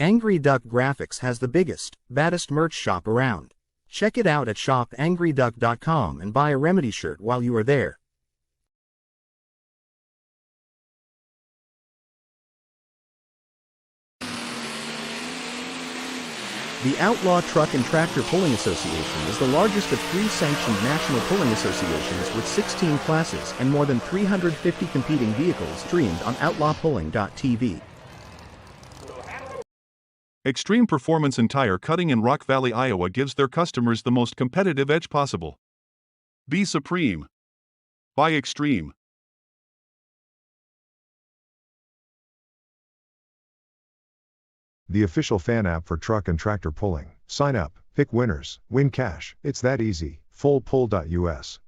Angry Duck Graphics has the biggest, baddest merch shop around. Check it out at shopangryduck.com and buy a Remedy shirt while you are there. The Outlaw Truck and Tractor Pulling Association is the largest of 3 sanctioned national pulling associations with 16 classes and more than 350 competing vehicles streamed on outlawpulling.tv. Extreme Performance and Tire Cutting in Rock Valley, Iowa gives their customers the most competitive edge possible. Be supreme. Buy Extreme. The official fan app for truck and tractor pulling. Sign up, pick winners, win cash. It's that easy. fullpull.us.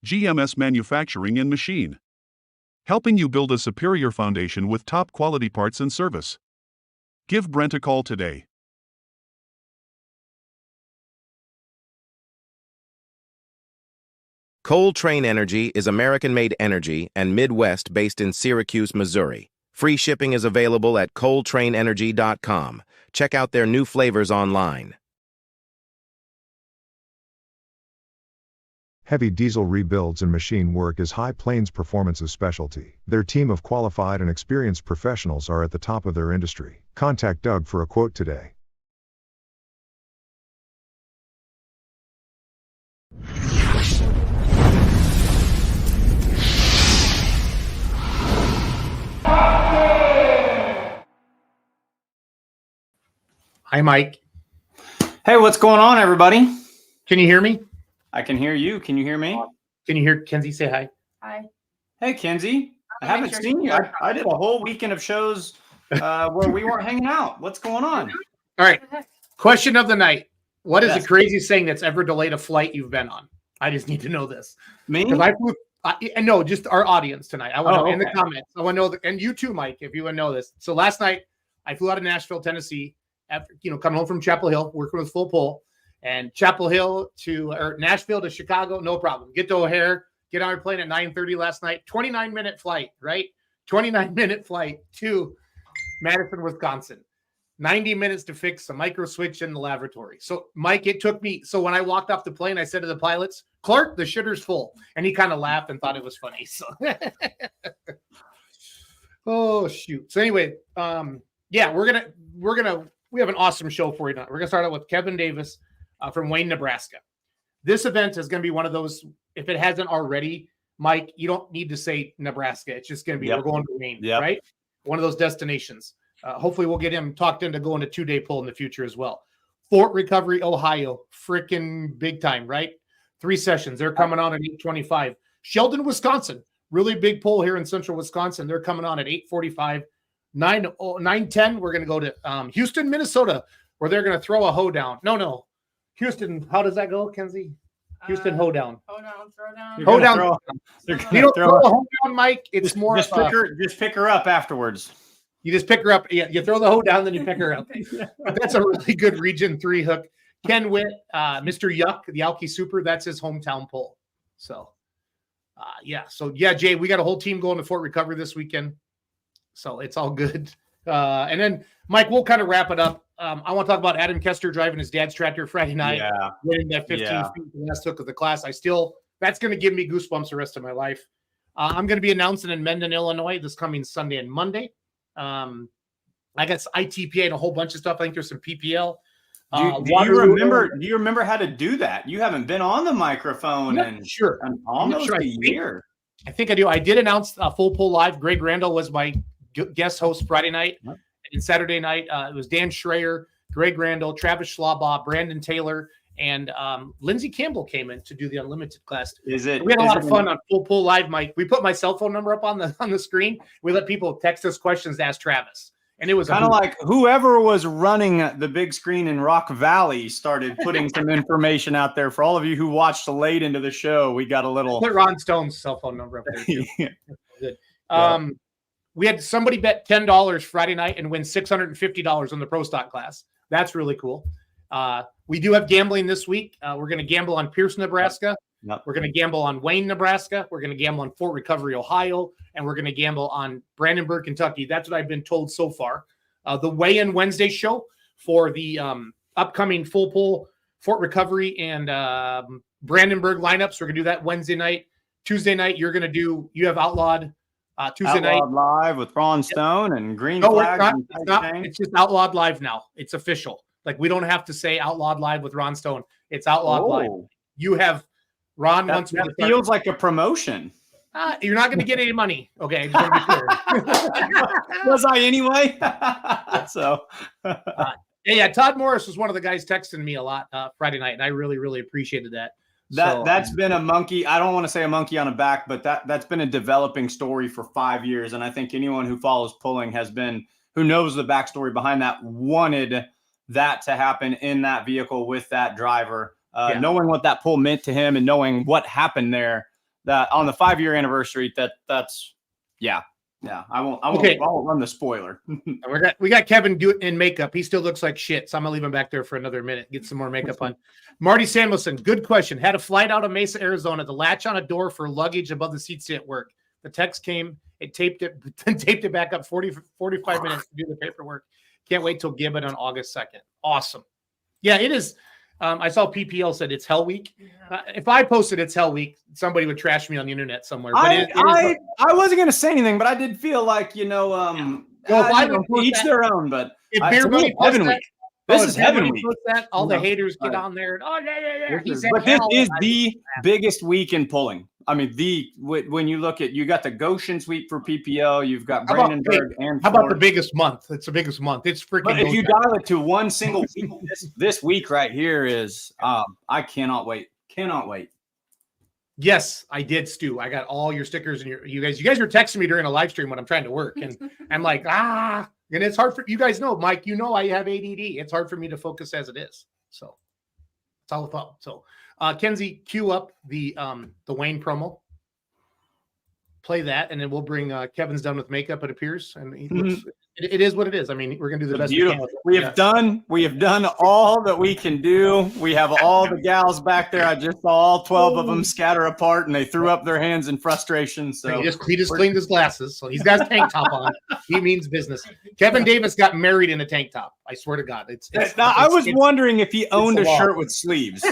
GMS Manufacturing and Machine. Helping you build a superior foundation with top quality parts and service. Give Brent a call today. Coal Train Energy is American-made energy and Midwest based in Syracuse, Missouri. Free shipping is available at coaltrainenergy.com. Check out their new flavors online. Heavy diesel rebuilds and machine work is High Plains Performance's specialty. Their team of qualified and experienced professionals are at the top of their industry. Contact Doug for a quote today. Hi, Mike. Hey, what's going on, everybody? Can you hear me? I can hear you. Can you hear me? Can you hear Kenzie say hi? Hi. Hey, Kenzie. I haven't sure seen you. you I did a whole weekend of shows where we weren't hanging out. What's going on? All right. Question of the night. What is Yes. the craziest thing that's ever delayed a flight you've been on? I just need to know this. Me? Because no, just our audience tonight. I want to know in the okay. comments. I want to know, and you too, Mike, if you want to know this. So last night, I flew out of Nashville, Tennessee, after coming home from Chapel Hill, working with Full Pull, and Chapel Hill or Nashville to Chicago, no problem. Get to O'Hare, get on our plane at 9:30 last night. 29-minute flight, right? 29-minute flight to Madison, Wisconsin. 90 minutes to fix a micro switch in the laboratory. So, Mike, it took me. So when I walked off the plane, I said to the pilots, "Clark, the shitter's full," and he kind of laughed and thought it was funny. So, oh shoot. So anyway, yeah, we have an awesome show for you tonight. We're gonna start out with Kevin Davis from Wayne, Nebraska. This event is gonna be one of those. If it hasn't already, Mike, you don't need to say Nebraska. It's just gonna be we're going to Wayne, right? One of those destinations. Hopefully we'll get him talked into going to 2-day pull in the future as well. Fort Recovery, Ohio, freaking big time, right? 3 sessions. They're coming on at 8:25. Sheldon, Wisconsin, really big pull here in central Wisconsin. They're coming on at 8:45. 9:10. We're going to go to Houston, Minnesota, where they're going to throw a hoedown. No. Houston, how does that go, Kenzie? Houston hoedown. Hoedown. You don't throw a hoedown, Mike. It's more just pick her up afterwards. You just pick her up. Yeah, you throw the hoe down, then you pick her up. That's a really good Region 3 hook. Ken Witt, Mr. Yuck, the Alki Super, that's his hometown pull. So, Jay, we got a whole team going to Fort Recovery this weekend. So it's all good. And then, Mike, we'll kind of wrap it up. I want to talk about Adam Kester driving his dad's tractor Friday night, winning that 15 feet, the last hook of the class. That's going to give me goosebumps the rest of my life. I'm going to be announcing in Mendon, Illinois this coming Sunday and Monday. I got ITPA and a whole bunch of stuff. I think there's some PPL. Do you remember how to do that? You haven't been on the microphone in almost a year. I think I do. I did announce Full Pull Live. Greg Randall was my guest host Friday night. And Saturday night, it was Dan Schreier, Greg Randall, Travis Schlabaugh, Brandon Taylor, and Lindsey Campbell came in to do the unlimited class. We had a lot of fun on Full Pull Live, Mike. We put my cell phone number up on the screen. We let people text us questions to ask Travis. And it was kind of like whoever was running the big screen in Rock Valley started putting some information out there. For all of you who watched late into the show, we got a little. Put Ron Stone's cell phone number up there. Good. We had somebody bet $10 Friday night and win $650 on the Pro Stock class. That's really cool. We do have gambling this week. We're going to gamble on Pierce, Nebraska. Yep. We're going to gamble on Wayne, Nebraska. We're going to gamble on Fort Recovery, Ohio. And we're going to gamble on Brandenburg, Kentucky. That's what I've been told so far. The weigh-in Wednesday show for the upcoming full pull Fort Recovery and Brandenburg lineups. We're going to do that Wednesday night. Tuesday night, you have Outlawed Tuesday night. Live with Ron Stone and Green No, Flag. it's just Outlawed Live now. It's official. Like, we don't have to say Outlawed Live with Ron Stone. It's Outlawed Live. You have Ron wants me to start. Feels like a promotion. You're not going to get any money. Okay. Just want to be clear. Was I anyway? So. Yeah. Todd Morris was one of the guys texting me a lot Friday night, and I really, really appreciated that. That's been a monkey. I don't want to say a monkey on a back, but that's been a developing story for 5 years. And I think anyone who follows pulling who knows the backstory behind that, wanted that to happen in that vehicle with that driver, knowing what that pull meant to him and knowing what happened there. That on the 5-year anniversary, that's. I won't run the spoiler. we got Kevin in makeup. He still looks like shit, so I'm gonna leave him back there for another minute. Get some more makeup on. Marty Samuelson, good question. Had a flight out of Mesa, Arizona. The latch on a door for luggage above the seats didn't work. The text came. It taped it back up 45 minutes to do the paperwork. Can't wait till Gibbon on August 2nd. Awesome. Yeah, it is. I saw PPL said it's Hell Week. If I posted it's Hell Week, somebody would trash me on the internet somewhere. But I wasn't going to say anything, but I did feel like, each their own. But if Beer Buddy Heaven Week. This is Heaven Week. All the haters get on there. Oh, yeah. This is the biggest week in pulling. I mean, when you look at, you got the Goshen sweep for PPL, you've got Brandenburg and how about the biggest month? It's the biggest month. It's freaking. But if you dial it to one single week, this week right here is, I cannot wait. Cannot wait. Yes, I did, Stu. I got all your stickers and you guys were texting me during a live stream when I'm trying to work, and I'm like, and it's hard for you guys know, Mike. I have ADD. It's hard for me to focus as it is. So it's all about. So. Kenzie, cue up the Wayne promo. Play that, and then we'll bring Kevin's done with makeup, it appears, and he looks, it is what it is. I mean, we're gonna do the best we can. We have done all that we can do. We have all the gals back there. I just saw all 12 of them scatter apart, and they threw up their hands in frustration. So he just cleaned his glasses, so he's got his tank top on. He means business. Kevin Davis got married in a tank top. I swear to God, I was wondering if he owned a shirt with sleeves.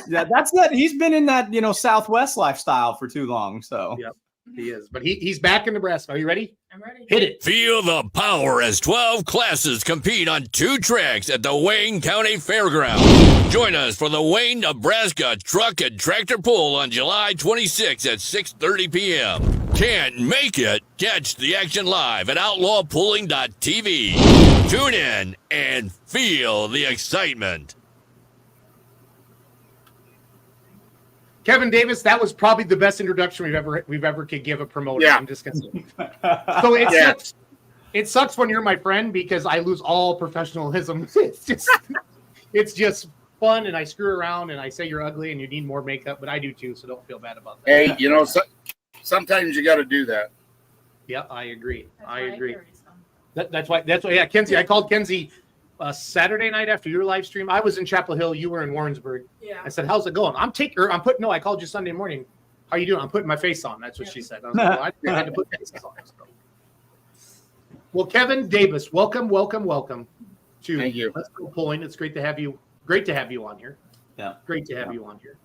He's been in that Southwest lifestyle for too long. So yep. He is, but he's back in Nebraska. Are you ready? I'm ready. Hit it. Feel the power as 12 classes compete on 2 tracks at the Wayne County Fairgrounds. Join us for the Wayne, Nebraska Truck and Tractor Pull on July 26 at 6:30 p.m. Can't make it? Catch the action live at outlawpulling.tv. Tune in and feel the excitement. Kevin Davis, that was probably the best introduction we've ever could give a promoter. Yeah. I'm just gonna say. So it sucks when you're my friend because I lose all professionalism. It's just fun, and I screw around and I say you're ugly and you need more makeup, but I do too, so don't feel bad about that. Hey, sometimes you got to do that. Yeah, I agree. I agree. That's why. Yeah, Kenzie. I called Kenzie Saturday night after your live stream. I was in Chapel Hill. You were in Warrensburg. Yeah. I said, "How's it going?" I called you Sunday morning. How you doing? I'm putting my face on. That's what she said. I was like, well, I had to put faces on. So. Well, Kevin Davis, welcome to Thank you. Let's Go Pulling. It's great to have you. Great to have you on here. Yeah. Great to have you on here.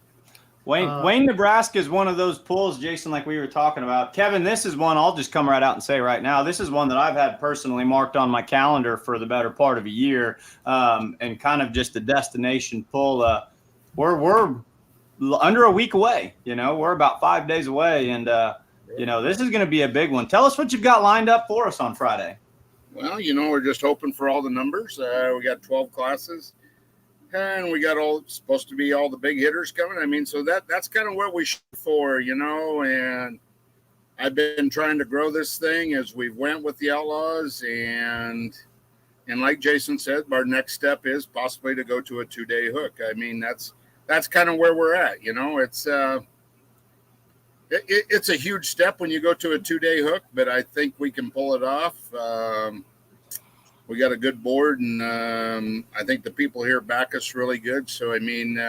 Wayne, Nebraska is one of those pulls, Jason, like we were talking about. Kevin, this is one I'll just come right out and say right now. This is one that I've had personally marked on my calendar for the better part of a year, and kind of just a destination pull. We're under a week away. We're about 5 days away, and this is going to be a big one. Tell us what you've got lined up for us on Friday. Well, we're just hoping for all the numbers. We got 12 classes. And we got supposed to be all the big hitters coming. I mean, so that's kind of what we shoot for, and I've been trying to grow this thing as we've went with the Outlaws. And like Jason said, our next step is possibly to go to a 2-day hook. I mean, that's kind of where we're at. It's a huge step when you go to a 2-day hook, but I think we can pull it off. We got a good board, and I think the people here back us really good. So, I mean,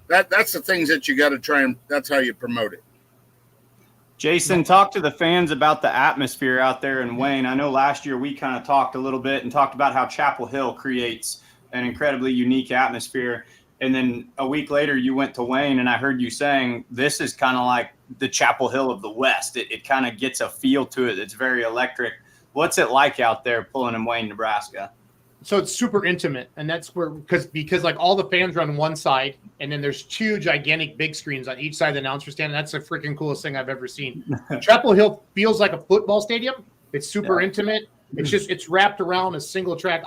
that's the things that you got to try, and that's how you promote it. Jason, talk to the fans about the atmosphere out there in Wayne. I know last year we kind of talked a little bit and talked about how Chapel Hill creates an incredibly unique atmosphere. And then a week later you went to Wayne, and I heard you saying this is kind of like the Chapel Hill of the West. It kind of gets a feel to it. It's very electric. What's it like out there pulling in Wayne, Nebraska? So it's super intimate, and that's where because like all the fans are on one side, and then there's two gigantic big screens on each side of the announcer stand. That's the freaking coolest thing I've ever seen. Chapel Hill feels like a football stadium. It's super intimate. It's wrapped around a single track.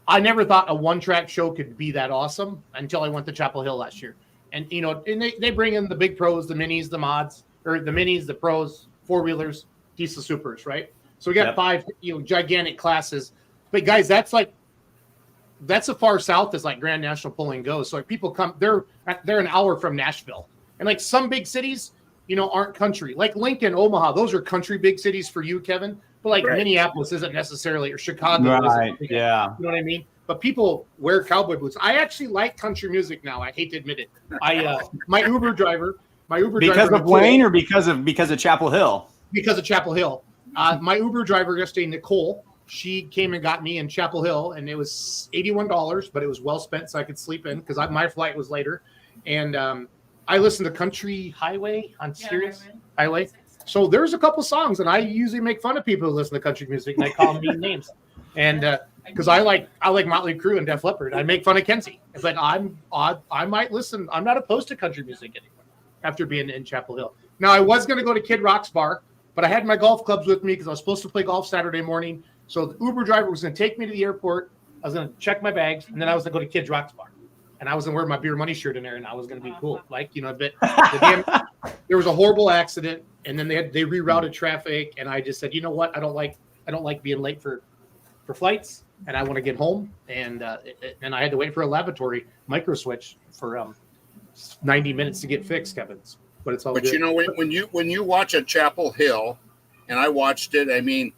I never thought a one-track show could be that awesome until I went to Chapel Hill last year. And they bring in the big pros, the minis, the mods, or the minis, the pros, four-wheelers, diesel supers, right? So we got 5 gigantic classes. But guys, that's as far south as like Grand National Pulling goes. So like people come, they're an hour from Nashville, and like some big cities, aren't country. Like Lincoln, Omaha, those are country big cities for you, Kevin. But like Minneapolis isn't necessarily, or Chicago, right? Yeah, you know what I mean. But people wear cowboy boots. I actually like country music now. I hate to admit it. My Uber driver because of Wayne, or because of Chapel Hill. Because of Chapel Hill. My Uber driver yesterday, Nicole. She came and got me in Chapel Hill, and it was $81, but it was well spent, so I could sleep in because my flight was later. And I listened to Country Highway on Sirius Highway. So there's a couple songs, and I usually make fun of people who listen to country music, and I call them mean names. And because I like Motley Crue and Def Leppard, I make fun of Kenzie. But I might listen. I'm not opposed to country music anymore after being in Chapel Hill. Now I was going to go to Kid Rock's bar, but I had my golf clubs with me because I was supposed to play golf Saturday morning. So the Uber driver was going to take me to the airport. I was going to check my bags, and then I was going to go to Kid Rock's bar. And I was going to wear my Beer Money shirt in there, and I was going to be cool. But there was a horrible accident, and then they rerouted traffic, and I just said, you know what? I don't like being late for flights, and I want to get home. And I had to wait for a lavatory micro switch for 90 minutes to get fixed, Kevin. But it's all good. When you watch a Chapel Hill, and I watched it, I mean,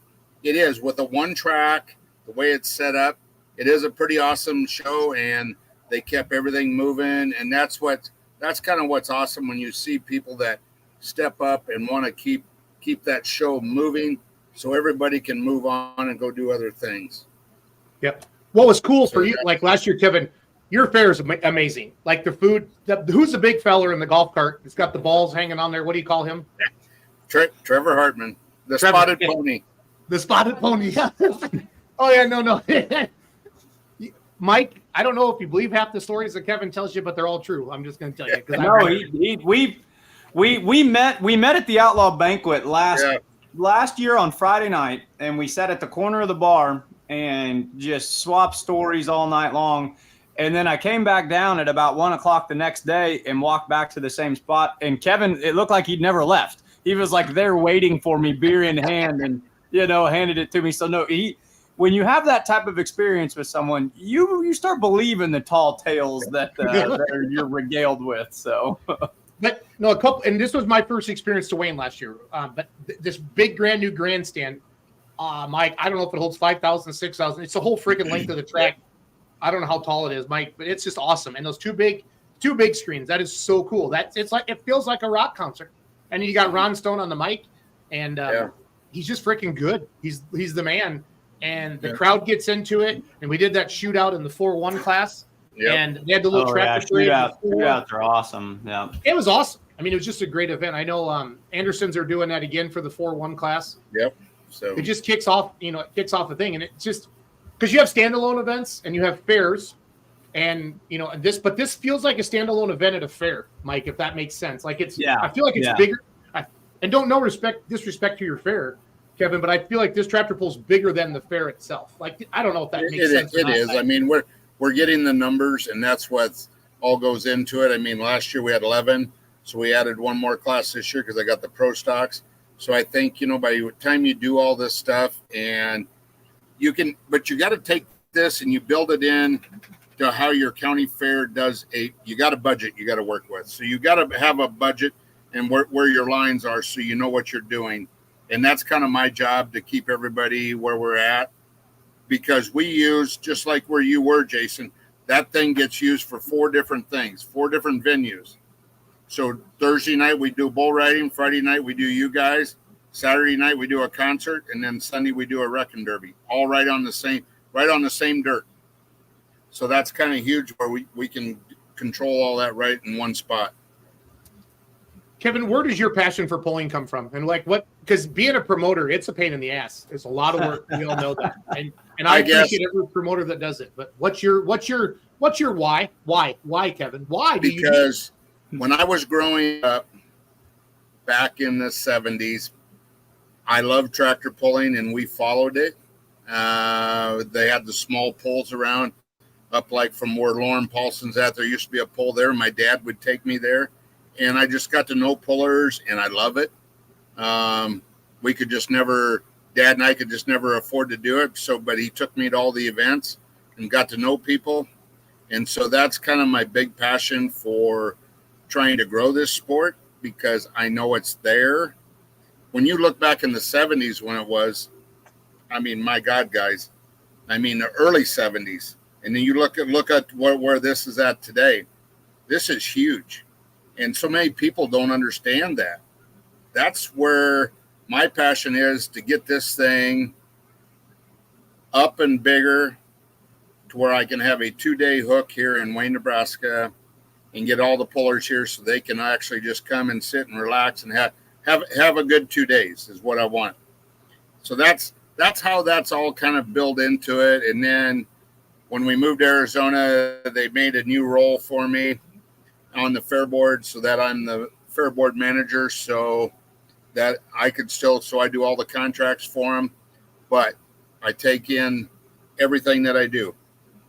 it is with a one track, the way it's set up, it is a pretty awesome show, and they kept everything moving. And that's kind of what's awesome when you see people that step up and want to keep that show moving so everybody can move on and go do other things. Yep. What was cool for you, like last year, Kevin, your fair is amazing. Like the food, who's the big feller in the golf cart? It's got the balls hanging on there. What do you call him? Trevor Hartman, spotted pony. The spotted pony. Oh, yeah, no. Mike, I don't know if you believe half the stories that Kevin tells you, but they're all true. I'm just going to tell you. We met at the Outlaw Banquet last year on Friday night, and we sat at the corner of the bar and just swapped stories all night long. And then I came back down at about 1:00 the next day and walked back to the same spot. And Kevin, it looked like he'd never left. He was like there waiting for me, beer in hand, and handed it to me. So no, when you have that type of experience with someone, you start believing the tall tales that you're regaled with. So, but no, and this was my first experience to Wayne last year. But this big brand new grandstand, Mike, I don't know if it holds 5,000, 6,000. It's the whole freaking length of the track. I don't know how tall it is, Mike, but it's just awesome. And those two big screens, that is so cool. It feels like a rock concert. And you got Ron Stone on the mic, and he's just freaking good. He's the man, and the crowd gets into it. And we did that shootout in the 4-1 class, and they had the little traffic parade. Shootouts are awesome. Yeah, it was awesome. I mean, it was just a great event. I know Andersons are doing that again for the 4-1 class. Yep. So it just kicks off a thing, and it's just because you have standalone events and you have fairs, and but this feels like a standalone event at a fair, Mike, if that makes sense. Like I feel like it's bigger. And disrespect to your fair, Kevin, but I feel like this tractor pull is bigger than the fair itself. Like, I don't know if that makes sense. It is. I mean, we're getting the numbers, and that's what all goes into it. I mean, last year we had 11, so we added one more class this year because I got the pro stocks. So I think, by the time you do all this stuff, and but you got to take this and you build it in to how your county fair does. You got a budget you got to work with. So you got to have a budget and where your lines are, so you know what you're doing. And that's kind of my job, to keep everybody where we're at, because we use, just like where you were, Jason, that thing gets used for 4 different things, 4 different venues. So Thursday night we do bull riding, Friday night we do you guys, Saturday night we do a concert, and then Sunday we do a wrecking derby, all right on the same dirt. So that's kind of huge where we can control all that right in one spot. Kevin, where does your passion for pulling come from? And like what? Because being a promoter, it's a pain in the ass. It's a lot of work. We all know that. And I appreciate every promoter that does it. But what's your why? Why, Kevin? Why do you? Because when I was growing up back in the 70s, I loved tractor pulling, and we followed it. They had the small pulls around up like from where Lauren Paulson's at. There used to be a pull there. My dad would take me there. And I just got to know pullers, and I love it. We could just never, Dad and I could just never afford to do it. So, but he took me to all the events and got to know people. And so that's kind of my big passion for trying to grow this sport, because I know it's there. When you look back in the 70s when it was, I mean, my God, guys, I mean, the early 70s. And then you look at where this is at today. This is huge. And so many people don't understand that. That's where my passion is, to get this thing up and bigger to where I can have a 2-day hook here in Wayne, Nebraska, and get all the pullers here so they can actually just come and sit and relax and have a good 2 days is what I want. So that's how that's all kind of built into it. And then when we moved to Arizona, they made a new role for me on the fair board, so that I'm the fair board manager, so that I could still, so I do all the contracts for them, but I take in everything that I do.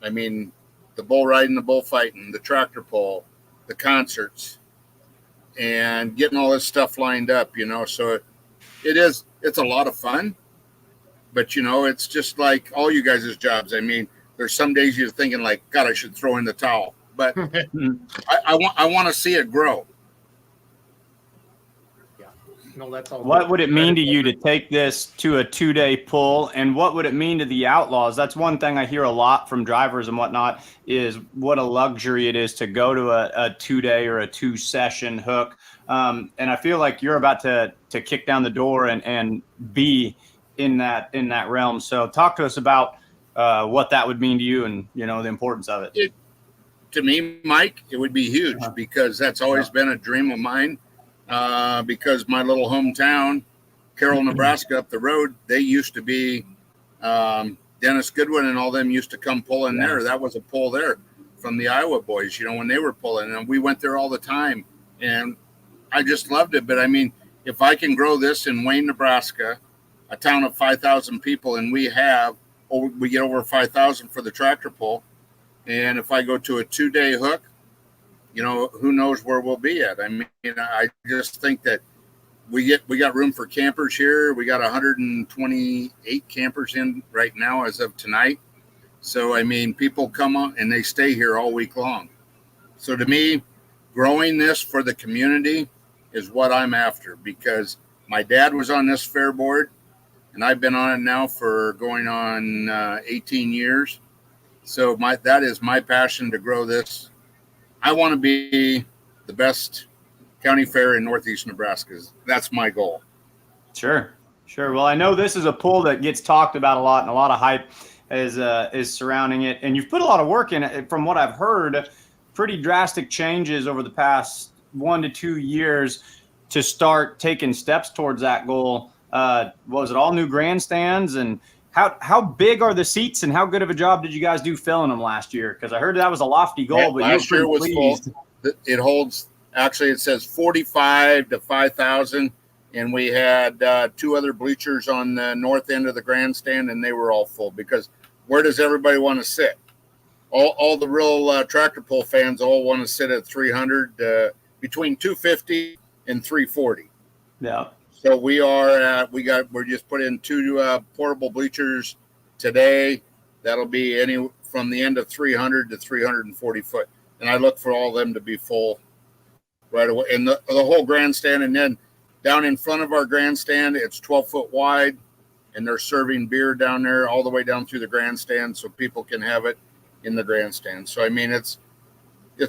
I mean, the bull riding, the bullfighting, the tractor pull, the concerts, and getting all this stuff lined up, so it's a lot of fun, but it's just like all you guys' jobs. I mean, there's some days you're thinking like, God, I should throw in the towel. But I want to see it grow. Yeah, no, that's all. What would it mean to you to take this to a 2-day pull, and what would it mean to the Outlaws? That's one thing I hear a lot from drivers and whatnot, is what a luxury it is to go to a 2-day or a 2-session hook. And I feel like you're about to kick down the door and be in that realm. So talk to us about what that would mean to you, and the importance of it. To me, Mike, it would be huge, because that's always been a dream of mine. Because my little hometown, Carroll, Nebraska, up the road, they used to be Dennis Goodwin and all them used to come pulling there. That was a pull there from the Iowa boys, when they were pulling, and we went there all the time, and I just loved it. But I mean, if I can grow this in Wayne, Nebraska, a town of 5,000 people, and we get over 5,000 for the tractor pull. And if I go to a 2-day hook, who knows where we'll be at. I mean, I just think that we got room for campers here. We got 128 campers in right now as of tonight. So, I mean, people come on and they stay here all week long. So to me, growing this for the community is what I'm after, because my dad was on this fair board, and I've been on it now for going on 18 years. So that is my passion, to grow this. I want to be the best county fair in Northeast Nebraska. That's my goal. Sure. Well, I know this is a pull that gets talked about a lot, and a lot of hype is surrounding it. And you've put a lot of work in it. From what I've heard, pretty drastic changes over the past 1 to 2 years to start taking steps towards that goal. Was it all new grandstands, and how big are the seats, and how good of a job did you guys do filling them last year? Because I heard that was a lofty goal, but last year was pleased. Full. It holds, actually, it says 45 to 5,000, and we had 2 other bleachers on the north end of the grandstand, and they were all full, because where does everybody want to sit? All the real tractor pull fans all want to sit at 300, between 250 and 340. Yeah. So we're just put in 2 portable bleachers today. That'll be from the end of 300 to 340 foot. And I look for all of them to be full right away. And the whole grandstand, and then down in front of our grandstand, it's 12 foot wide, and they're serving beer down there all the way down through the grandstand so people can have it. in the grandstand. So I mean, it's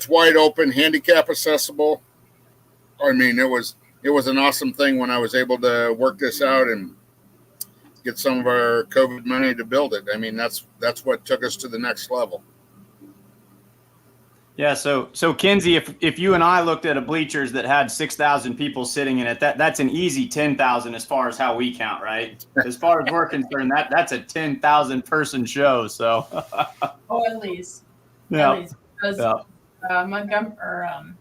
wide open, handicap accessible. I mean, it was an awesome thing when I was able to work this out and get some of our COVID money to build it. I mean, that's what took us to the next level. Yeah, so Kinsey, if you and I looked at a bleachers that had 6,000 people sitting in it, that's an easy 10,000 as far as how we count, right? As far as we're concerned, that's a 10,000 person show. So, at least, yeah, at least because Montgomery or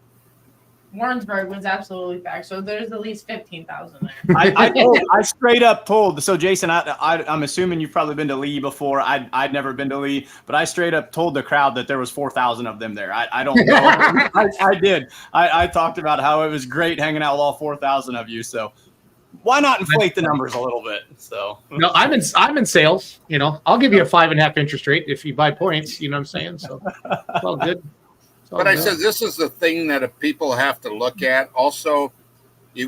Warrensburg was absolutely packed. So there's at least 15,000 there. I straight up told. So Jason, I'm assuming you've probably been to Lee before. I'd never been to Lee, but I straight up told the crowd that there was 4,000 of them there. I don't know. I did. I talked about how it was great hanging out with all 4,000 of you. So why not inflate the numbers a little bit? So no, I'm in sales. You know, I'll give you a 5.5 interest rate if you buy points. You know what I'm saying? So it's all good. But I said this is the thing that people have to look at. Also,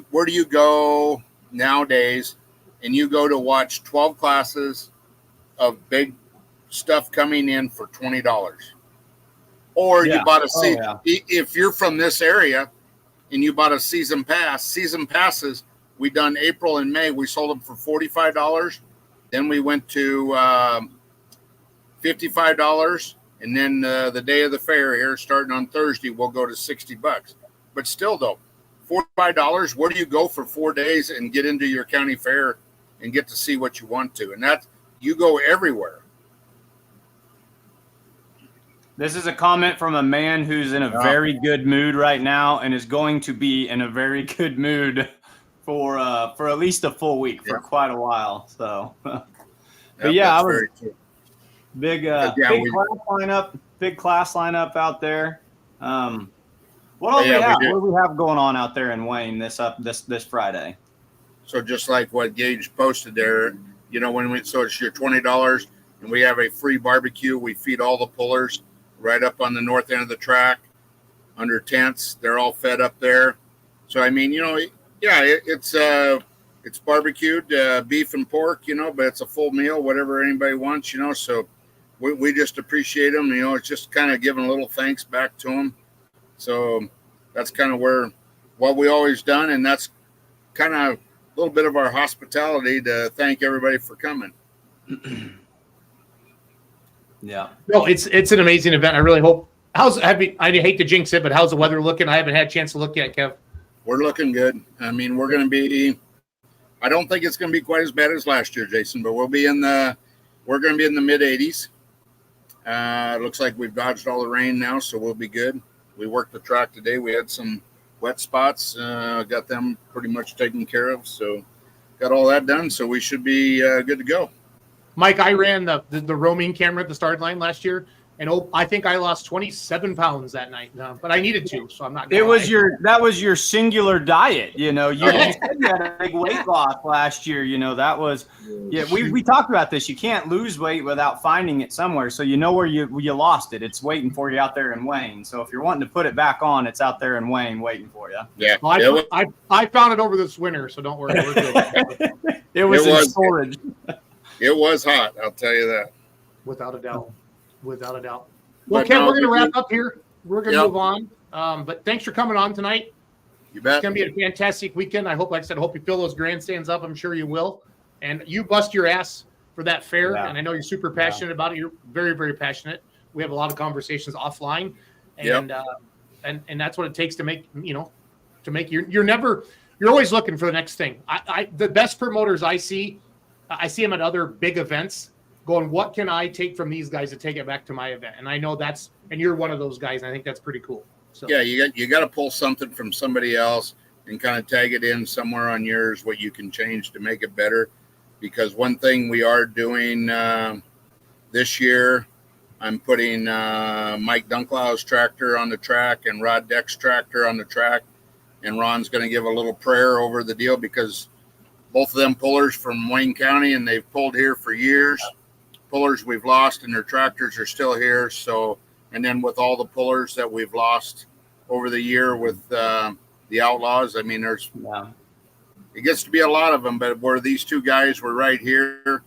where do you go nowadays? And you go to watch 12 classes of big stuff coming in for $20, or you bought a season. If you're from this area and you bought a season pass, season passes, we done April and May. We sold them for $45. Then we went to $55. And then the day of the fair here, starting on Thursday, we'll go to $60. But still, though, $45. Where do you go for 4 days and get into your county fair and get to see what you want to? And that you go everywhere. This is a comment from a man who's in a very good mood right now and is going to be in a very good mood for at least a full week, for quite a while. So, but I was. Big class lineup out there. What else we have? What do we have going on out there in Wayne this Friday? So just like what Gage posted there, you know, so it's your $20, and we have a free barbecue. We feed all the pullers right up on the north end of the track under tents. They're all fed up there. So I mean, you know, it's barbecued beef and pork, you know, but it's a full meal, whatever anybody wants, you know. So we just appreciate them. You know, it's just kind of giving a little thanks back to them. So that's kind of what we always done. And that's kind of a little bit of our hospitality to thank everybody for coming. Yeah. No, it's an amazing event. I really hope. I hate to jinx it, but how's the weather looking? I haven't had a chance to look yet, Kev. We're looking good. I mean, we're going to be, I don't think it's going to be quite as bad as last year, Jason, but we're going to be in the mid 80s. It looks like we've dodged all the rain now, so we'll be good. We worked the track today. We had some wet spots, got them pretty much taken care of. So got all that done. So we should be good to go. Mike, I ran the roaming camera at the start line last year, and I think I lost 27 pounds that night. But I needed to, so I'm not. That was your singular diet. You know, you said you had a big weight loss last year. You know, that was we talked about this. You can't lose weight without finding it somewhere. So you know where you lost it. It's waiting for you out there in Wayne. So if you're wanting to put it back on, it's out there in Wayne waiting for you. Yeah, well, I found it over this winter, so don't worry. We're good. it was in storage. It was hot, I'll tell you that. Without a doubt. Well, Ken, we're going to wrap up here. We're going to move on. But thanks for coming on tonight. You bet. It's going to be a fantastic weekend. I hope you fill those grandstands up. I'm sure you will. And you bust your ass for that fair. Yeah. And I know you're super passionate about it. You're very, very passionate. We have a lot of conversations offline. And and that's what it takes to make, you're always looking for the next thing. The best promoters I see them at other big events going, what can I take from these guys to take it back to my event? And I know and you're one of those guys. And I think that's pretty cool. So yeah, you got to pull something from somebody else and kind of tag it in somewhere on yours, what you can change to make it better. Because one thing we are doing this year, I'm putting Mike Dunklow's tractor on the track and Rod Deck's tractor on the track. And Ron's going to give a little prayer over the deal because both of them pullers from Wayne County, and they've pulled here for years. Pullers we've lost, and their tractors are still here. So, and then with all the pullers that we've lost over the year with the Outlaws, I mean, it gets to be a lot of them. But where these two guys were right here,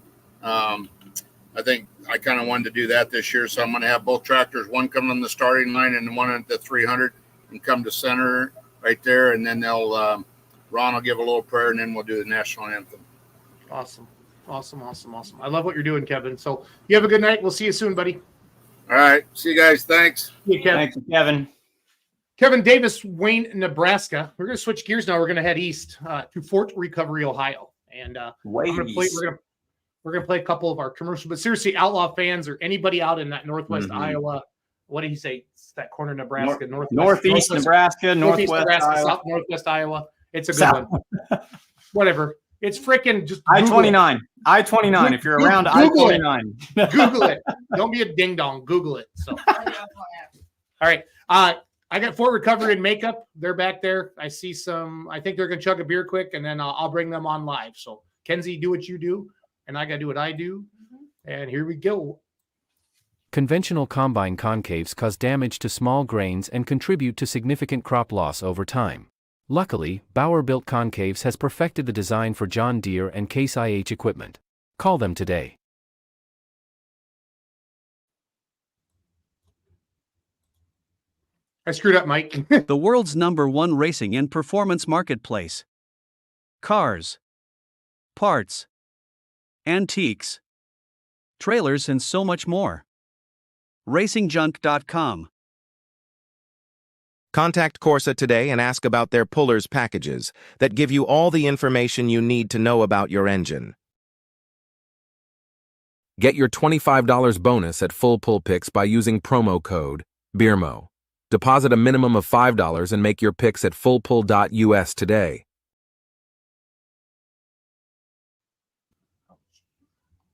I think I kind of wanted to do that this year. So I'm going to have both tractors, one coming on the starting line and one at the 300 and come to center right there. And then Ron will give a little prayer and then we'll do the national anthem. Awesome. I love what you're doing, Kevin. So you have a good night. We'll see you soon, buddy. All right. See you guys. Thanks. Yeah, Kevin. Thanks, Kevin. Kevin Davis, Wayne, Nebraska. We're going to switch gears now. We're going to head east to Fort Recovery, Ohio. And we're going to play a couple of our commercials. But seriously, Outlaw fans or anybody out in that Northwest Iowa, what did he say? It's that corner of Nebraska, Northeast Nebraska, Northwest Nebraska, Iowa. South Northwest Iowa. It's a good one. Whatever. It's freaking just I-29. I-29. If you're around I-29. Google it. Don't be a ding dong. Google it. So, all right. I got Fort Recovery and Makeup. They're back there. I see some. I think they're gonna chug a beer quick, and then I'll bring them on live. So, Kenzie, do what you do, and I gotta do what I do. And here we go. Conventional combine concaves cause damage to small grains and contribute to significant crop loss over time. Luckily, Bauer-built concaves has perfected the design for John Deere and Case IH equipment. Call them today. I screwed up, Mike. The world's #1 racing and performance marketplace. Cars, parts, antiques, trailers, and so much more. RacingJunk.com. Contact Corsa today and ask about their Pullers packages that give you all the information you need to know about your engine. Get your $25 bonus at Full Pull Picks by using promo code BEERMO. Deposit a minimum of $5 and make your picks at fullpull.us today.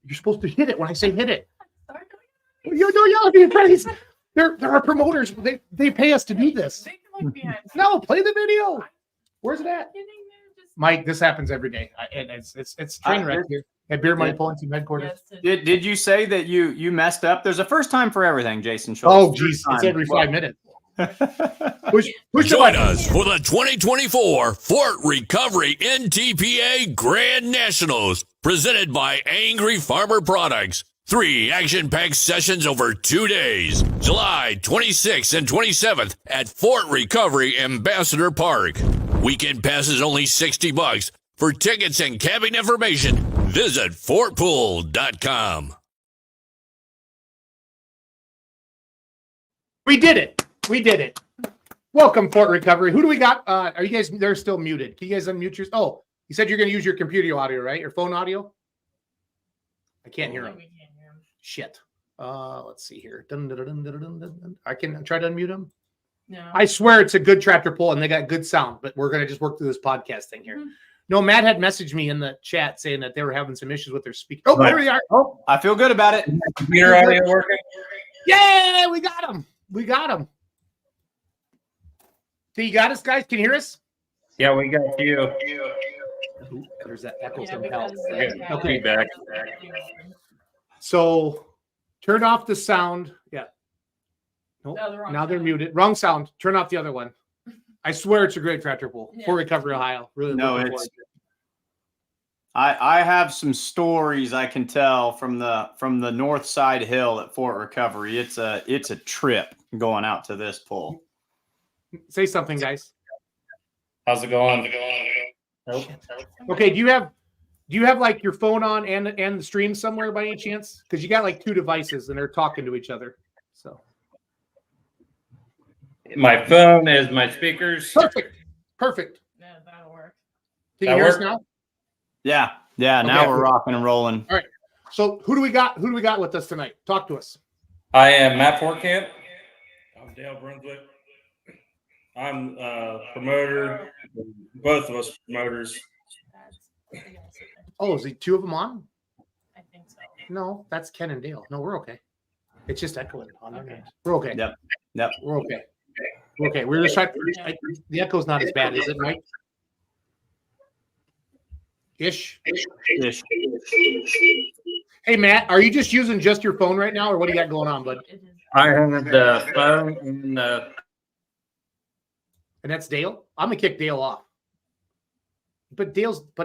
You're supposed to hit it when I say hit it. You don't yell at me, friends. There are promoters. They pay us to do this. No, play the video. Where's it at? Mike, this happens every day. It's train wreck here at Beer Money Pulling Team headquarters. Did you say that you messed up? There's a first time for everything, Jason Schultz. Oh, geez. It's every 5 minutes. Join us for the 2024 Fort Recovery NTPA Grand Nationals, presented by Angry Farmer Products. 3 action-packed sessions over 2 days, July 26th and 27th at Fort Recovery Ambassador Park. Weekend passes only $60. For tickets and camping information, visit fortpool.com. We did it. Welcome, Fort Recovery. Who do we got? Are you guys, they're still muted. Can you guys unmute yours? Oh, you said you're going to use your computer audio, right? Your phone audio? I can't hear him. Shit. Let's see here. I can try to unmute him. No. I swear it's a good tractor pull and they got good sound, but we're going to just work through this podcast thing here. No, Matt had messaged me in the chat saying that they were having some issues with their speaker. Oh, there we are. Oh, I feel good about it. Computer audio working? Yeah, we got him. So you got us, guys? Can you hear us? Yeah, we got you. Ooh, there's that echo Yeah, somehow. because Okay. Feedback. So turn off the sound. Yeah. Nope. No, the wrong Now they're sound. muted. Wrong sound. Turn off the other one. I swear it's a great tractor pull. Yeah. For Recovery, Ohio. Really No, looking it's- forward to it. I have some stories I can tell from the north side hill at Fort Recovery. It's a trip going out to this pull. Say something, guys. How's it going? Nope. Okay, do you have like your phone on and the stream somewhere by any chance? Because you got like 2 devices and they're talking to each other. So My phone is my speakers. perfect. Yeah, that'll work. Can you That hear us work? now? Yeah. Now Okay. we're rocking and rolling. All right. So who do we got? Who do we got with us tonight? Talk to us. I am Matt Forkamp. I'm Dale Brunswick. I'm promoter. Both of us promoters. Oh, is he 2 of them on? I think so. No, that's Ken and Dale. No, we're okay. It's just echoing on their Okay. names. We're okay. Yep. We're okay. We're okay. We're just trying. The echo's not as bad, is it, Mike? Ish. Hey, Matt, are you just using just your phone right now, or what do you got going on, bud? It is. I have the phone and And that's Dale. I'm gonna kick Dale off. But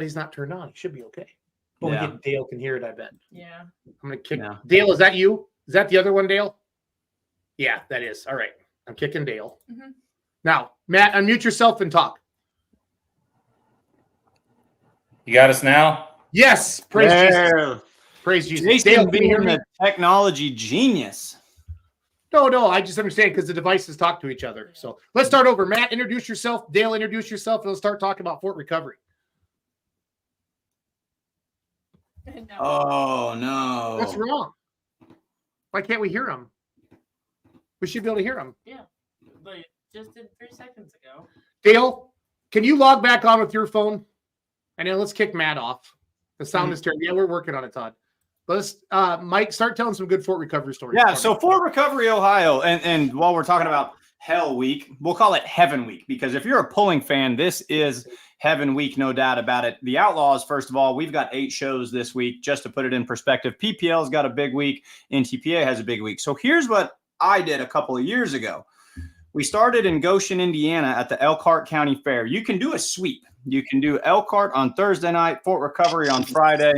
he's not turned on. He should be okay. Only Yeah. get Dale can hear it, I bet. Yeah. I'm gonna kick Yeah. Dale. Is that you? Is that the other one, Dale? Yeah, that is. All right. I'm kicking Dale. Mhm. Now, Matt, unmute yourself and talk. You got us now? Yes. Praise Jesus. There. Praise Jesus. Jason Dale, can you hear being me? the technology genius. No, I just understand because the devices talk to each other. So let's start over. Matt, introduce yourself. Dale, introduce yourself, and let's start talking about Fort Recovery. No. Oh no. What's wrong? Why can't we hear him? We should be able to hear him. Yeah. But it just did 3 seconds ago. Dale, can you log back on with your phone? And then let's kick Matt off. The sound is terrible. Yeah, we're working on it, Todd. Let's Mike, start telling some good Fort Recovery stories. Yeah, so Fort Recovery, Ohio, and while we're talking about Hell Week, we'll call it Heaven Week, because if you're a pulling fan, this is Heaven Week, no doubt about it. The Outlaws, first of all, we've got 8 shows this week, just to put it in perspective. PPL's got a big week, NTPA has a big week. So here's what I did a couple of years ago. We started in Goshen, Indiana at the Elkhart County Fair. You can do a sweep. You can do Elkhart on Thursday night, Fort Recovery on Friday,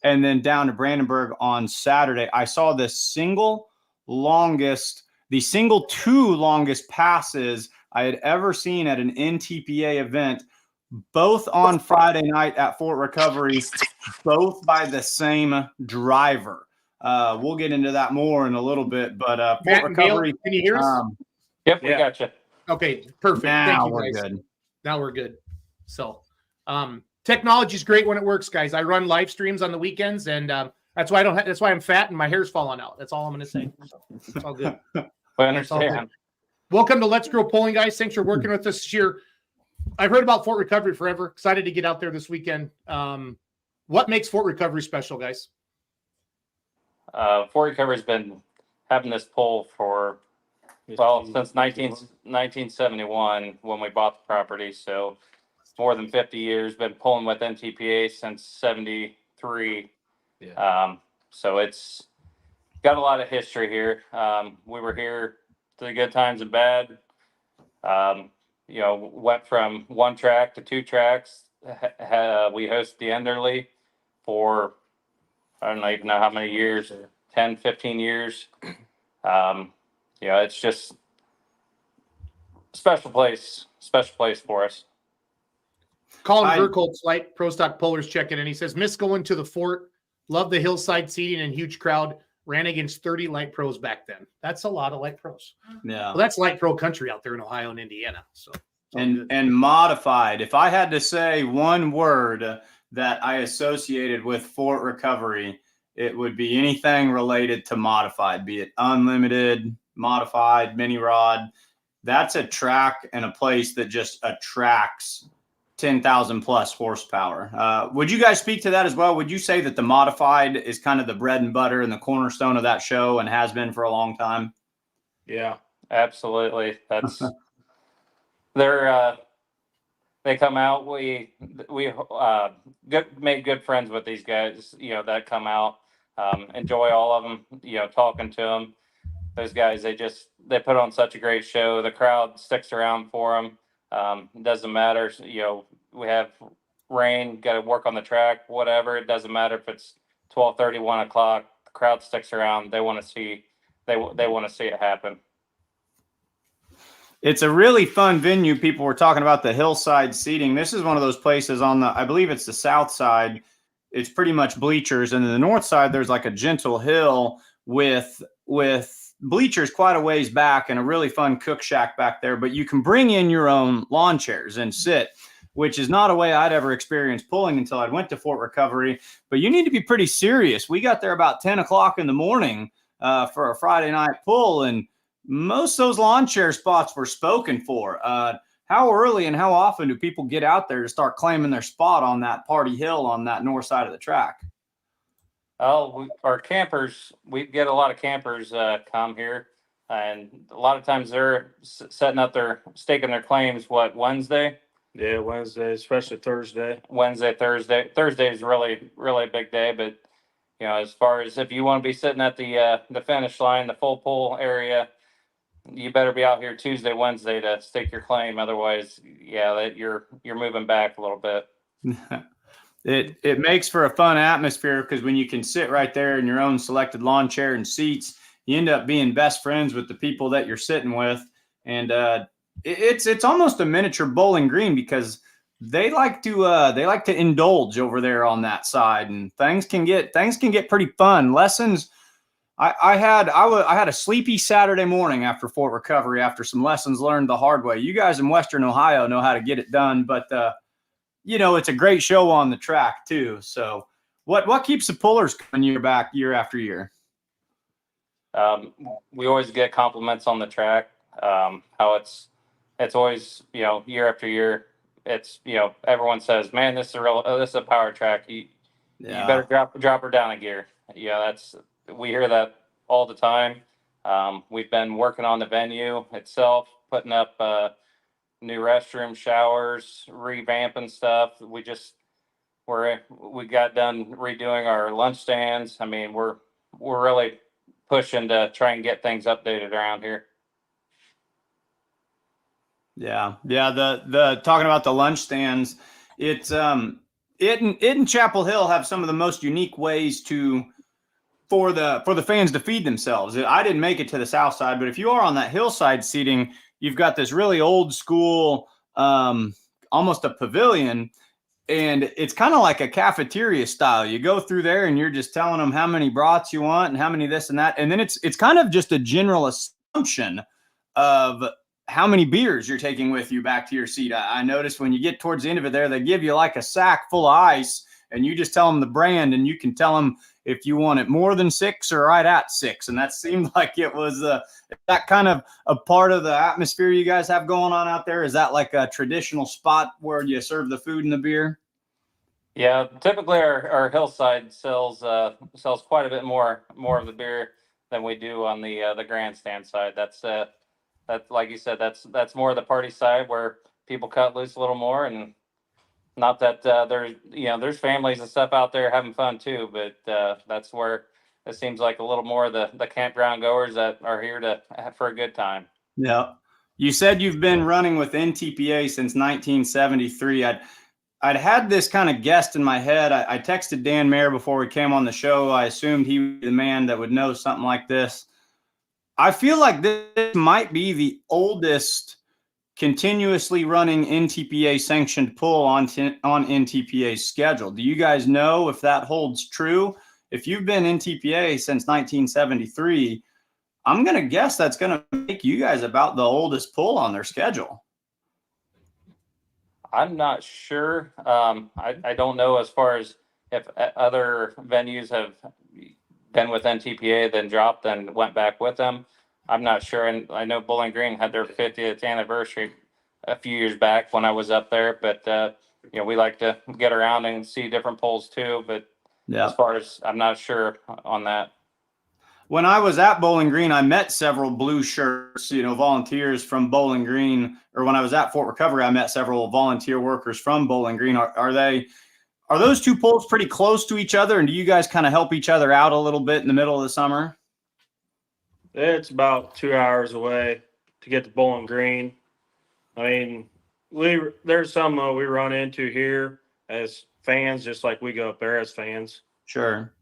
and then down to Brandenburg on Saturday. I saw the single 2 longest passes I had ever seen at an NTPA event, both on Friday night at Fort Recovery, both by the same driver. We'll get into that more in a little bit, but Fort Recovery. Dale, can you hear us? Yep, we got you. Okay, perfect. Now Thank you, we're guys. good. Now we're good. So, technology is great when it works, guys. I run live streams on the weekends, and that's why I don't. That's why I'm fat and my hair's falling out. That's all I'm going to say. So, it's all good. I understand. Welcome to Let's Grow Polling, guys. Thanks for working with us this year. I've heard about Fort Recovery forever. Excited to get out there this weekend. What makes Fort Recovery special, guys? Fort Recovery's been having this poll for, since 1971 when we bought the property. So it's more than 50 years. Been pulling with NTPA since 73. Yeah. So it's got a lot of history here. We were here to the good times and bad. Went from 1 track to 2 tracks. We hosted the Enderley for, I don't even know how many years, 10, 15 years. It's just a special place for us. Colin Burkholt's Light Pro Stock Pullers checking in. He says, miss going to the fort. Love the hillside seating and huge crowd. Ran against 30 light pros back then. That's a lot of light pros. Yeah. Well, that's light pro country out there in Ohio and Indiana. So and modified. If I had to say one word that I associated with Fort Recovery, it would be anything related to modified, be it unlimited, modified, mini rod. That's a track and a place that just attracts 10,000 plus horsepower. Would you guys speak to that as well? Would you say that the modified is kind of the bread and butter and the cornerstone of that show and has been for a long time? Yeah, absolutely. That's they come out. We made good friends with these guys, that come out. Enjoy all of them, talking to them. Those guys, they put on such a great show. The crowd sticks around for them. It doesn't matter. We have rain, got to work on the track, whatever. It doesn't matter if it's 12:30, 1 o'clock. The crowd sticks around. They want to see. They want to see it happen. It's a really fun venue. People were talking about the hillside seating. This is one of those places on I believe it's the south side. It's pretty much bleachers, and then the north side there's like a gentle hill with bleachers quite a ways back and a really fun cook shack back there. But you can bring in your own lawn chairs and sit, which is not a way I'd ever experienced pulling until I went to Fort Recovery. But you need to be pretty serious. We got there about 10 o'clock in the morning for a Friday night pull, and most of those lawn chair spots were spoken for. How early and how often do people get out there to start claiming their spot on that party hill on that north side of the track? Oh, our campers, we get a lot of campers come here, and a lot of times they're setting up staking their claims, Wednesday? Yeah, Wednesday, especially Thursday. Thursday is really, really a big day, but as far as if you want to be sitting at the finish line, the full pull area, you better be out here Tuesday, Wednesday to stake your claim. Otherwise, you're moving back a little bit. It makes for a fun atmosphere because when you can sit right there in your own selected lawn chair and seats, you end up being best friends with the people that you're sitting with, and it's almost a miniature Bowling Green because they like to indulge over there on that side, and things can get pretty fun. Lessons. I had a sleepy Saturday morning after Fort Recovery after some lessons learned the hard way. You guys in Western Ohio know how to get it done, but it's a great show on the track too. So what keeps the pullers coming year after year? We always get compliments on the track. How it's always, year after year, it's, everyone says, man, this is a power track. You better drop her down a gear. We hear that all the time. We've been working on the venue itself, putting up new restroom, showers, revamping stuff. We got done redoing our lunch stands. I mean, we're really pushing to try and get things updated around here. Yeah. The talking about the lunch stands, it and Chapel Hill have some of the most unique ways for the fans to feed themselves. I didn't make it to the south side, but if you are on that hillside seating, you've got this really old school, almost a pavilion, and it's kind of like a cafeteria style. You go through there and you're just telling them how many brats you want and how many this and that, and then it's kind of just a general assumption of how many beers you're taking with you back to your seat. I noticed when you get towards the end of it there, they give you like a sack full of ice, and you just tell them the brand, and you can tell them if you want it more than 6 or right at 6. And that seemed like it was that kind of a part of the atmosphere you guys have going on out there. Is that like a traditional spot where you serve the food and the beer? Yeah, typically our hillside sells quite a bit more of the beer than we do on the grandstand side. That's like you said, that's more of the party side where people cut loose a little more. And not that there's families and stuff out there having fun too, but that's where it seems like a little more of the campground goers that are here for a good time. Yeah. You said you've been running with NTPA since 1973. I'd had this kind of guessed in my head. I texted Dan Mayer before we came on the show. I assumed he was the man that would know something like this. I feel like this might be the oldest continuously running NTPA sanctioned pull on NTPA's schedule. Do you guys know if that holds true? If you've been NTPA since 1973, I'm going to guess that's going to make you guys about the oldest pull on their schedule. I'm not sure. I don't know as far as if other venues have been with NTPA, then dropped and went back with them. I'm not sure. And I know Bowling Green had their 50th anniversary a few years back when I was up there. But, we like to get around and see different polls too. But as far as I'm not sure on that. When I was at Bowling Green, I met several blue shirts, volunteers from Bowling Green. Or when I was at Fort Recovery, I met several volunteer workers from Bowling Green. Are those two polls pretty close to each other? And do you guys kind of help each other out a little bit in the middle of the summer? It's about 2 hours away to get to Bowling Green. I mean, there's some we run into here as fans, just like we go up there as fans. Sure.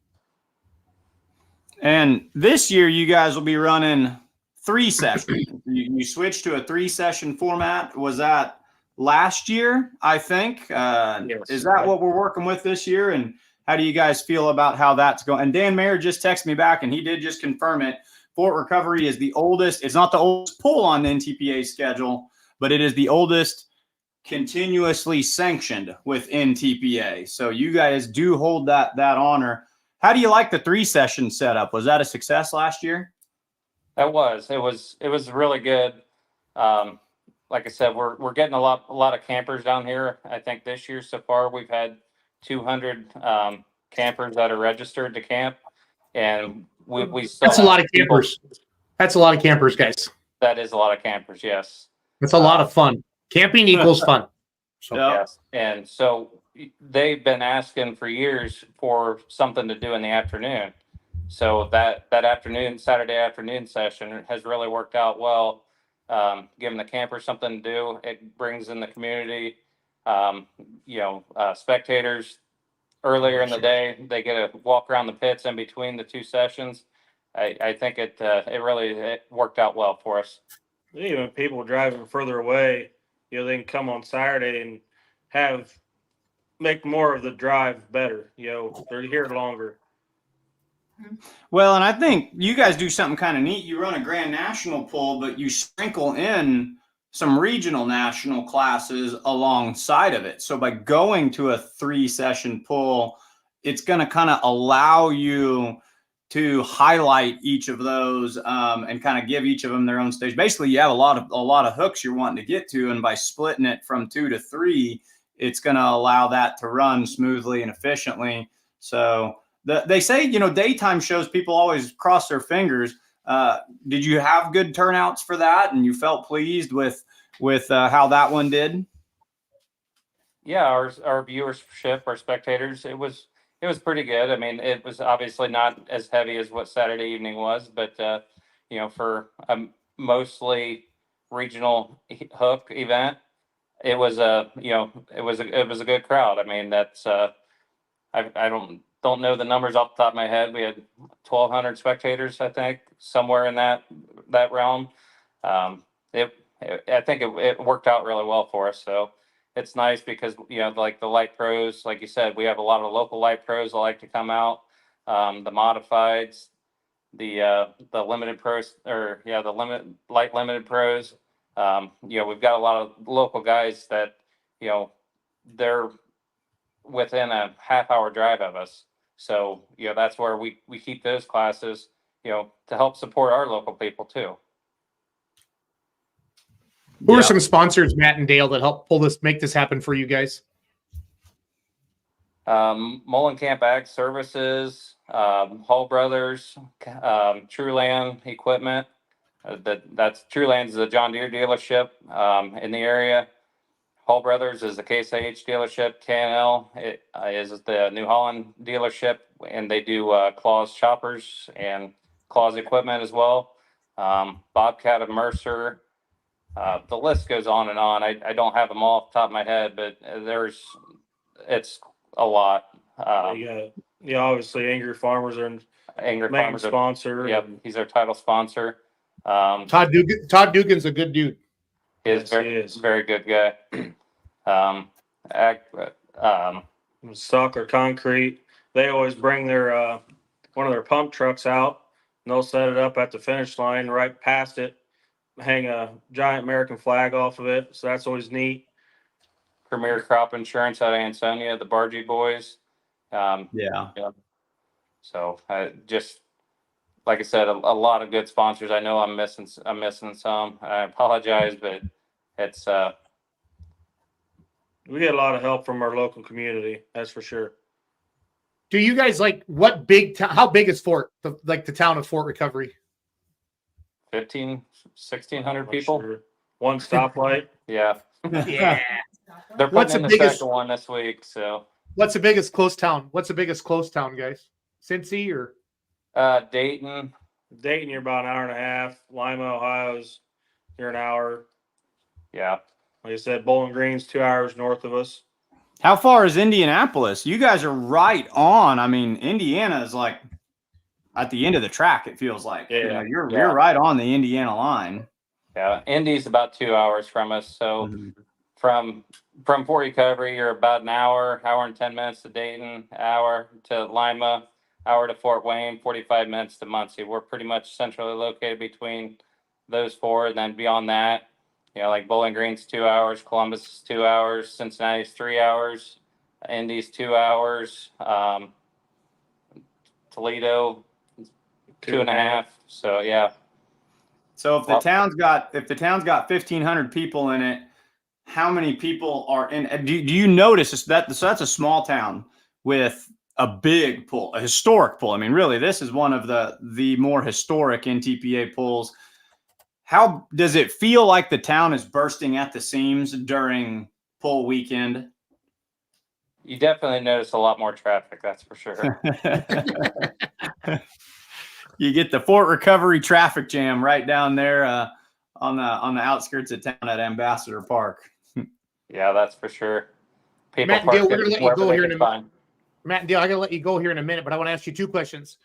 And this year, you guys will be running 3 sessions. You switched to a 3-session format. Was that last year, I think? Yes. Is that what we're working with this year? And how do you guys feel about how that's going? And Dan Mayer just texted me back, and he did just confirm it. Fort Recovery is the oldest. It's not the oldest pull on the NTPA schedule, but it is the oldest continuously sanctioned with NTPA. So you guys do hold that honor. How do you like the 3-session setup? Was that a success last year? It was really good. Like I said, we're getting a lot of campers down here. I think this year so far we've had 200 campers that are registered to camp, and we still that's a lot of campers. That's a lot of campers, guys. That is a lot of campers. Yes, it's a lot of fun. Camping equals fun. So, yes, and so they've been asking for years for something to do in the afternoon. So that afternoon, Saturday afternoon session has really worked out well. Giving the campers something to do, it brings in the community, spectators. earlier in the day. They get to walk around the pits in between the two sessions. I think it really worked out well for us. Even people driving further away, they can come on Saturday and make more of the drive better. They're here longer. Well, and I think you guys do something kind of neat. You run a Grand National pull, but you sprinkle in some regional national classes alongside of it. So by going to a 3-session pull, it's going to kind of allow you to highlight each of those and kind of give each of them their own stage. Basically, you have a lot of hooks you're wanting to get to, and by splitting it from 2 to 3, it's going to allow that to run smoothly and efficiently. So they say, daytime shows, people always cross their fingers. Did you have good turnouts for that, and you felt pleased with how that one did? Yeah, our viewership, our spectators, it was pretty good. I mean, it was obviously not as heavy as what Saturday evening was, but for a mostly regional hook event, it was a good crowd. I mean, that's I don't know the numbers off the top of my head. We had 1,200 spectators, I think, somewhere in that realm. I think it worked out really well for us. So it's nice because like the light pros, like you said, we have a lot of local light pros that like to come out. The modifieds, the limited pros, the limited pros. We've got a lot of local guys that they're within a half-hour drive of us. So that's where we keep those classes to help support our local people too. Who are some sponsors, Matt and Dale, that help make this happen for you guys? Molenkamp Ag Services, Hall Brothers, Trueland Equipment. That's Trueland is a John Deere dealership in the area. Hall Brothers is the Case IH dealership. K&L is the New Holland dealership, and they do Claus choppers and Claus equipment as well. Bobcat of Mercer. The list goes on and on. I don't have them all off the top of my head, but it's a lot. Obviously Angry Farmers are Angry main Farmers sponsor. Yep, he's our title sponsor. Todd Dugan's a good dude. He is very good guy. Stockler Concrete. They always bring their one of their pump trucks out, and they'll set it up at the finish line right past it, hang a giant American flag off of it. So that's always neat. Premier Crop Insurance out of Ansonia, the Bargy boys. Yeah. So just like I said, a lot of good sponsors. I know I'm missing some. I apologize, but it's we get a lot of help from our local community. That's for sure. Do you guys what big town? How big is Fort? The town of Fort Recovery? 1,600 people. Sure. One stoplight. Yeah. Yeah. They're putting in the second one this week. So what's the biggest close town? Guys? Cincy or Dayton? Dayton, you're about an hour and a half. Lima, Ohio's you're an hour. Yeah. Like I said, Bowling Green's 2 hours north of us. How far is Indianapolis? You guys are right on. I mean, Indiana is like at the end of the track, it feels like. Yeah. You're right on the Indiana line. Yeah. Indy's about 2 hours from us. So from Fort Recovery, you're about an hour and 10 minutes to Dayton, hour to Lima, hour to Fort Wayne, 45 minutes to Muncie. We're pretty much centrally located between those four. And then beyond that, like Bowling Green's 2 hours, Columbus is 2 hours, Cincinnati's 3 hours, Indy's 2 hours, Toledo 2.5. So yeah. So if the town's got 1,500 people in it, how many people are in? Do you notice that? So that's a small town with a big pull, a historic pull. I mean, really, this is one of the more historic NTPA pulls. How does it feel like the town is bursting at the seams during pull weekend? You definitely notice a lot more traffic, that's for sure. You get the Fort Recovery traffic jam right down there on the outskirts of town at Ambassador Park. Yeah, that's for sure. Matt and Dale, we're going to let you go here in a minute. Matt and Dale, I'm going to let you go here in a minute, but I want to ask you 2 questions.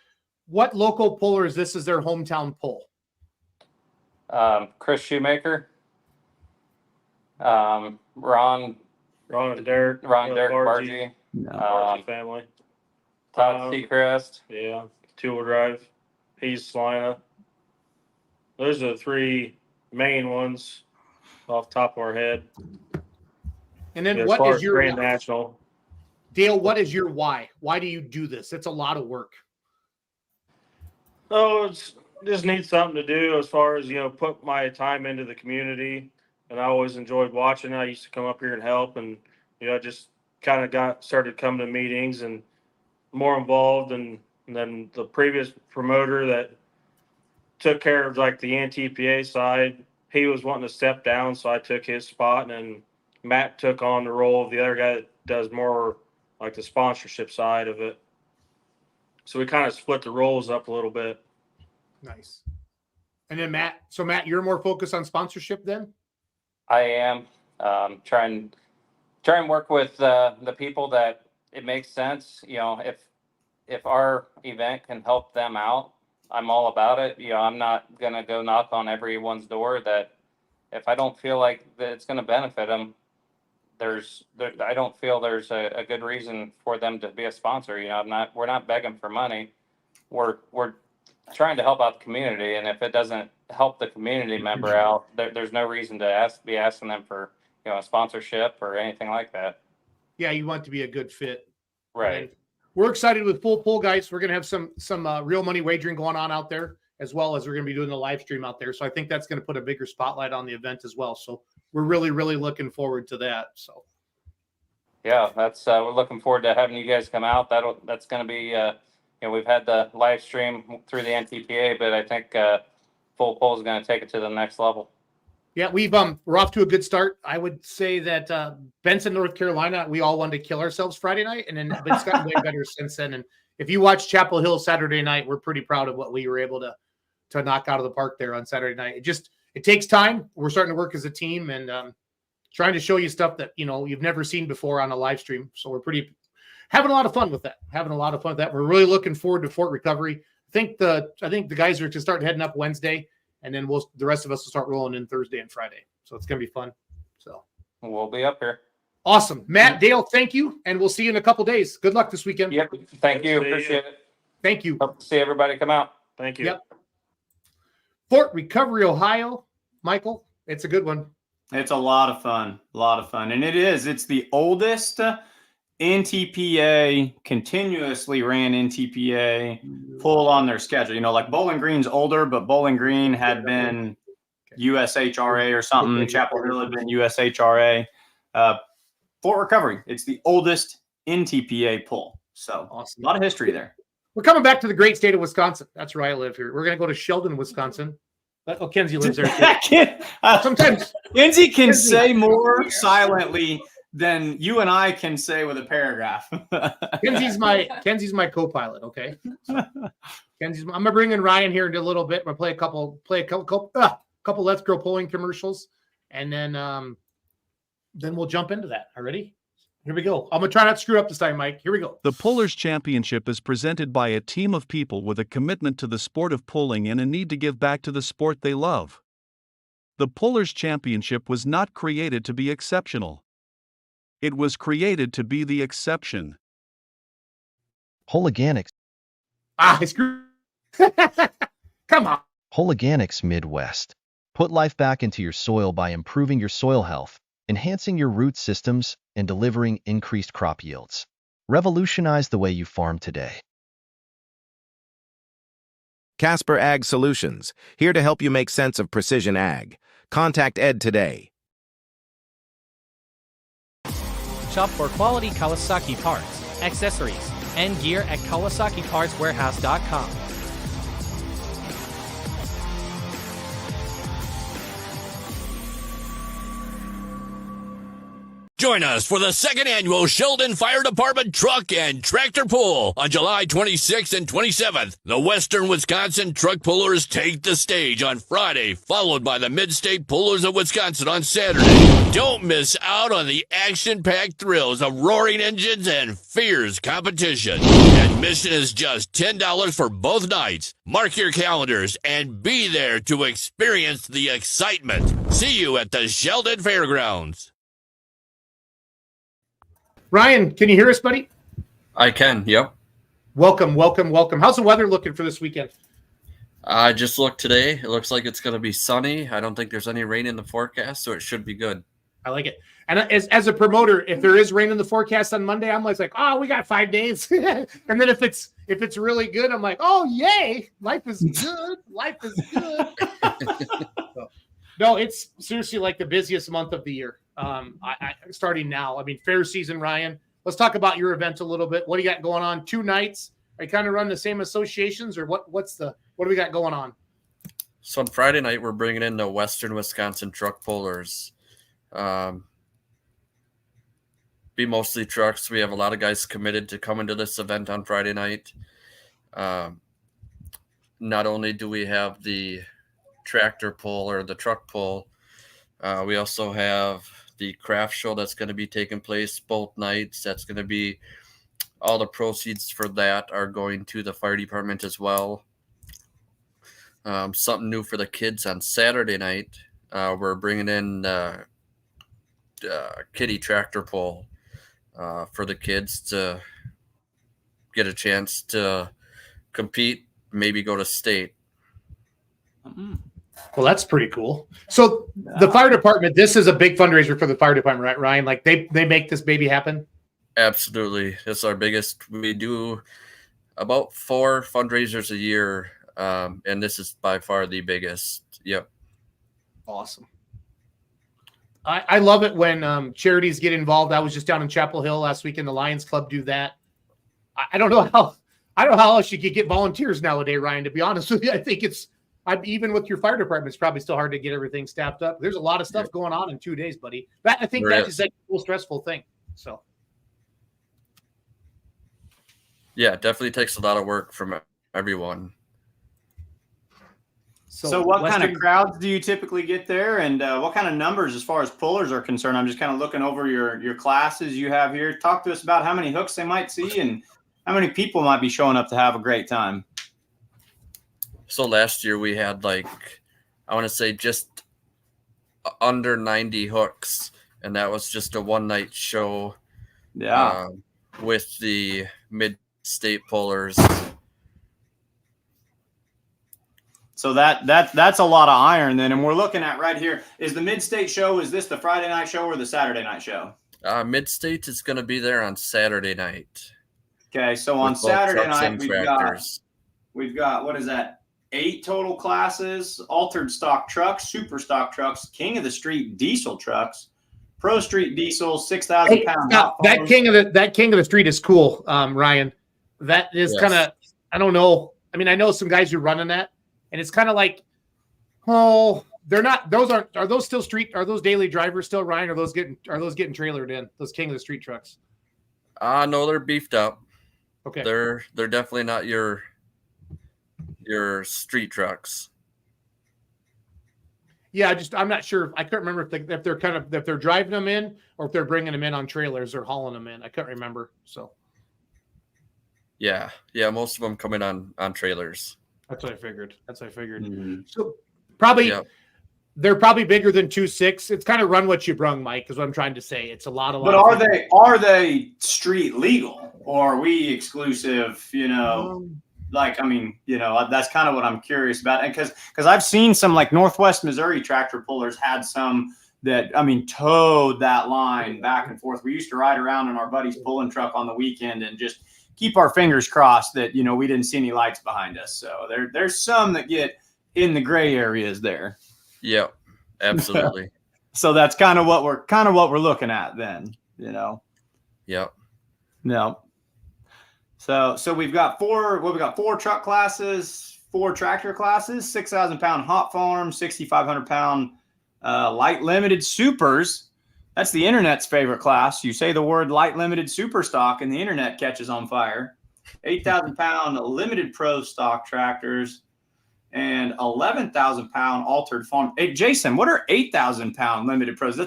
What local puller is this as their hometown pull? Chris Shoemaker, Ron and Derek Bargy, family. Todd Seacrest. Yeah, 2-wheel drive. He's Salina. Those are the 3 main ones off the top of our head. And then what is your Grand National? Dale, what is your why? Why do you do this? It's a lot of work. Oh, it's just need something to do as far as, put my time into the community. And I always enjoyed watching. I used to come up here and help, and, just kind of started coming to meetings and more involved. And then the previous promoter that took care of like the NTPA side, he was wanting to step down. So I took his spot, and then Matt took on the role of the other guy that does more like the sponsorship side of it. So we kind of split the roles up a little bit. Nice. And then Matt, you're more focused on sponsorship then? I am try and work with the people that it makes sense. If our event can help them out, I'm all about it. I'm not gonna go knock on everyone's door. That if I don't feel like that it's gonna benefit them, I don't feel there's a good reason for them to be a sponsor. We're not begging for money. We're trying to help out the community, and if it doesn't help the community member out, there's no reason to be asking them for a sponsorship or anything like that. Yeah, you want to be a good fit, right? And we're excited with Full Pull, guys. We're gonna have some real money wagering going on out there, as well as we're gonna be doing the live stream out there. So I think that's gonna put a bigger spotlight on the event as well. So we're really, really looking forward to that. So yeah, that's we're looking forward to having you guys come out. That's gonna be we've had the live stream through the NTPA, but I think Full Pull is going to take it to the next level. Yeah, we're off to a good start. I would say that Benson, North Carolina, we all wanted to kill ourselves Friday night, and then but it's gotten way better since then. And if you watch Chapel Hill Saturday night, we're pretty proud of what we were able to knock out of the park there on Saturday night. It takes time. We're starting to work as a team and trying to show you stuff that you've never seen before on a live stream. So we're having a lot of fun with that. We're really looking forward to Fort Recovery. I think the guys are to start heading up Wednesday, and then the rest of us will start rolling in Thursday and Friday. So it's gonna be fun. So we'll be up here. Awesome, Matt, Dale. Thank you, and we'll see you in a couple days. Good luck this weekend. Yep. Thank you. Appreciate it. Thank you. Hope to see everybody come out. Thank you. Yep. Fort Recovery, Ohio. Michael, it's a good one. It's a lot of fun. And it's the oldest NTPA, continuously ran NTPA pull on their schedule. Like Bowling Green's older, but Bowling Green had been USHRA or something. Chapel Hill had been USHRA. Fort Recovery, it's the oldest NTPA pull. So awesome. A lot of history there. We're coming back to the great state of Wisconsin. That's where I live here. We're going to go to Sheldon, Wisconsin. Oh, Kenzie lives there too. Sometimes Kenzie can say more silently than you and I can say with a paragraph. Kenzie's my co-pilot. Okay. So, I'm gonna bring in Ryan here in a little bit. We'll play a couple Let's Grow Pulling commercials, and then we'll jump into that. Already? Here we go. I'm gonna try not to screw up this time, Mike. Here we go. The Pullers Championship is presented by a team of people with a commitment to the sport of pulling and a need to give back to the sport they love. The Pullers Championship was not created to be exceptional. It was created to be the exception. Holiganics. I screwed. Come on. Holiganics Midwest. Put life back into your soil by improving your soil health, enhancing your root systems, and delivering increased crop yields. Revolutionize the way you farm today. Casper Ag Solutions, here to help you make sense of precision ag. Contact Ed today. Shop for quality Kawasaki parts, accessories, and gear at KawasakiPartsWarehouse.com. Join us for the second annual Sheldon Fire Department Truck and Tractor Pull on July 26th and 27th. The Western Wisconsin Truck Pullers take the stage on Friday, followed by the Mid-State Pullers of Wisconsin on Saturday. Don't miss out on the action-packed thrills of roaring engines and fierce competition. Admission is just $10 for both nights. Mark your calendars and be there to experience the excitement. See you at the Sheldon Fairgrounds. Ryan, can you hear us, buddy? I can, yep. Welcome. How's the weather looking for this weekend? I just looked today. It looks like it's going to be sunny. I don't think there's any rain in the forecast, so it should be good. I like it. And as a promoter, if there is rain in the forecast on Monday, I'm like, oh, we got 5 days. And then if it's really good, I'm like, oh, yay, life is good. Life is good. No, it's seriously like the busiest month of the year. Starting now. I mean, fair season, Ryan. Let's talk about your event a little bit. What do you got going on? 2 nights. Are you kind of run the same associations, or what do we got going on? So on Friday night, we're bringing in the Western Wisconsin Truck Pullers. Be mostly trucks. We have a lot of guys committed to coming to this event on Friday night. Not only do we have the tractor pull or the truck pull, we also have the craft show that's going to be taking place both nights. That's going to be all the proceeds for that are going to the fire department as well. Something new for the kids on Saturday night. We're bringing in kiddie tractor pull for the kids to get a chance to compete, maybe go to state. Well, that's pretty cool. So the fire department, this is a big fundraiser for the fire department, right, Ryan? Like they make this baby happen? Absolutely. It's our biggest. We do about 4 fundraisers a year, and this is by far the biggest. Yep. Awesome. I love it when charities get involved. I was just down in Chapel Hill last week, and the Lions Club do that. I don't know how else you could get volunteers nowadays, Ryan. To be honest with you, I think even with your fire department, it's probably still hard to get everything staffed up. There's a lot of stuff going on in 2 days, buddy. I think that is a cool, stressful thing. So, yeah, it definitely takes a lot of work from everyone. So what kind of crowds do you typically get there, and what kind of numbers as far as pullers are concerned? I'm just kind of looking over your classes you have here. Talk to us about how many hooks they might see and how many people might be showing up to have a great time. So last year we had I want to say just under 90 hooks, and that was just a one-night show. Yeah. With the mid-state pullers. So that's a lot of iron then. And we're looking at right here, is the mid-state show, is this the Friday night show or the Saturday night show? Mid-state is going to be there on Saturday night. Okay, so on Saturday night we've got what is that? 8 total classes: altered stock trucks, super stock trucks, king of the street diesel trucks, pro street diesel, 6,000 pound. That king of the street is cool, Ryan. That is kind of, I don't know. I mean, I know some guys who run in that, and it's kind of like, they're not. Are those still street? Are those daily drivers still, Ryan? Are those getting trailered in? Those king of the street trucks? No, they're beefed up. Okay, they're definitely not your street trucks. Yeah, I'm not sure. I couldn't remember if they're driving them in or if they're bringing them in on trailers or hauling them in. I couldn't remember. So. Yeah, most of them come in on trailers. That's what I figured. Mm-hmm. So they're probably bigger than 2.6. It's kind of run what you brung, Mike, is what I'm trying to say. It's a lot. But are they street legal, or are we exclusive? That's kind of what I'm curious about. And because I've seen some like Northwest Missouri tractor pullers had some that, towed that line back and forth. We used to ride around in our buddy's pulling truck on the weekend and just keep our fingers crossed that, we didn't see any lights behind us. So there's some that get in the gray areas there. Yeah, absolutely. So that's kind of what we're looking at then, Yep. No. So we've got 4 truck classes, 4 tractor classes, 6,000 pound hot farm, 6,500 pound light limited supers. That's the internet's favorite class. You say the word light limited super stock and the internet catches on fire. 8,000 pound limited pro stock tractors and 11,000 pound altered farm. Hey, Jason, what are 8,000 pound limited pros?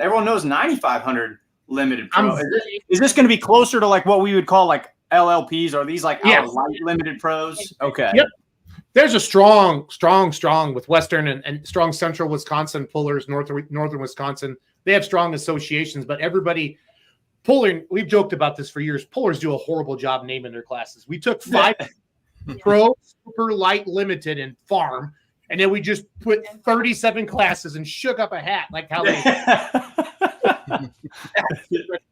everyone knows 9,500 limited pro. Is this going to be closer to like what we would call like LLPs? Are these like our light limited pros? Okay. Yep. There's a strong with Western and strong Central Wisconsin pullers, Northern Wisconsin. They have strong associations, but everybody pulling, we've joked about this for years. Pullers do a horrible job naming their classes. We took 5 pro, super light, limited, and farm, and then we just put 37 classes and shook up a hat like how they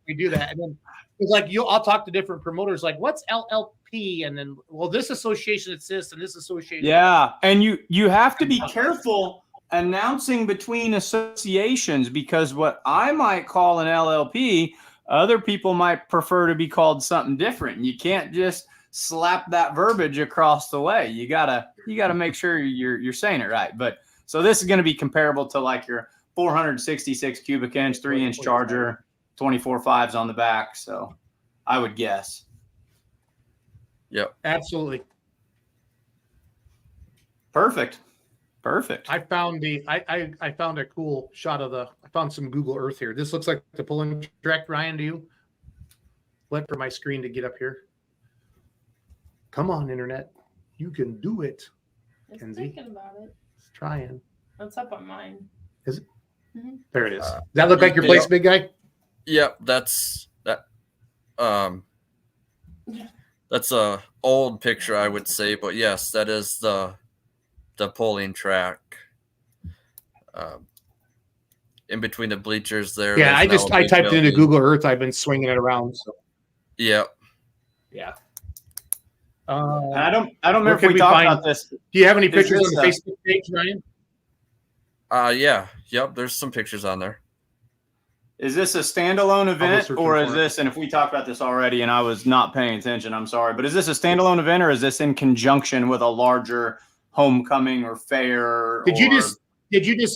we do that. And then it's like I'll talk to different promoters, like, what's LLP? And then, well, this association exists and this association. Yeah. And you have to be careful announcing between associations, because what I might call an LLP, other people might prefer to be called something different. You can't just slap that verbiage across the way. You gotta make sure you're saying it right. But so this is going to be comparable to like your 466 cubic inch, 3-inch charger, 24 5s on the back. So I would guess. Yep. Absolutely. Perfect. I found I found a cool shot of I found some Google Earth here. This looks like the pulling track, Ryan, to you? Wait for my screen to get up here. Come on, internet. You can do it. It's Kenzie. thinking about it. It's trying. That's up on mine. Is it? Mm-hmm. There it is. Does that look like your place, big guy? Yep, that's a old picture, I would say, but yes, that is the pulling track. In between the bleachers there. Yeah, I typed it into Google Earth. I've been swinging it around. So. Yep. Yeah. I don't remember if we talked about this. Do you have any pictures on the Facebook page, Ryan? Yeah. Yep. There's some pictures on there. Is this a standalone event, or is this, and if we talked about this already and I was not paying attention, I'm sorry, but is this a standalone event, or is this in conjunction with a larger homecoming or fair? Did you just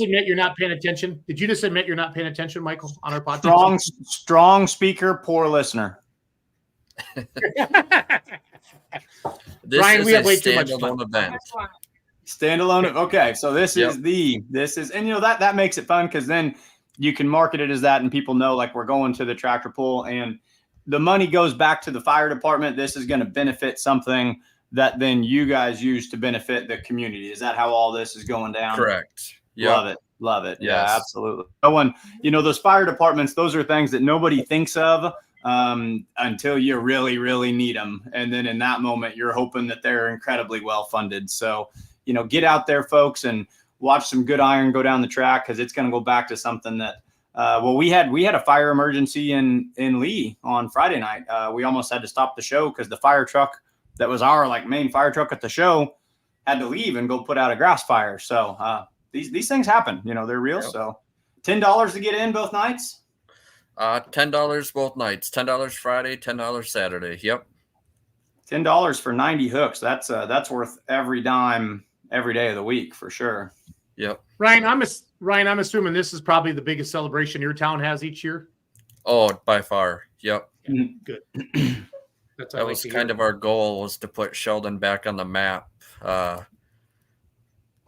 admit you're not paying attention? Did you just admit you're not paying attention, Michael, on our podcast? Strong speaker, poor listener. Ryan, we have way too much fun. Standalone. Okay, so this is, and you know that makes it fun, because then you can market it as that, and people know like we're going to the tractor pull, and the money goes back to the fire department. This is going to benefit something that then you guys use to benefit the community. Is that how all this is going down? Correct. Yep. Love it. Yeah, absolutely. No one, those fire departments, those are things that nobody thinks of until you really, really need them. And then in that moment, you're hoping that they're incredibly well funded. So, get out there, folks, and watch some good iron go down the track, because it's going to go back to something that, we had a fire emergency in Lee on Friday night. We almost had to stop the show because the fire truck that was our main fire truck at the show had to leave and go put out a grass fire. So these things happen, they're real. Yep. So $10 to get in both nights. $10 both nights. $10 Friday, $10 Saturday. Yep. $10 for 90 hooks. That's worth every dime every day of the week for sure. Yep. Ryan, I'm assuming this is probably the biggest celebration your town has each year. Oh, by far. Yep. Good. That was kind of our goal, was to put Sheldon back on the map.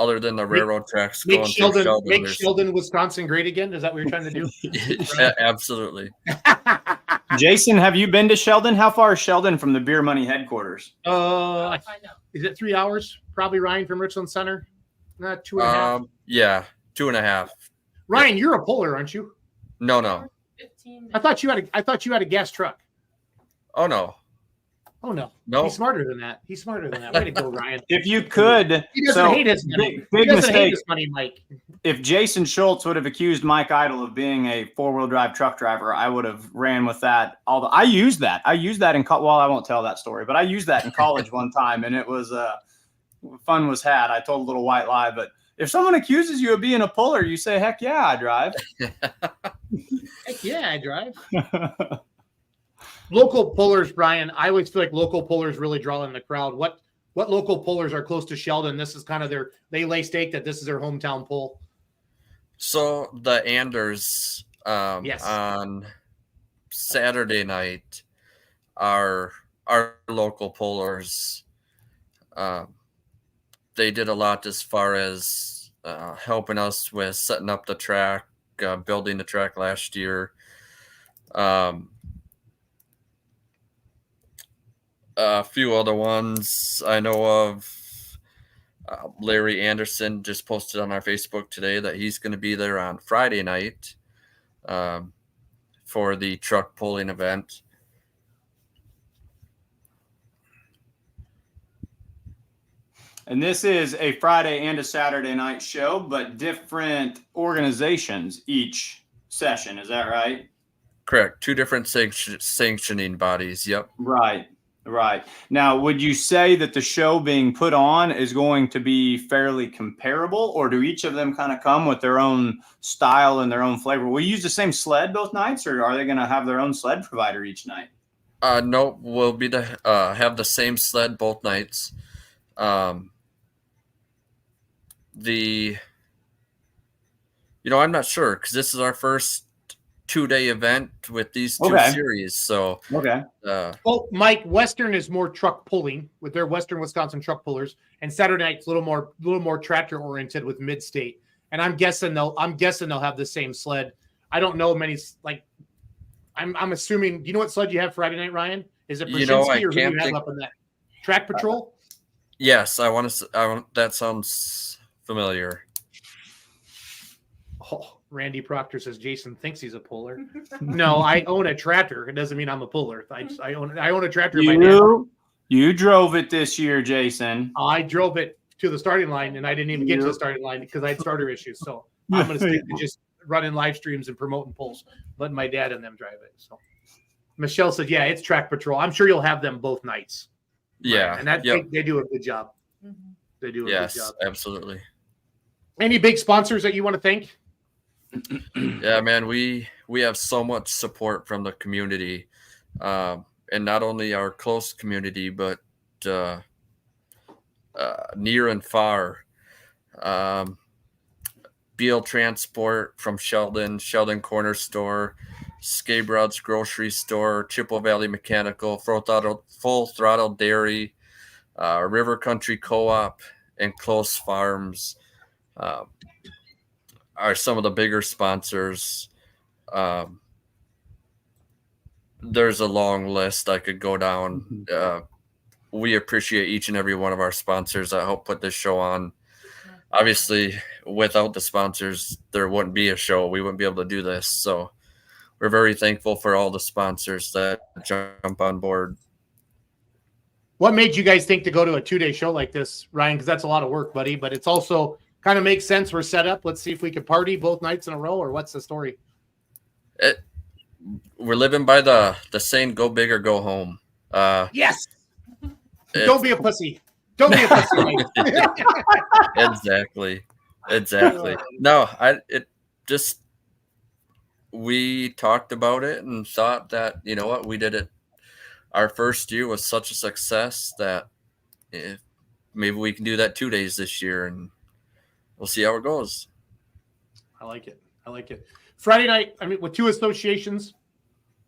Other than the railroad tracks going through Sheldon. Make Sheldon, Wisconsin great again? Is that what you're trying to do? Yeah, absolutely. Jason, have you been to Sheldon? How far is Sheldon from the Beer Money headquarters? Is it 3 hours? Probably, Ryan, from Richland Center? Not 2.5? Yeah, 2.5. Ryan, you're a puller, aren't you? No. I thought you had a gas truck. Oh no. No. He's smarter than that. Way to go, Ryan. If you could, he doesn't hate his money. Big mistake. Hate his money, Mike. If Jason Schultz would have accused Mike Idle of being a 4-wheel drive truck driver, I would have ran with that. I used that. in well, I won't tell that story, but I used that in college one time, and it was fun was had. I told a little white lie, but if someone accuses you of being a puller, you say, "Heck yeah, I drive." Heck yeah, I drive. Local pullers, Brian. I always feel like local pullers really draw in the crowd. What local pullers are close to Sheldon? This is kind of they lay stake that this is their hometown pull. So the Anders on Saturday night, our local pullers, they did a lot as far as helping us with setting up the track, building the track last year. A few other ones I know of. Larry Anderson just posted on our Facebook today that he's going to be there on Friday night for the truck pulling event. And this is a Friday and a Saturday night show, but different organizations each session. Is that right? Correct. 2 different sanctioning bodies. Yep. Right. Right. Now, would you say that the show being put on is going to be fairly comparable, or do each of them kind of come with their own style and their own flavor? Will you use the same sled both nights, or are they going to have their own sled provider each night? No, we'll be have the same sled both nights. I'm not sure because this is our first 2-day event with these 2 series. So well, Mike, Western is more truck pulling with their Western Wisconsin truck pullers, and Saturday night's a little more tractor oriented with Mid-State. And I'm guessing they'll have the same sled. I don't know many, like I'm assuming. Do you know what sled you have Friday night, Ryan? Is it Brzezinski or who you have up in that? Track Patrol? Yes, that sounds familiar. Oh, Randy Proctor says Jason thinks he's a puller. No, I own a tractor. It doesn't mean I'm a puller. I own a tractor. You drove it this year, Jason. I drove it to the starting line, and I didn't even get to the starting line because I had starter issues. So I'm going to stick to just running live streams and promoting pulls, letting my dad and them drive it. So Michelle said, "Yeah, it's Track Patrol. I'm sure you'll have them both nights." Yeah, and they do a good job. They do a good job. Absolutely. Any big sponsors that you want to thank? Yeah, man, we have so much support from the community, and not only our close community, but near and far. Beal Transport from Sheldon Corner Store, Scabrod's Grocery Store, Chippewa Valley Mechanical, Full Throttle Dairy, River Country Co-op, and Close Farms are some of the bigger sponsors. There's a long list I could go down. We appreciate each and every one of our sponsors that help put this show on. Obviously, without the sponsors, there wouldn't be a show. We wouldn't be able to do this. So we're very thankful for all the sponsors that jump on board. What made you guys think to go to a 2-day show like this, Ryan? Because that's a lot of work, buddy. But it's also kind of makes sense. We're set up. Let's see if we can party both nights in a row, or what's the story? We're living by the saying, go big or go home. Yes. Don't be a pussy. Don't be a pussy. Exactly. No, we talked about it and thought that, you know what, we did it. Our first year was such a success that maybe we can do that 2 days this year, and we'll see how it goes. I like it. Friday night, with 2 associations,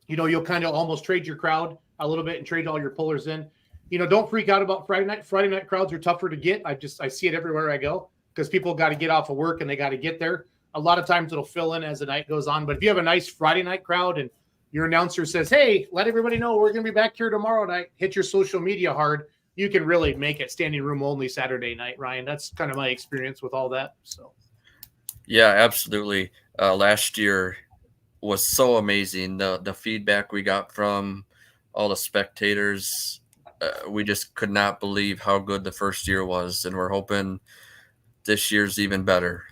you'll kind of almost trade your crowd a little bit and trade all your pullers in. Don't freak out about Friday night. Friday night crowds are tougher to get. I see it everywhere I go because people got to get off of work and they got to get there. A lot of times it'll fill in as the night goes on. But if you have a nice Friday night crowd and your announcer says, "Hey, let everybody know we're going to be back here tomorrow night," hit your social media hard, you can really make it standing room only Saturday night, Ryan. That's kind of my experience with all that. So, yeah, absolutely. Last year was so amazing. The feedback we got from all the spectators, we just could not believe how good the first year was, and we're hoping this year's even better.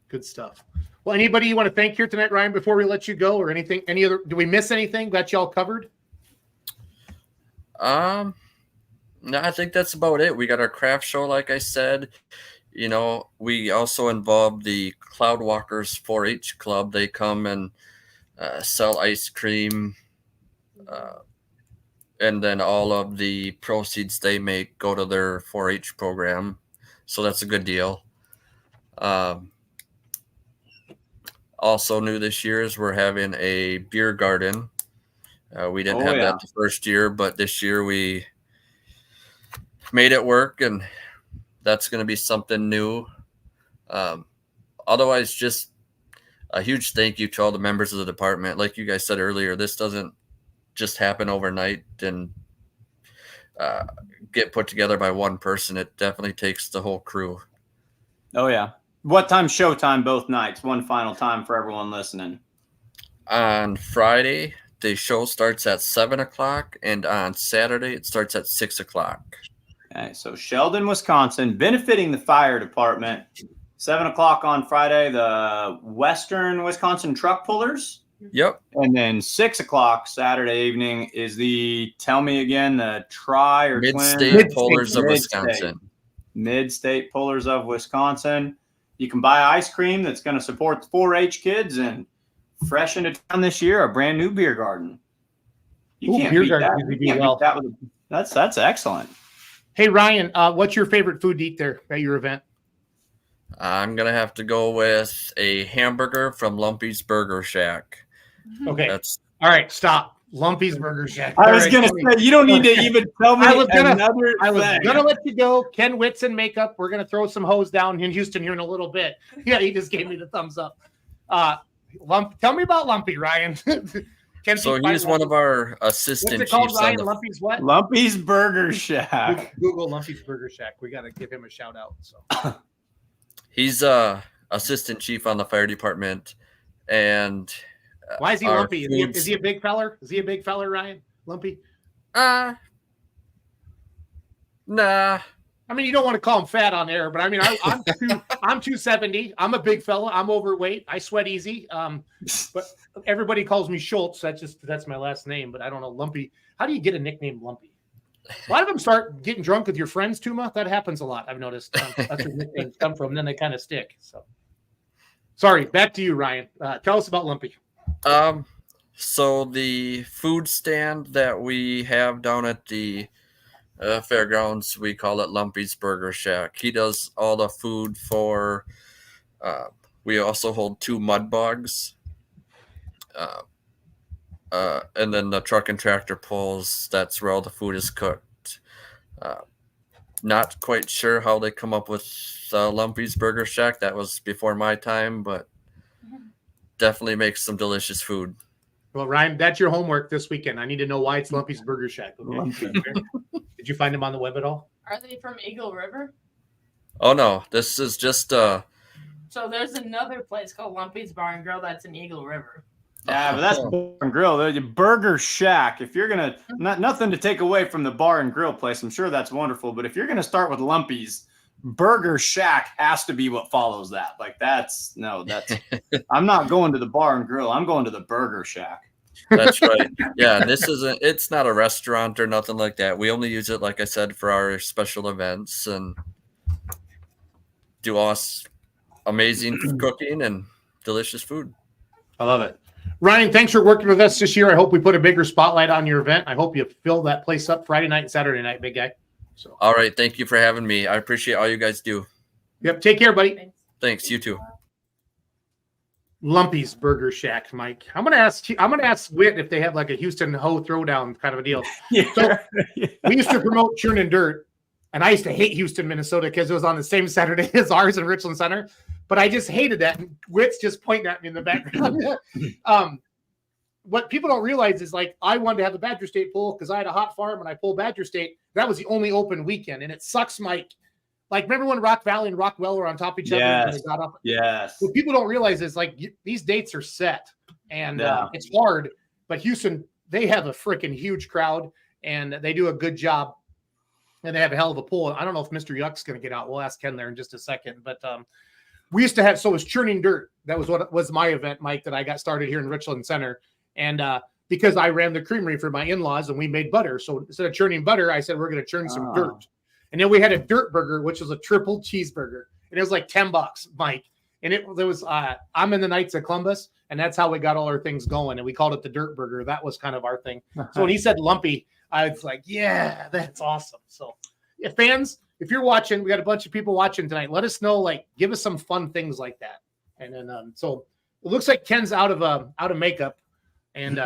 Good stuff. Well, anybody you want to thank here tonight, Ryan, before we let you go, or anything? Any other? Do we miss anything? Got y'all covered? No, I think that's about it. We got our craft show, like I said. We also involved the Cloudwalkers 4-H Club. They come and sell ice cream, and then all of the proceeds they make go to their 4-H program. So that's a good deal. Also new this year is we're having a beer garden. We didn't have that the first year, but this year we made it work, and that's going to be something new. Otherwise, just a huge thank you to all the members of the department. Like you guys said earlier, this doesn't just happen overnight and get put together by one person. It definitely takes the whole crew. Oh, yeah. What time showtime both nights? One final time for everyone listening. On Friday, the show starts at 7 o'clock, and on Saturday, it starts at 6 o'clock. Okay, so Sheldon, Wisconsin, benefiting the fire department. 7 o'clock on Friday, the Western Wisconsin Truck Pullers. Yep. And then 6 o'clock Saturday evening is the, tell me again, the Tri or Mid-State Pullers of Wisconsin. Mid-State Pullers of Wisconsin. You can buy ice cream that's going to support the 4-H kids, and fresh into town this year, a brand new beer garden. You can't beat that. That's excellent. Hey, Ryan, what's your favorite food to eat there at your event? I'm going to have to go with a hamburger from Lumpy's Burger Shack. Okay. All right, stop. Lumpy's Burger Shack. I was going to say, you don't need to even tell me I was gonna another let you go. Ken Whitson makeup. We're going to throw some hose down in Houston here in a little bit. Yeah, he just gave me the thumbs up. Tell me about Lumpy, Ryan. So he's one of our assistant What's it called, chiefs. Ryan? Lumpy's what? Lumpy's Burger Shack. Google Lumpy's Burger Shack. We got to give him a shout out. So he's assistant chief on the fire department, and why is he lumpy? Is he a big feller? Is he a big feller, Ryan? Lumpy? Nah. I mean, you don't want to call him fat on air, but I mean, I'm 270. I'm a big fella. I'm overweight. I sweat easy. But everybody calls me Schultz. That's my last name. But I don't know, Lumpy. How do you get a nickname, Lumpy? A lot of them start getting drunk with your friends, Tuma. That happens a lot. I've noticed. That's where nicknames come from. Then they kind of stick. So, sorry. Back to you, Ryan. Tell us about Lumpy. So the food stand that we have down at the fairgrounds, we call it Lumpy's Burger Shack. He does all the food for. We also hold 2 mud bogs, and then the truck and tractor pulls. That's where all the food is cooked. Not quite sure how they come up with Lumpy's Burger Shack. That was before my time, but definitely makes some delicious food. Well, Ryan, that's your homework this weekend. I need to know why it's Lumpy's Burger Shack. Okay? Did you find them on the web at all? Are they from Eagle River? Oh no, this is just So there's another place called Lumpy's Bar and Grill that's in Eagle River. Yeah, but that's Bar and Grill. The Burger Shack. If you're gonna nothing to take away from the Bar and Grill place, I'm sure that's wonderful. But if you're gonna start with Lumpy's, Burger Shack has to be what follows that. Like that's I'm not going to the Bar and Grill. I'm going to the Burger Shack. That's right. Yeah, it's not a restaurant or nothing like that. We only use it, like I said, for our special events and do amazing cooking and delicious food. I love it. Ryan, thanks for working with us this year. I hope we put a bigger spotlight on your event. I hope you fill that place up Friday night and Saturday night, big guy. So, all right. Thank you for having me. I appreciate all you guys do. Yep. Take care, buddy. Thanks. You too. Lumpy's Burger Shack, Mike. I'm gonna ask Whit if they have like a Houston Ho Throwdown kind of a deal. Yeah. So we used to promote Churn and Dirt, and I used to hate Houston, Minnesota, because it was on the same Saturday as ours in Richland Center. But I just hated that. And Whit's just pointing at me in the background. What people don't realize is, like, I wanted to have the Badger State pull because I had a hot farm and I pulled Badger State. That was the only open weekend, and it sucks, Mike. Like, remember when Rock Valley and Rockwell were on top of each other? Yes. And they got up? Yes. What people don't realize is, like, these dates are set, and it's hard. But Houston, they have a freaking huge crowd, and they do a good job, and they have a hell of a pull. I don't know if Mr. Yuck's going to get out. We'll ask Ken there in just a second. But we used to have, so it was Churning Dirt. That was what was my event, Mike, that I got started here in Richland Center. And because I ran the creamery for my in-laws and we made butter. So instead of churning butter, I said, we're going to churn some dirt. And then we had a dirt burger, which was a triple cheeseburger. And it was like $10, Mike. And it was, I'm in the Knights of Columbus. And that's how we got all our things going. And we called it the dirt burger. That was kind of our thing. So when he said Lumpy, I was like, yeah, that's awesome. So if fans, if you're watching, we got a bunch of people watching tonight. Let us know, like, give us some fun things like that. And then, so it looks like Ken's out of makeup. And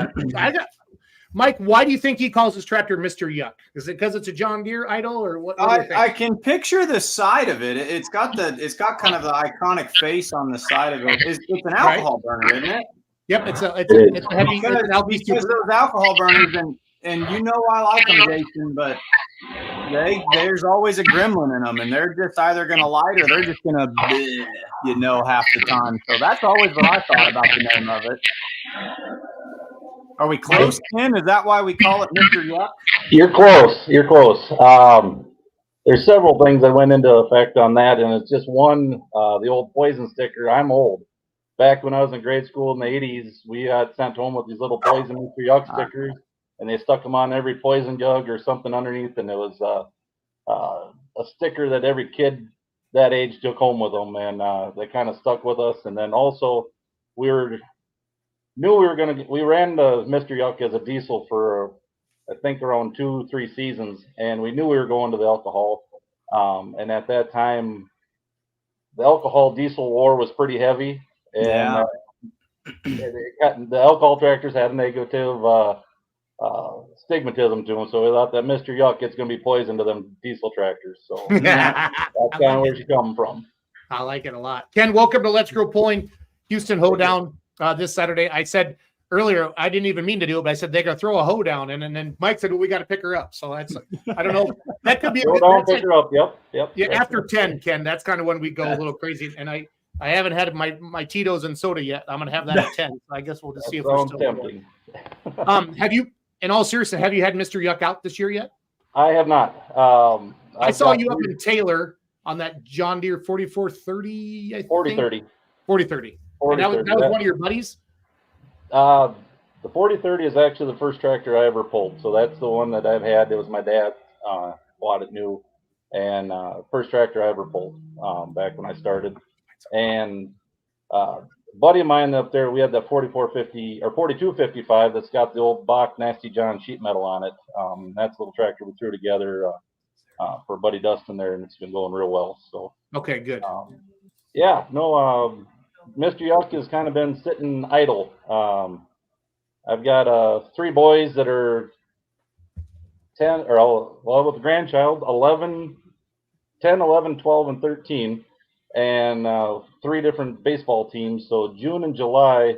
Mike, why do you think he calls his tractor Mr. Yuck? Is it because it's a John Deere idol, or what? What do you think? I can picture the side of it. It's got kind of the iconic face on the side of it. It's an alcohol burner, isn't it? Yep, it's a heavy because those alcohol burners, and you know I like them, Jason, but there's always a gremlin in them, and they're just either going to light or they're just going to, half the time. So that's always what I thought about the name of it. Are we close, Ken? Is that why we call it Mr. Yuck? You're close. You're close. There's several things that went into effect on that, and it's just one, the old poison sticker. I'm old. Back when I was in grade school in the 80s, we got sent home with these little poison Mr. Yuck stickers, and they stuck them on every poison jug or something underneath, and it was a sticker that every kid that age took home with them, and they kind of stuck with us. And then also, we ran the Mr. Yuck as a diesel for I think around 2-3 seasons, and we knew we were going to the alcohol. And at that time, the alcohol diesel war was pretty heavy, and the alcohol tractors had a negative stigmatism to them. So we thought that Mr. Yuck, it's going to be poison to them diesel tractors. So that's kind of where she's coming from. I like it a lot. Ken, welcome to Let's Grow Pulling Houston Hoedown this Saturday. I said earlier, I didn't even mean to do it, but I said they're going to throw a hoedown, and then Mike said, well, we got to pick her up. So that's, I don't know. That could be a good pick her up. Yep. Yeah, after 10, Ken, that's kind of when we go a little crazy. And I haven't had my Tito's and soda yet. I'm going to have that at 10. So I guess we'll just see if we're still tempting. Have you, in all seriousness, have you had Mr. Yuck out this year yet? I have not. I saw you up in Taylor on that John Deere 4430, I think. 4030. 4030. And that was one of your buddies? The 4030 is actually the first tractor I ever pulled. So that's the one that I've had. It was my dad bought it new, and first tractor I ever pulled back when I started. And a buddy of mine up there, we had that 4450 or 4255 that's got the old Bach Nasty John sheet metal on it. That's a little tractor we threw together for Buddy Dustin there, and it's been going real well. So okay, good. Mr. Yuck has kind of been sitting idle. I've got 3 boys that are 10, with the grandchild, 10, 11, 12, and 13, and 3 different baseball teams. So June and July,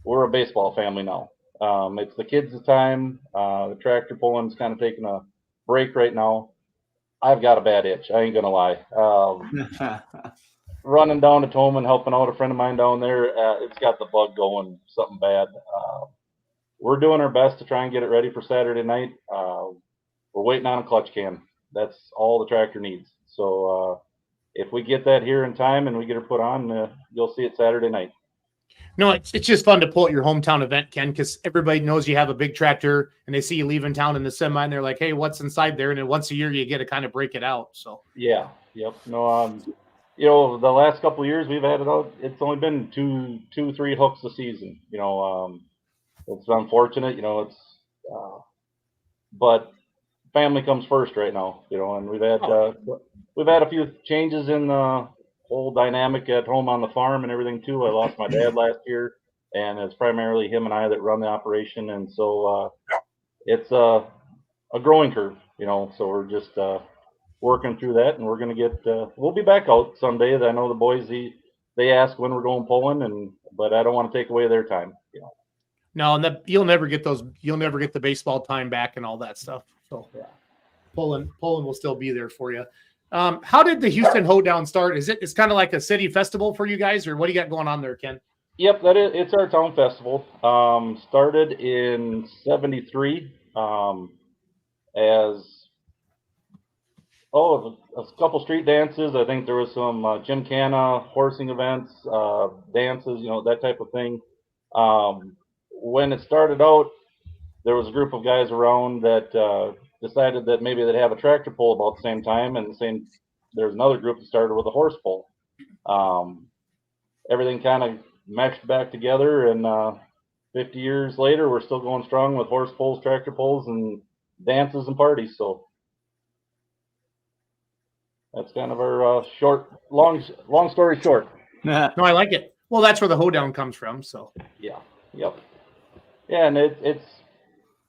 we're a baseball family now. It's the kids' time. The tractor pulling's kind of taking a break right now. I've got a bad itch. I ain't going to lie. Running down to Tolman, helping out a friend of mine down there, it's got the bug going, something bad. We're doing our best to try and get it ready for Saturday night. We're waiting on a clutch cam. That's all the tractor needs. So if we get that here in time and we get her put on, you'll see it Saturday night. No, it's just fun to pull at your hometown event, Ken, because everybody knows you have a big tractor and they see you leaving town in the semi and they're like, hey, what's inside there? And then once a year you get to kind of break it out. So yeah, yep. No, the last couple of years we've had it out. It's only been 2-3 hooks a season. It's unfortunate. But family comes first right now. And we've had a few changes in the whole dynamic at home on the farm and everything too. I lost my dad last year, and it's primarily him and I that run the operation, and so it's a growing curve. So we're just working through that, and we're going to get we'll be back out someday. I know the boys they ask when we're going pulling, but I don't want to take away their time. No, and you'll never get the baseball time back and all that stuff. So yeah, pulling will still be there for you. How did the Houston Hoedown start? It's kind of like a city festival for you guys, or what do you got going on there, Ken? Yep, it's our town festival. Started in '73 as a couple street dances. I think there was some gymkhana, horsing events, dances, that type of thing. When it started out, there was a group of guys around that decided that maybe they'd have a tractor pull about the same time, and there's another group that started with a horse pull. Everything kind of meshed back together, and 50 years later, we're still going strong with horse pulls, tractor pulls, and dances and parties. So that's kind of our long story short. No, I like it. Well, that's where the hoedown comes from. So yeah, yep. Yeah, and it's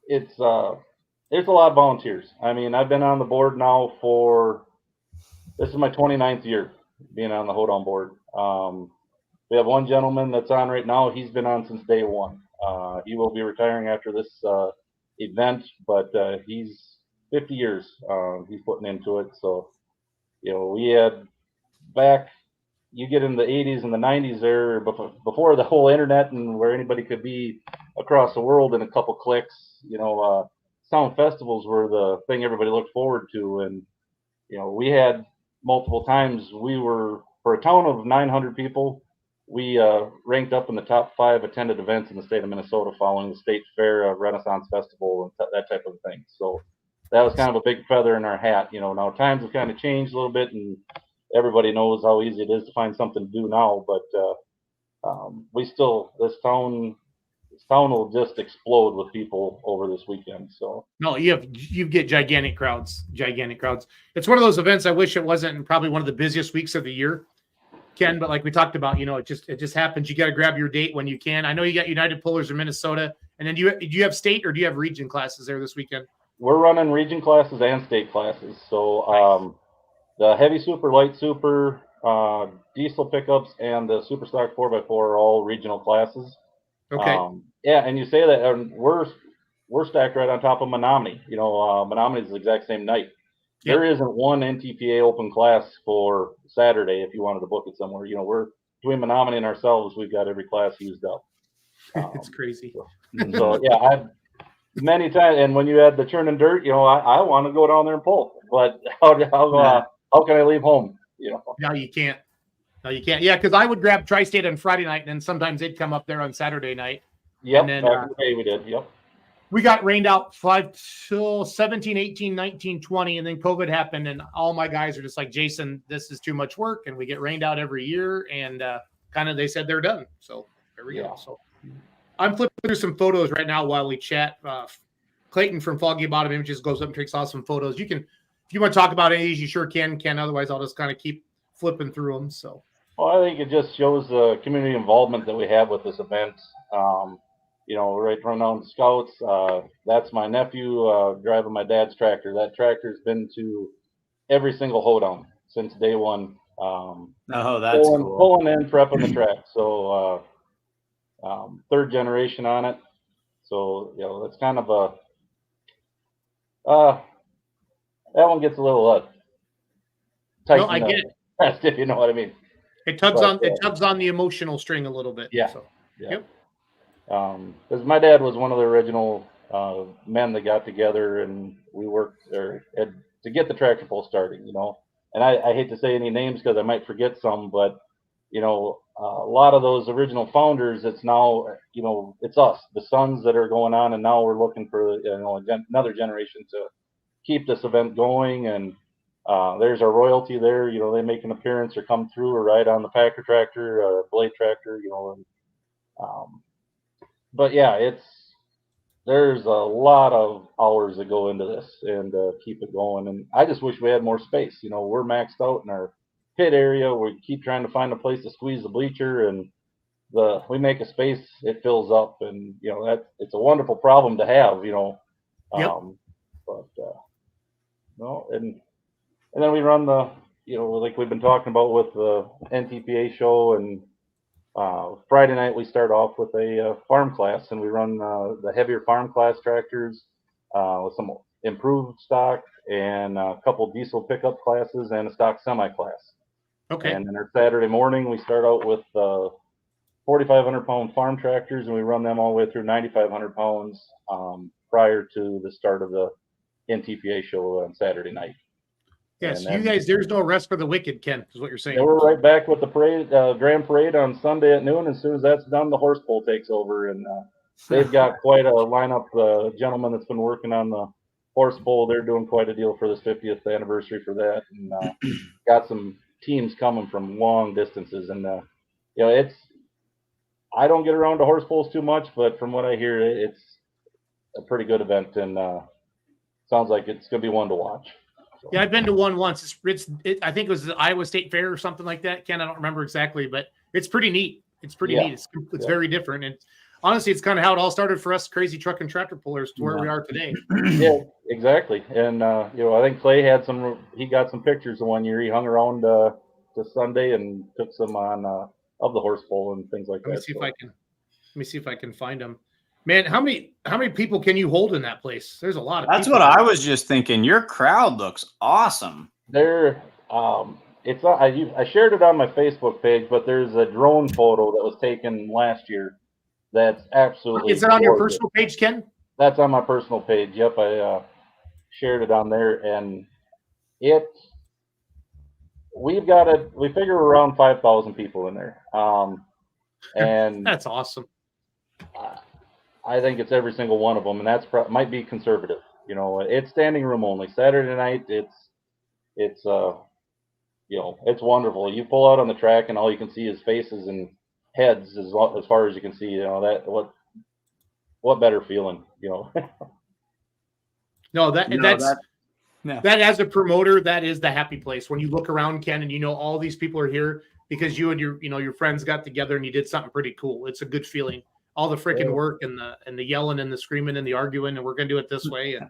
it's there's a lot of volunteers. I mean, I've been on the board now this is my 29th year being on the Hoedown board. We have one gentleman that's on right now. He's been on since day one. He will be retiring after this event, but he's 50 years he's putting into it. So, we had back, you get in the 80s and the 90s there, before the whole internet and where anybody could be across the world in a couple clicks, sound festivals were the thing everybody looked forward to. And, we had multiple times, we were, for a town of 900 people, we ranked up in the top 5 attended events in the state of Minnesota following the state fair, Renaissance Festival, and that type of thing. So that was kind of a big feather in our hat. Now times have kind of changed a little bit, and everybody knows how easy it is to find something to do now. But this town will just explode with people over this weekend. So no, you get gigantic crowds. It's one of those events. I wish it wasn't probably one of the busiest weeks of the year, Ken, but like we talked about, it just happens. You got to grab your date when you can. I know you got United Pullers in Minnesota, and then do you have state or do you have region classes there this weekend? We're running region classes and state classes. So the heavy super, light super, diesel pickups, and the super stock 4x4 are all regional classes. Okay. And you say that, and we're stacked right on top of Menominee. Menominee is the exact same night. Yep. There isn't one NTPA open class for Saturday if you wanted to book it somewhere. We're between Menominee and ourselves, we've got every class used up. It's crazy. So yeah, I've many times, and when you had the churn and dirt, I want to go down there and pull, but how can I leave home? No, you can't. Yeah, because I would grab Tri-State on Friday night, and then sometimes they'd come up there on Saturday night. Yep, and then, back in the day we did. Yep. We got rained out 5 till 17, 18, 19, 20, and then COVID happened, and all my guys are just like, Jason, this is too much work, and we get rained out every year, and they said they're done. So there we go. So I'm flipping through some photos right now while we chat. Clayton from Foggy Bottom Images goes up and takes awesome photos. You can, if you want to talk about any of these, you sure can. Otherwise, I'll just kind of keep flipping through them. So. Well, I think it just shows the community involvement that we have with this event. Right from down Scouts, that's my nephew driving my dad's tractor. That tractor's been to every single hoedown since day one. That's cool. Pulling and prepping the track. So third generation on it. So, it's kind of that one gets a little tight. No, I get it. If you know what I mean. It tugs on the emotional string a little bit. Yeah. So. Yeah. Yep. Because my dad was one of the original men that got together, and we worked there to get the tractor pull starting. And I hate to say any names because I might forget some, but a lot of those original founders, it's now it's us, the sons that are going on, and now we're looking for another generation to keep this event going. And there's our royalty there. They make an appearance or come through or ride on the Packer tractor, blade tractor. But yeah, there's a lot of hours that go into this and keep it going. And I just wish we had more space. We're maxed out in our pit area. We keep trying to find a place to squeeze the bleacher, and we make a space, it fills up, and it's a wonderful problem to have. And then we run the like we've been talking about with the NTPA show, and Friday night we start off with a farm class, and we run the heavier farm class tractors with some improved stock and a couple diesel pickup classes and a stock semi class. Okay. And then our Saturday morning we start out with 4,500 pound farm tractors, and we run them all the way through 9,500 pounds prior to the start of the NTPA show on Saturday night. Yes, you guys, there's no rest for the wicked, Ken, is what you're saying. Yeah, we're right back with the parade, grand parade on Sunday at noon. As soon as that's done, the horse pull takes over, and they've got quite a lineup. The gentleman that's been working on the horse pull, they're doing quite a deal for this 50th anniversary for that, and got some teams coming from long distances. And I don't get around to horse pulls too much, but from what I hear, it's a pretty good event, and sounds like it's going to be one to watch. Yeah, I've been to one once. I think it was the Iowa State Fair or something like that. Ken, I don't remember exactly, but it's pretty neat. It's pretty neat. It's very different. And honestly, it's kind of how it all started for us crazy truck and tractor pullers to where we are today. Yeah, exactly. And I think Clay had he got some pictures the one year. He hung around to Sunday and took some on of the horse pull and things like Let me that. see if I can find them. Man, how many people can you hold in that place? There's a lot of That's people. what I was just thinking. Your crowd looks awesome. There, it's not, I shared it on my Facebook page, but there's a drone photo that was taken last year. That's absolutely. Is it on your gorgeous. personal page, Ken? That's on my personal page. Yep, I shared it on there, and we figure around 5,000 people in there. And that's awesome. I think it's every single one of them, and that's might be conservative. It's standing room only. Saturday night, it's it's wonderful. You pull out on the track, and all you can see is faces and heads as far as you can see. What better feeling, No, that as a promoter, that is the happy place when you look around, Ken, and all these people are here because you and your friends got together and you did something pretty cool. It's a good feeling. All the freaking work and the yelling and the screaming and the arguing, and we're gonna do it this way. And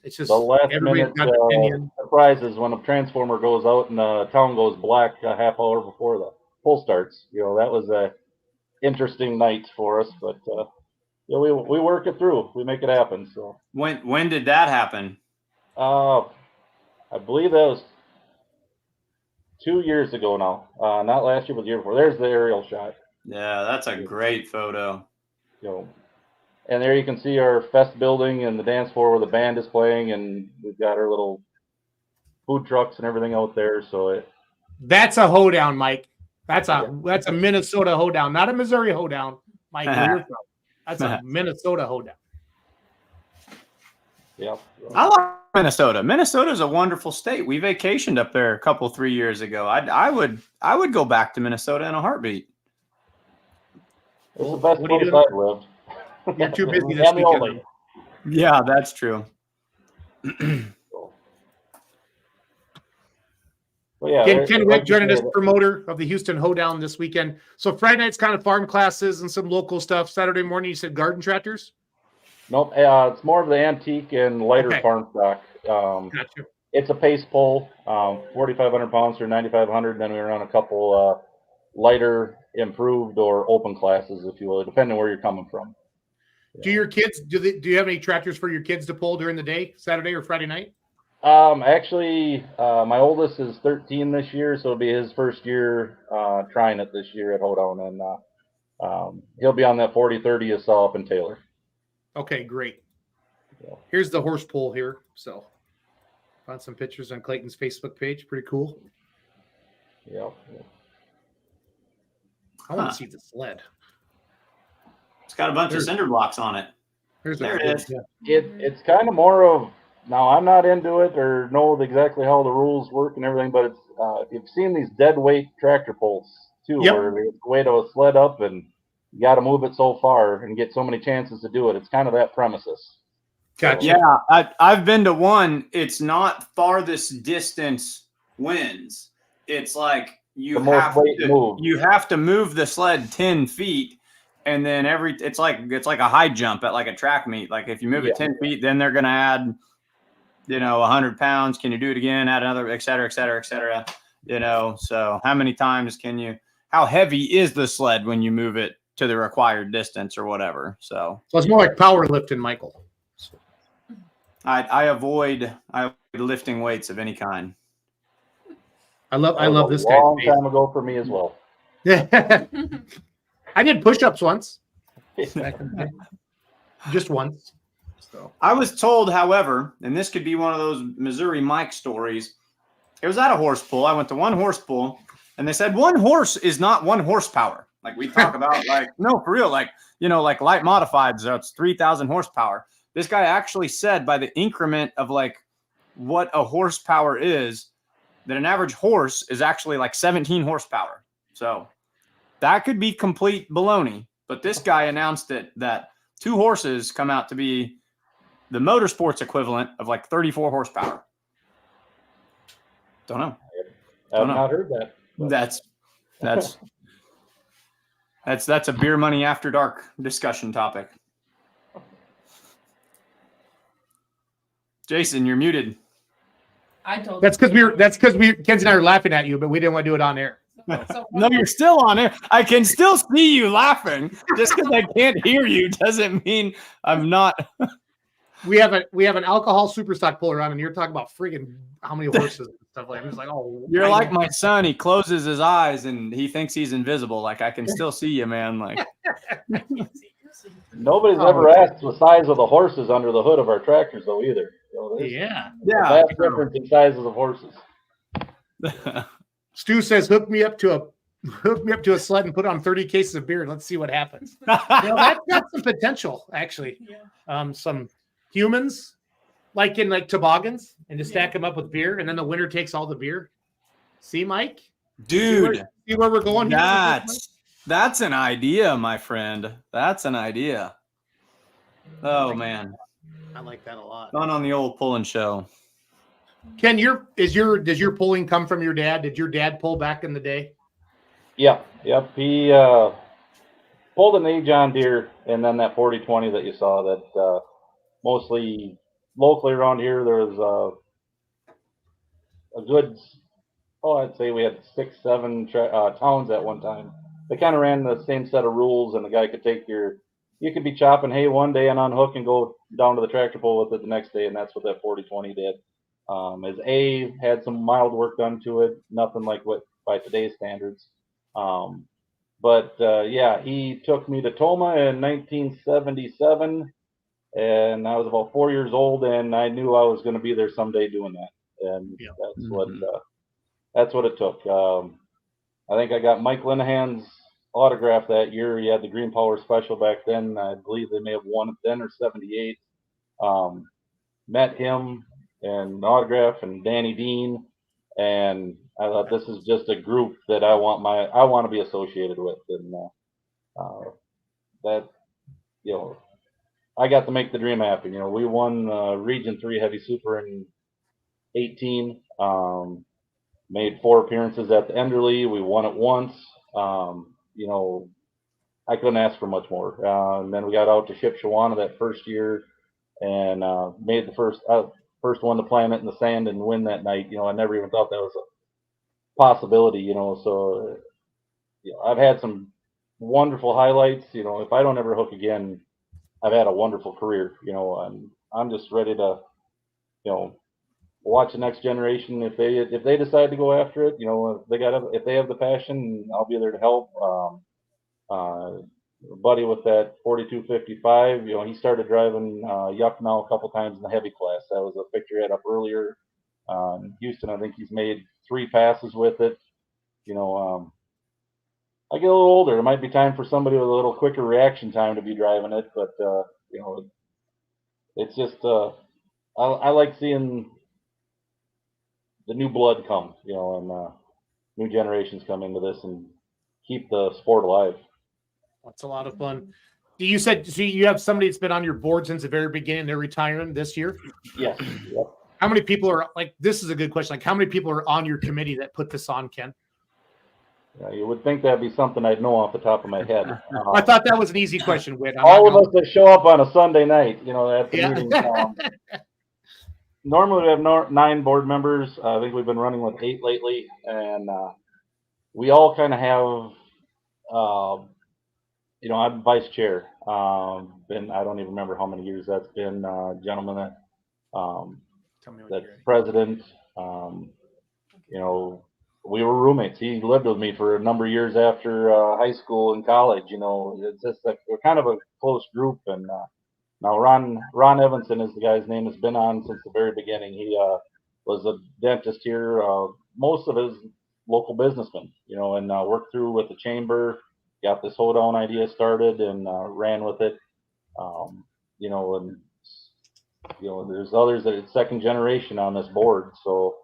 it's just the last everybody's minute got an opinion. surprises when a transformer goes out and the town goes black a half hour before the pull starts. That was a interesting night for us, but we work it through. We make it happen. So when did that happen? I believe that was 2 years ago now. Not last year, but the year before. There's the aerial shot. Yeah, that's a great photo. And there you can see our fest building and the dance floor where the band is playing, and we've got our little food trucks and everything out there. So that's a hoedown, Mike. That's a Minnesota hoedown, not a Missouri hoedown, Mike. Where you're from. That's a Minnesota hoedown. Yeah, I like Minnesota. Minnesota's a wonderful state. We vacationed up there 3 years ago. I would go back to Minnesota in a heartbeat. It's the best place I've lived. You're too busy this weekend. Yeah, that's true. Ken Wick joining us, promoter of the Houston Hoedown this weekend. So Friday night's kind of farm classes and some local stuff. Saturday morning, you said garden tractors? Nope. It's more of the antique and lighter farm stock. Gotcha. It's a pace pull, 4,500 pounds or 9,500. Then we run a couple lighter, improved, or open classes, if you will, depending where you're coming from. Do your kids do you have any tractors for your kids to pull during the day, Saturday or Friday night? Actually, my oldest is 13 this year, so it'll be his first year trying it this year at Hoedown, and he'll be on that 40-30 you saw up in Taylor. Okay, great. Here's the horse pull here. So found some pictures on Clayton's Facebook page. Pretty cool. Yeah. I want to see the sled. It's got a bunch of cinder blocks on it. There it is. It's kind of more of, now I'm not into it or know exactly how the rules work and everything, but it's you've seen these dead weight tractor pulls too, where they weight a sled up and you got to move it so far and get so many chances to do it. It's kind of that premises. Gotcha. Yeah, I've been to one. It's not farthest distance wins. It's like you have to move the sled 10 feet. And then it's like a high jump at like a track meet. Like if you move it 10 feet, then they're going to add, 100 pounds. Can you do it again? Add another, et cetera, et cetera, et cetera. So how many times how heavy is the sled when you move it to the required distance or whatever? So it's more like powerlifting, Michael. I avoid lifting weights of any kind. I love this guy. Long time ago for me as well. Yeah. I did push-ups once. Just once. So I was told, however, and this could be one of those Missouri Mike stories. It was at a horse pull. I went to one horse pull, and they said one horse is not 1 horsepower. Like we talk about, no, for real, like light modified, so it's 3,000 horsepower. This guy actually said by the increment of what a horsepower is, that an average horse is actually 17 horsepower. So that could be complete baloney, but this guy announced that 2 horses come out to be the motorsports equivalent of 34 horsepower. Don't know. I've not heard that. That's That's a beer money after dark discussion topic. Jason, you're muted. I told That's because Kenzie and I are laughing at you, but we didn't want to do it on air. No, you're still on air. I can still see you laughing. Just because I can't hear you doesn't mean I'm not. We have an alcohol super stock puller on, and you're talking about friggin' how many horses and stuff like that. I'm just like, oh, You're like my son. He closes his eyes and he thinks he's invisible. Like, I can still see you, man. Like, Nobody's ever asked the size of the horses under the hood of our tractors, though, either. Yeah. A vast difference in sizes of horses. Stu says, hook me up to a sled and put on 30 cases of beer and let's see what happens. That's got some potential, actually. Some humans, like in toboggans, and just stack them up with beer, and then the winner takes all the beer. See, Mike? Dude, see where we're going here? That's an idea, my friend. That's an idea. Oh man, I like that a lot. Fun on the old pulling show. Ken, does your pulling come from your dad? Did your dad pull back in the day? Yep. He pulled an A John Deere, and then that 4020 that you saw. That mostly locally around here, there was a good. I'd say we had 6, 7 towns at one time. They kind of ran the same set of rules, and the guy could you could be chopping hay one day and unhook and go down to the tractor pull with it the next day, and that's what that 4020 did. His A had some mild work done to it, nothing like what by today's standards. He took me to Toma in 1977, and I was about 4 years old, and I knew I was going to be there someday doing that, and that's what it took. I think I got Mike Linehan's autograph that year. He had the Green Power Special back then. I believe they may have won it then or 78. Met him and autograph and Danny Dean, and I thought this is just a group that I want to be associated with, and I got to make the dream happen. We won Region 3 Heavy Super in 18. Made 4 appearances at the Enderley. We won it once. I couldn't ask for much more. And then we got out to Shipshewana that first year and made the first one to plant it in the sand and win that night. I never even thought that was a possibility. So I've had some wonderful highlights. If I don't ever hook again, I've had a wonderful career. And I'm just ready to, watch the next generation. If they decide to go after it, if they have the passion, I'll be there to help. Buddy with that 4255, he started driving Yuck now a couple times in the heavy class. That was a picture he had up earlier. Houston, I think he's made 3 passes with it. I get a little older. It might be time for somebody with a little quicker reaction time to be driving it, but it's just I like seeing the new blood come, and new generations come into this and keep the sport alive. That's a lot of fun. You said you have somebody that's been on your board since the very beginning. They're retiring this year. Yes. Yep. How many people are this is a good question. How many people are on your committee that put this on, Ken? You would think that'd be something I'd know off the top of my head. I thought that was an easy question, Whit. All of us that show up on a Sunday night, at the meeting. Normally we have 9 board members. I think we've been running with 8 lately, and we all kind of have, I'm vice chair. I don't even remember how many years that's been. Gentleman that's president. We were roommates. He lived with me for a number of years after high school and college. It's just like we're kind of a close group. And now Ron Evanson is the guy's name that's been on since the very beginning. He was a dentist here. Most of his local businessman, and worked through with the chamber, got this hoedown idea started and ran with it. There's others that it's second generation on this board. So,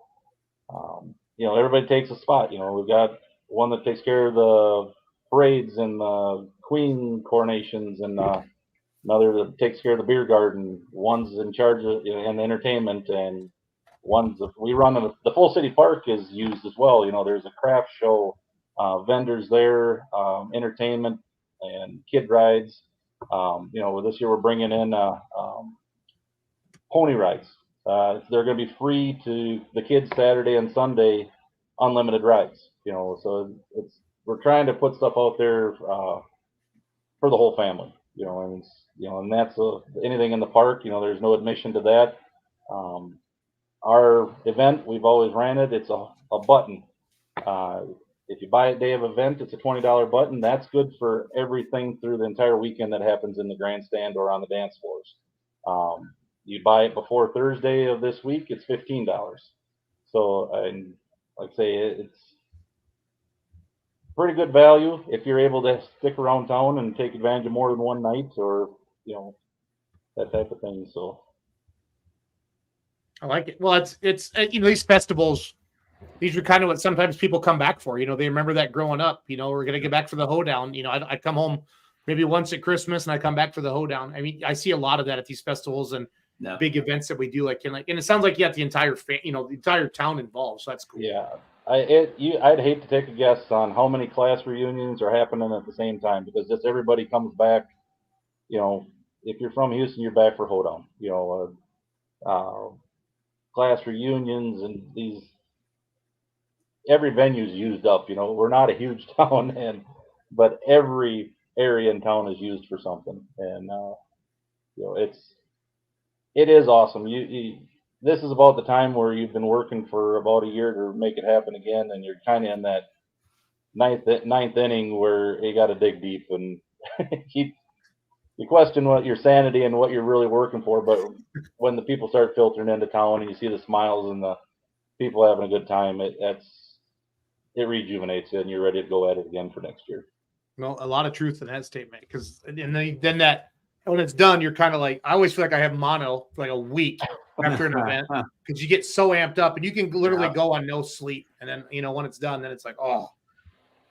everybody takes a spot. We've got one that takes care of the parades and the queen coronations, and another that takes care of the beer garden. One's in charge of and entertainment, and we run the full city park is used as well. There's a craft show, vendors there, entertainment. and kid rides. This year we're bringing in pony rides. They're going to be free to the kids Saturday and Sunday, unlimited rides. So we're trying to put stuff out there for the whole family. And that's anything in the park. There's no admission to that. Our event, we've always ran it. It's a button. If you buy a day of event, it's a $20 button. That's good for everything through the entire weekend that happens in the grandstand or on the dance floors. You buy it before Thursday of this week, it's $15. So, and like I say, it's pretty good value if you're able to stick around town and take advantage of more than one night, or that type of thing. So I like it. Well, it's these festivals, these are kind of what sometimes people come back for. They remember that growing up. We're gonna get back for the hoedown. I come home maybe once at Christmas and I come back for the hoedown. I mean, I see a lot of that at these festivals and big events that we do. And it sounds like you got the entire the entire town involved. So that's cool. Yeah, I'd hate to take a guess on how many class reunions are happening at the same time, because just everybody comes back. If you're from Houston, you're back for hoedown. Class reunions and every venue's used up. We're not a huge town, but every area in town is used for something, and it is awesome. This is about the time where you've been working for about a year to make it happen again, and you're kind of in that ninth inning where you got to dig deep and you question what your sanity and what you're really working for. But when the people start filtering into town and you see the smiles and the people having a good time, it rejuvenates you, and you're ready to go at it again for next year. A lot of truth in that statement, because then that when it's done, you're kind of like, I always feel like I have mono for like a week after an event, because you get so amped up and you can literally go on no sleep, and then when it's done, then it's like, oh,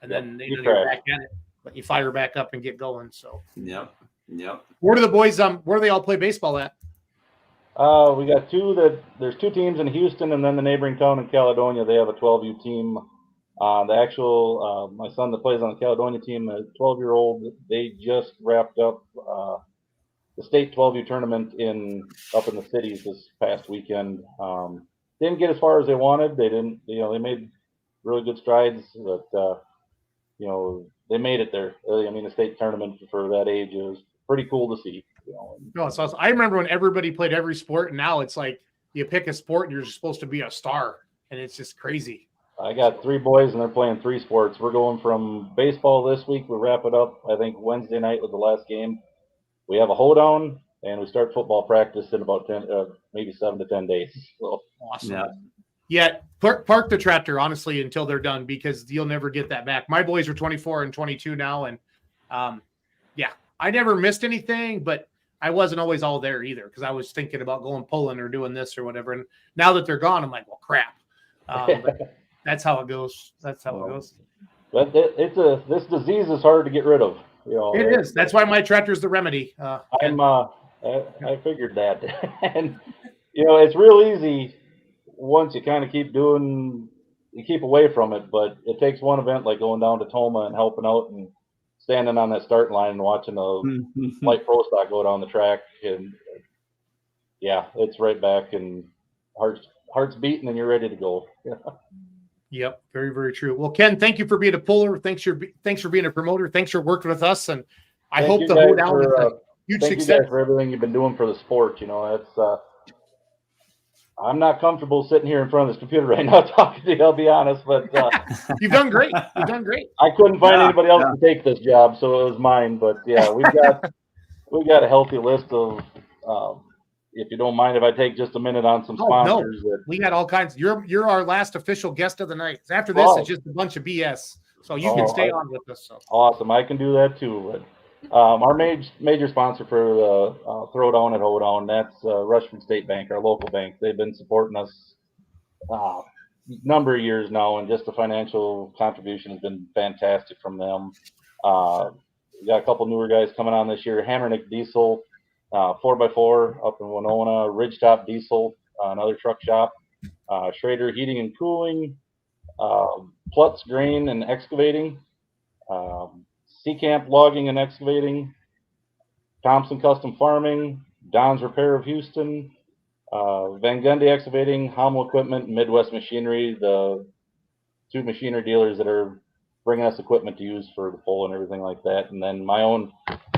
and then you're back at it, but you fire back up and get going. So Yep. Where do the boys where do they all play baseball at? We got there's two teams in Houston, and then the neighboring town in Caledonia, they have a 12U team. The actual my son that plays on the Caledonia team, a 12-year-old, they just wrapped up the state 12U tournament up in the cities this past weekend. Didn't get as far as they wanted. They didn't, they made really good strides, but they made it there. I mean, the state tournament for that age is pretty cool to see. No, it's awesome. I remember when everybody played every sport, and now it's like you pick a sport and you're supposed to be a star, and it's just crazy. I got 3 boys and they're playing 3 sports. We're going from baseball this week. We wrap it up, I think, Wednesday night with the last game. We have a hoedown, and we start football practice in about maybe 7 to 10 days. So awesome. Yeah, park the tractor, honestly, until they're done, because you'll never get that back. My boys are 24 and 22 now, and I never missed anything, but I wasn't always all there either, because I was thinking about going pulling or doing this or whatever. And now that they're gone, I'm like, well, crap. But that's how it goes. That's how it goes. But this disease is hard to get rid of. It is. That's why my tractor is the remedy. I figured that, and it's real easy once you kind of keep away from it. But it takes one event, like going down to Toma and helping out and standing on that starting line and watching a light pro stock go down the track, and it's right back, and heart's beating, and you're ready to go. Yep, very, very true. Well, Ken, thank you for being a puller. Thanks for being a promoter. Thanks for working with us, and I hope the hoedown is a huge success. Thank you guys for everything you've been doing for the sport. I'm not comfortable sitting here in front of this computer right now talking to you, I'll be honest, but you've done great. You've done great. I couldn't find anybody else to take this job, so it was mine. But we've got a healthy list of. If you don't mind if I take just a minute on some sponsors. No. We got all kinds. You're our last official guest of the night. After this, it's just a bunch of BS. So you can stay on with us. So. Awesome. I can do that too. But our major sponsor for the Throwdown at Hoedown, that's Rushford State Bank, our local bank. They've been supporting us a number of years now, and just the financial contribution has been fantastic from them. We got a couple newer guys coming on this year. Hammernick Diesel, 4x4 up in Winona, Ridgetop Diesel, another truck shop, Schrader Heating and Cooling, Plutz Grain and Excavating, Camp Logging and Excavating, Thompson Custom Farming, Don's Repair of Houston, Van Gundy Excavating, Hummel Equipment, and Midwest Machinery, the 2 machinery dealers that are bringing us equipment to use for the pole and everything like that. And then my own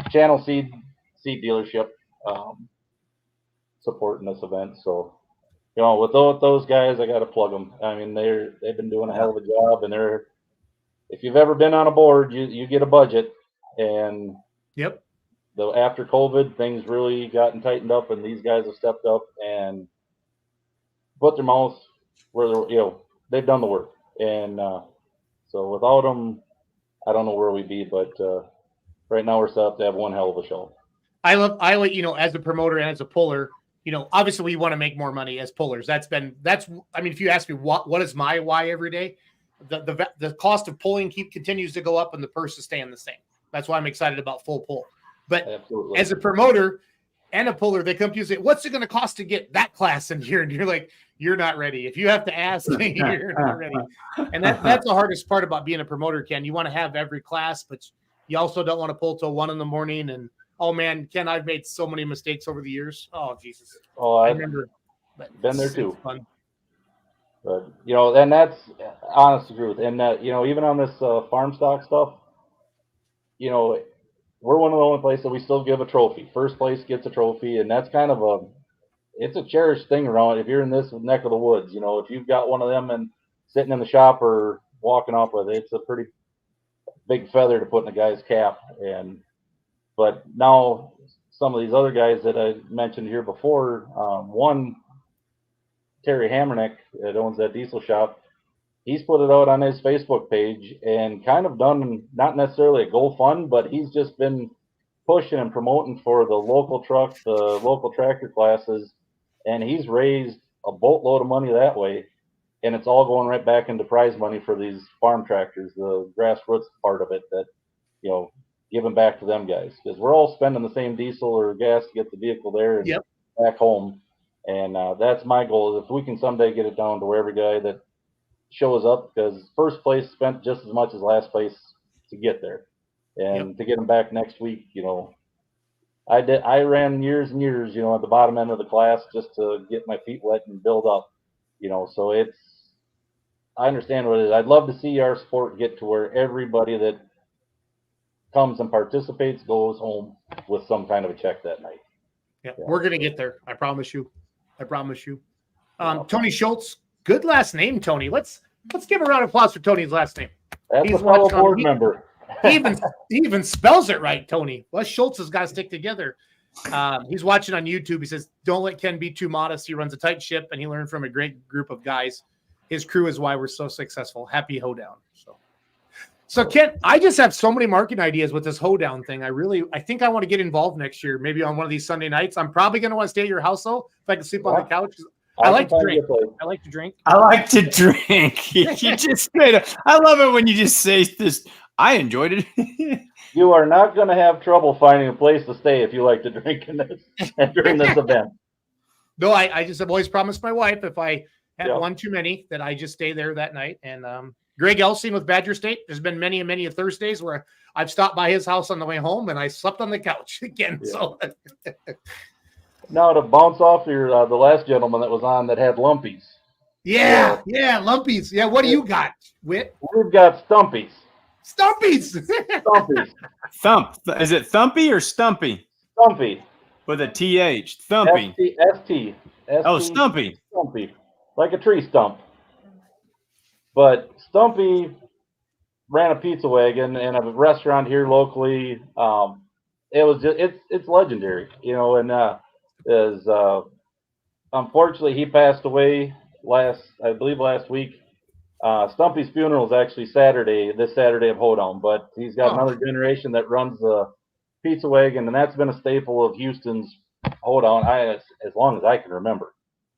Channel Seed dealership supporting this event. So, with those guys, I got to plug them. I mean, they've been doing a hell of a job, and if you've ever been on a board, you get a budget, and yep. After COVID, things really gotten tightened up, and these guys have stepped up and put their mouths where they've done the work. And so without them, I don't know where we'd be, but right now we're set up to have one hell of a show. I as a promoter and as a puller, obviously we want to make more money as pullers. I mean, if you ask me what is my why every day, the cost of pulling continues to go up and the purse is staying the same. That's why I'm excited about full pull. But absolutely, as a promoter and a puller, they come to you and say, what's it going to cost to get that class in here? And you're like, you're not ready. If you have to ask, you're not ready. And that's the hardest part about being a promoter, Ken. You want to have every class, but you also don't want to pull till 1 a.m. And oh man, Ken, I've made so many mistakes over the years. Oh Jesus. Oh, I remember. Been there too. Fun. But and that's honest truth. And even on this farm stock stuff, we're one of the only places that we still give a trophy. First place gets a trophy, and that's kind of it's a cherished thing around. If you're in this neck of the woods, if you've got one of them and sitting in the shop or walking off with it, it's a pretty big feather to put in a guy's cap. But now some of these other guys that I mentioned here before, one, Terry Hammerneck that owns that diesel shop, he's put it out on his Facebook page and kind of done not necessarily a GoFund, but he's just been pushing and promoting for the local truck, the local tractor classes, and he's raised a boatload of money that way, and it's all going right back into prize money for these farm tractors, the grassroots part of it, that giving back to them guys, because we're all spending the same diesel or gas to get the vehicle there and back home. And that's my goal, is if we can someday get it down to where every guy that shows up, because first place spent just as much as last place to get there, and to get them back next week. I ran years and years, at the bottom end of the class just to get my feet wet and build up, so I understand what it is. I'd love to see our sport get to where everybody that comes and participates goes home with some kind of a check that night. Yeah. We're going to get there. I promise you. Tony Schultz, good last name, Tony. Let's give a round of applause for Tony's last name. That's a fellow board member. He even spells it right, Tony. Well, Schultz has got to stick together. He's watching on YouTube. He says, don't let Ken be too modest. He runs a tight ship, and he learned from a great group of guys. His crew is why we're so successful. Happy hoedown. So Ken, I just have so many marketing ideas with this hoedown thing. I think I want to get involved next year, maybe on one of these Sunday nights. I'm probably going to want to stay at your house, though, if I can sleep on the couch. I like to drink. I like to drink. You just made I love it when you just say this. I enjoyed it. You are not going to have trouble finding a place to stay if you like to drink during this event. No, I just have always promised my wife, if I have one too many, that I just stay there that night. And Greg Elsing with Badger State, there's been many and many of Thursdays where I've stopped by his house on the way home and I slept on the couch again. Yeah. So now to bounce off your the last gentleman that was on that had lumpies. Yeah, lumpies. Yeah, what do you got, Whit? We've got stumpies. Stumpies. Thump. Is it thumpy or stumpy? Stumpy. With a TH. Thumpy. S-T. Oh, stumpy. Stumpy. Like a tree stump. But Stumpy ran a pizza wagon and a restaurant here locally. It was just it's legendary, and unfortunately he passed away last week. Stumpy's funeral is actually this Saturday of Hoedown, but he's got another generation that runs the pizza wagon, and that's been a staple of Houston's Hoedown as long as I can remember.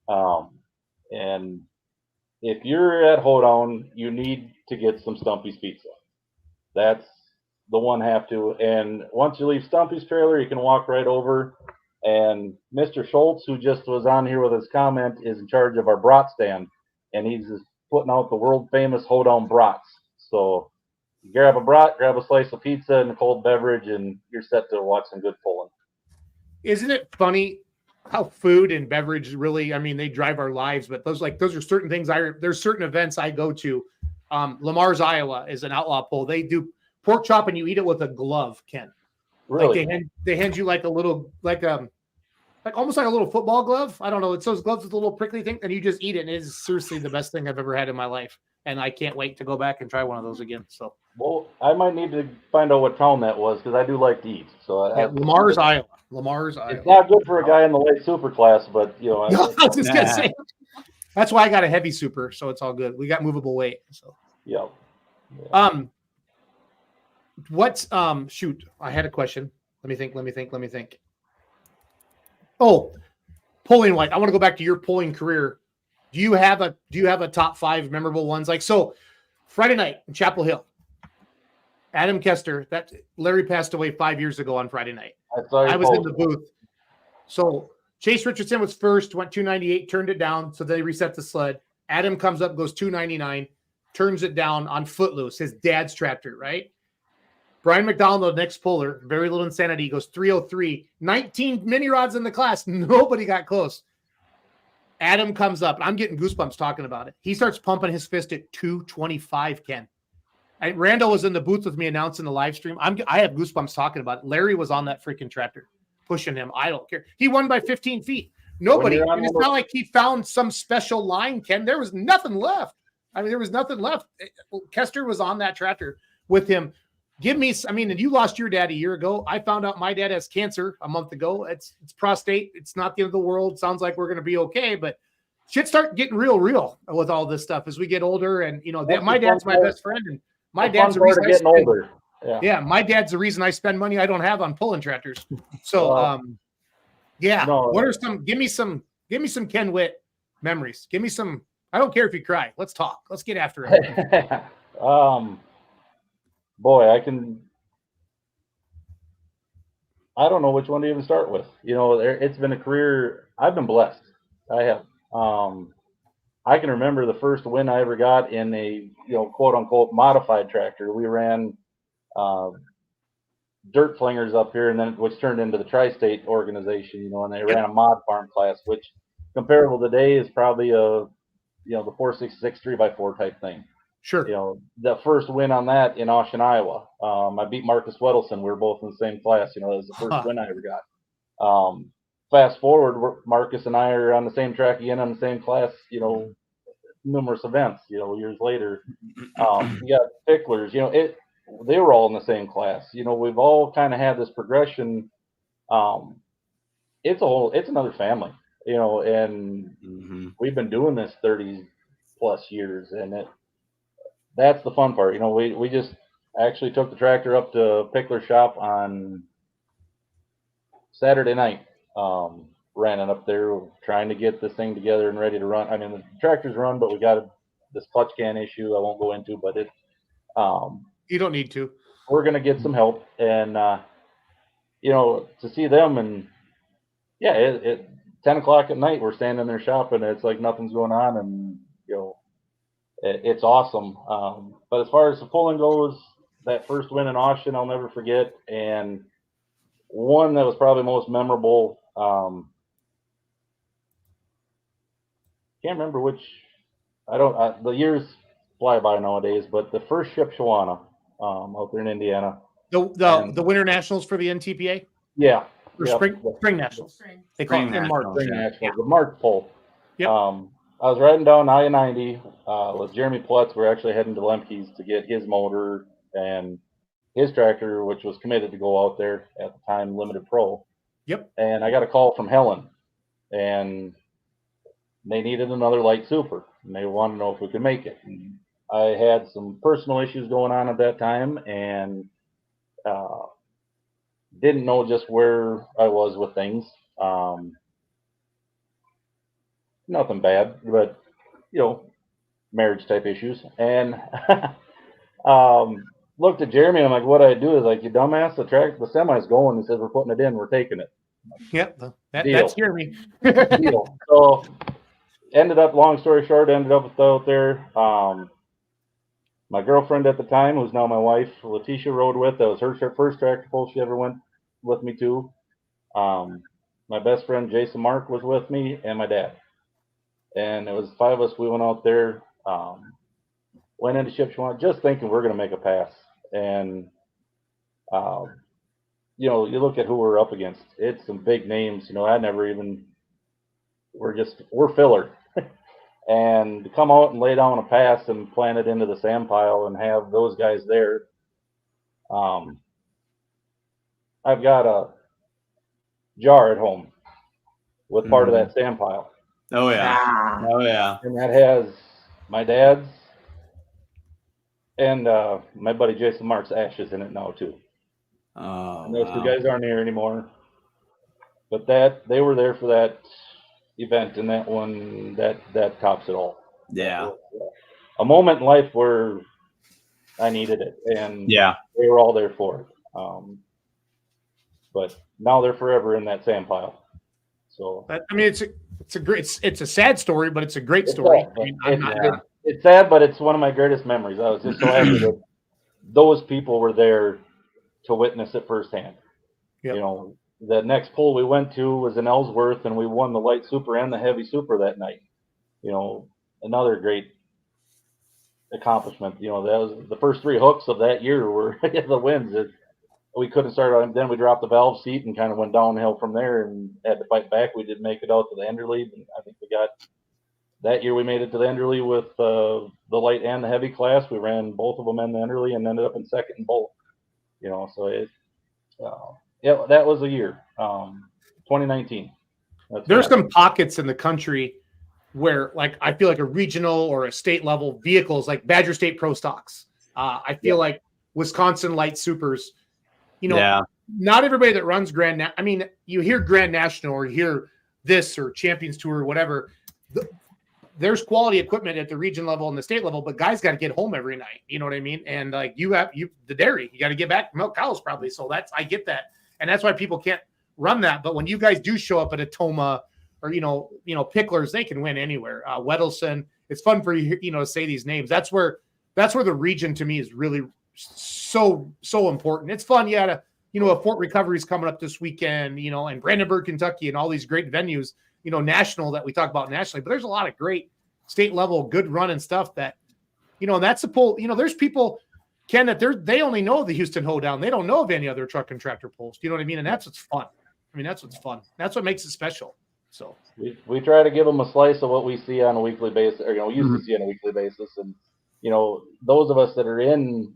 And if you're at Hoedown, you need to get some Stumpy's pizza. That's the one have to. And once you leave Stumpy's trailer, you can walk right over. And Mr. Schultz, who just was on here with his comment, is in charge of our brat stand. And he's putting out the world famous Hoedown brats. So grab a brat, grab a slice of pizza and a cold beverage, and you're set to watch some good pulling. Isn't it funny how food and beverage really, I mean, they drive our lives, but those are certain things there's certain events I go to. Lamar's, Iowa is an outlaw pull. They do pork chop and you eat it with a glove, Ken. Really? Like they hand you like a little, like almost like a little football glove. I don't know. It's those gloves with a little prickly thing, and you just eat it. And it is seriously the best thing I've ever had in my life. And I can't wait to go back and try one of those again. So, well, I might need to find out what town that was because I do like to eat. So, Lamar's, Iowa. Lamar's, Iowa. It's not good for a guy in the light super class, but I was just gonna say. That's why I got a heavy super, so it's all good. We got movable weight. So, yeah. What's shoot? I had a question. Let me think. Oh, pulling white. I want to go back to your pulling career. Do you have a top 5 memorable ones? Like, so Friday night in Chapel Hill, Adam Kester, that Larry passed away 5 years ago on Friday night. I was in the booth. So Chase Richardson was first, went 298, turned it down. So they reset the sled. Adam comes up, goes 299, turns it down on Footloose, his dad's tractor, right? Brian McDonald, the next puller, very little insanity, goes 303, 19 mini rods in the class. Nobody got close. Adam comes up. I'm getting goosebumps talking about it. He starts pumping his fist at 225, Ken. Randall was in the booth with me announcing the live stream. I have goosebumps talking about it. Larry was on that freaking tractor pushing him. I don't care. He won by 15 feet. Nobody. And it's not like he found some special line, Ken. There was nothing left. I mean, there was nothing left. Kester was on that tractor with him. And you lost your dad a year ago. I found out my dad has cancer a month ago. It's prostate. It's not the end of the world. Sounds like we're going to be okay, but shit start getting real with all this stuff as we get older. And my dad's my best friend, and my dad's the reason getting older. Yeah, my dad's the reason I spend money I don't have on pulling tractors. So, what are some? Give me some Ken Witt memories. Give me some. I don't care if you cry. Let's talk. Let's get after it. Boy, I don't know which one to even start with. It's been a career. I've been blessed. I have. I can remember the first win I ever got in a, quote unquote modified tractor. We ran dirt flingers up here, and then which turned into the Tri-State organization, and they ran a mod farm class, which comparable today is probably the 466 3x4 type thing. Sure. The first win on that in Austin, Iowa. I beat Marcus Weddleson. We were both in the same class. It was the first win I ever got. Fast forward, Marcus and I are on the same track again on the same class, numerous events, years later. We got Picklers, they were all in the same class. We've all kind of had this progression. It's another family, and we've been doing this 30 plus years, and that's the fun part. We just actually took the tractor up to Pickler shop on Saturday night. Ran it up there, trying to get this thing together and ready to run. I mean, the tractor's run, but we got this clutch can issue I won't go into, but it. You don't need to. We're going to get some help, and to see them, and it 10 o'clock at night, we're standing there shopping. It's like nothing's going on, and it's awesome. But as far as the pulling goes, that first win in Austin, I'll never forget, and one that was probably most memorable. Can't remember which. The years fly by nowadays, but the first Shipshawana out there in Indiana. The Winter Nationals for the NTPA. Yeah. Or spring Nationals. They call it in March. Spring Nationals. The March pull. Yep. I was riding down I-90 with Jeremy Plutz. We're actually heading to Lemke's to get his motor and his tractor, which was committed to go out there at the time, Limited Pro. Yep. And I got a call from Helen, and they needed another light super, and they wanted to know if we could make it. And I had some personal issues going on at that time, and didn't know just where I was with things. Nothing bad, but marriage type issues. And looked at Jeremy, and I'm like, what I do is like, you dumbass, the semi's going. He says, we're putting it in, we're taking it. Yep, that's Jeremy. Deal. So long story short, ended up out there. My girlfriend at the time, who's now my wife, Letitia, rode with. That was her first tractor pull she ever went with me to. My best friend Jason Mark was with me, and my dad. And it was 5 of us. We went out there, went into Shipshewana, just thinking we're going to make a pass. And you know, you look at who we're up against. It's some big names. You know, I never even. We're filler. And to come out and lay down a pass and plant it into the sand pile and have those guys there. I've got a jar at home with part of that sand pile. Oh yeah. Oh yeah. And that has my dad's and my buddy Jason Mark's ashes in it now too. Oh. And those two guys aren't here anymore. But they were there for that event, and that one that tops it all. Yeah. A moment in life where I needed it, and they were all there for it. But now they're forever in that sand pile. So I mean, it's a sad story, but it's a great story. It's sad, but it's one of my greatest memories. I was just so happy that those people were there to witness it firsthand. Yep. You know, the next pull we went to was in Ellsworth, and we won the light super and the heavy super that night. You know, another great accomplishment. You know, that was the first 3 hooks of that year were the wins. We couldn't start on. Then we dropped the valve seat and kind of went downhill from there and had to fight back. We did make it out to the Enderley. I think we got that year. We made it to the Enderley with the light and the heavy class. We ran both of them in the Enderley and ended up in second in both. You know, so that was a year. 2019. There's some pockets in the country where, like, I feel like a regional or a state level vehicles like Badger State Pro Stocks. I feel like Wisconsin Light Supers. You know, not everybody that runs I mean, you hear Grand National or you hear this or Champions Tour or whatever. There's quality equipment at the region level and the state level, but guys got to get home every night. You know what I mean? And like the dairy, you got to get back milk cows probably. So I get that, and that's why people can't run that. But when you guys do show up at a Toma or you know Picklers, they can win anywhere. Weddleson, it's fun for you to say these names. That's where the region to me is really so important. It's fun. A Fort Recovery is coming up this weekend, and Brandenburg, Kentucky, and all these great venues, national that we talk about nationally. But there's a lot of great state level, good running stuff that, and that's the pull. There's people, Ken, that they only know the Houston Hoedown. They don't know of any other truck and tractor pulls. You know what I mean? And that's what's fun. I mean, that's what's fun. That's what makes it special. So we try to give them a slice of what we see on a weekly basis, or used to see on a weekly basis, and those of us that are in,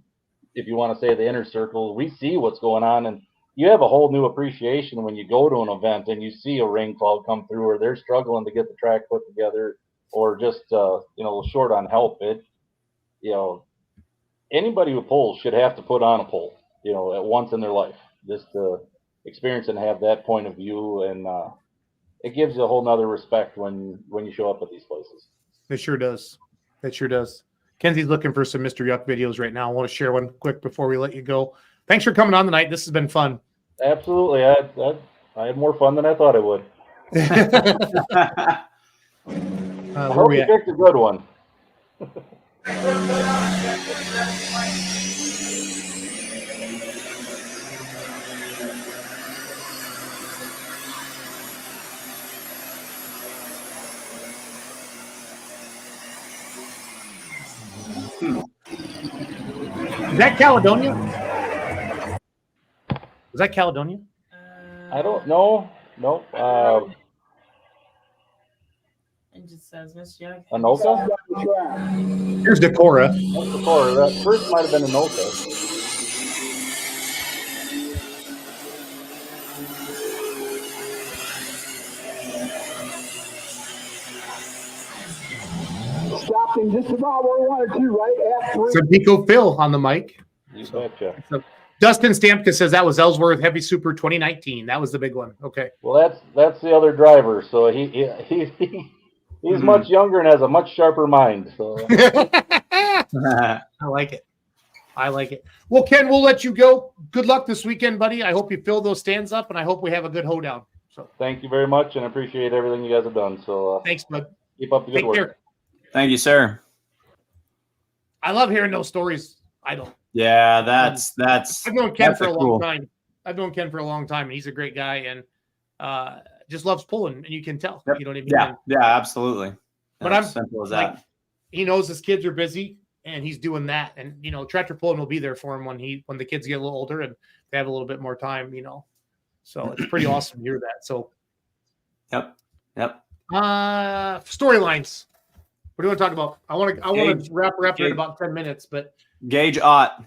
if you want to say, the inner circle, we see what's going on, and you have a whole new appreciation when you go to an event and you see a rain cloud come through, or they're struggling to get the track put together, or just short on help. Anybody who pulls should have to put on a pull, at once in their life, just to experience and have that point of view, and it gives you a whole nother respect when you show up at these places. It sure does. It sure does. Kenzie's looking for some Mr. Yuck videos right now. I want to share one quick before we let you go. Thanks for coming on tonight. This has been fun. Absolutely. I had more fun than I thought I would. I hope you picked a good one. Is that Caledonia? Is that Caledonia? I don't know. Nope. It just says Miss Young. Anoka? Here's Decorah. That's Decorah. That first might have been Anoka. Stopped in just about where we wanted to, right? At 3. So Pico Phil on the mic. You betcha. So Dustin Stampka says that was Ellsworth Heavy Super 2019. That was the big one. Okay. Well, that's the other driver. So he's much younger and has a much sharper mind. So I like it. I like it. Well, Ken, we'll let you go. Good luck this weekend, buddy. I hope you fill those stands up, and I hope we have a good hoedown. So thank you very much, and I appreciate everything you guys have done. So thanks, bud. Keep up the good work. Thank you, sir. I love hearing those stories. I don't. Yeah, that's I've known Ken that's for a long cool. time. I've known Ken for a long time, and he's a great guy, and just loves pulling, and you can tell. Yep. You know what I mean? Yeah, And, yeah, absolutely. but As I'm simple as like, that. he knows his kids are busy, and he's doing that. And tractor pulling will be there for him when the kids get a little older and they have a little bit more time. So it's pretty awesome to hear that. So, Yep. Storylines. What do you want to talk about? I want to wrap her up here in Gage. about 10 minutes, but Gage Ott.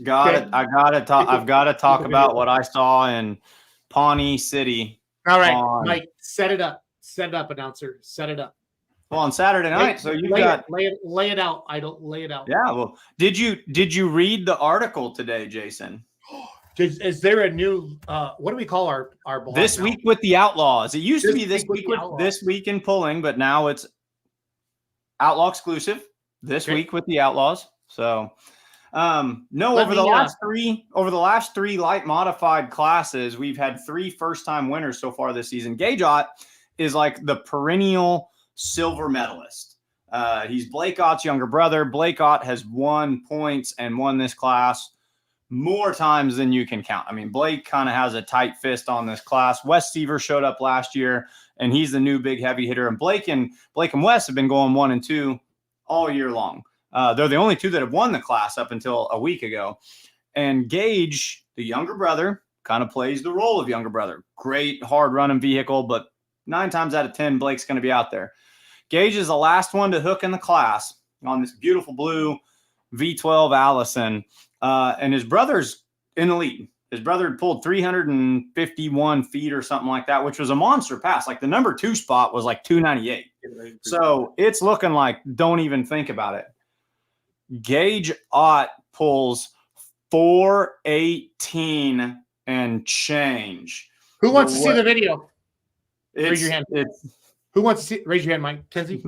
Got Okay. it. I gotta talk. I've got to talk about what I saw in Pawnee City. all right, on- Mike, set it up. Set it up, announcer. Set it up. Well, on Saturday night. So you lay got. lay it out. I don't lay it out. Yeah. Well, did you read the article today, Jason? Is there a new what do we call our blog This now? week with the Outlaws. It used to This be this Week with week the with Outlaws. this week in pulling, but now it's Outlaw exclusive. This Okay. week with the Outlaws. So no, Let over the me, last three light modified classes, we've had 3 first-time winners so far this season. Gage Ott is like the perennial silver medalist. He's Blake Ott's younger brother. Blake Ott has won points and won this class more times than you can count. I mean, Blake kind of has a tight fist on this class. Wes Seaver showed up last year, and he's the new big heavy hitter. And Blake and Wes have been going 1 and 2 all year long. They're the only 2 that have won the class up until a week ago. And Gage, the younger brother, kind of plays the role of younger brother. Great hard running vehicle, but 9 times out of 10, Blake's going to be out there. Gage is the last one to hook in the class on this beautiful blue V12 Allison. And his brother's in the lead. His brother had pulled 351 feet or something like that, which was a monster pass. Like the number 2 spot was like 298. So it's looking like, don't even think about it. Gage Ott pulls 418 and change. Who wants to see the video? Raise your It's- hand. Who wants to see? Raise your hand, Mike. Kenzie.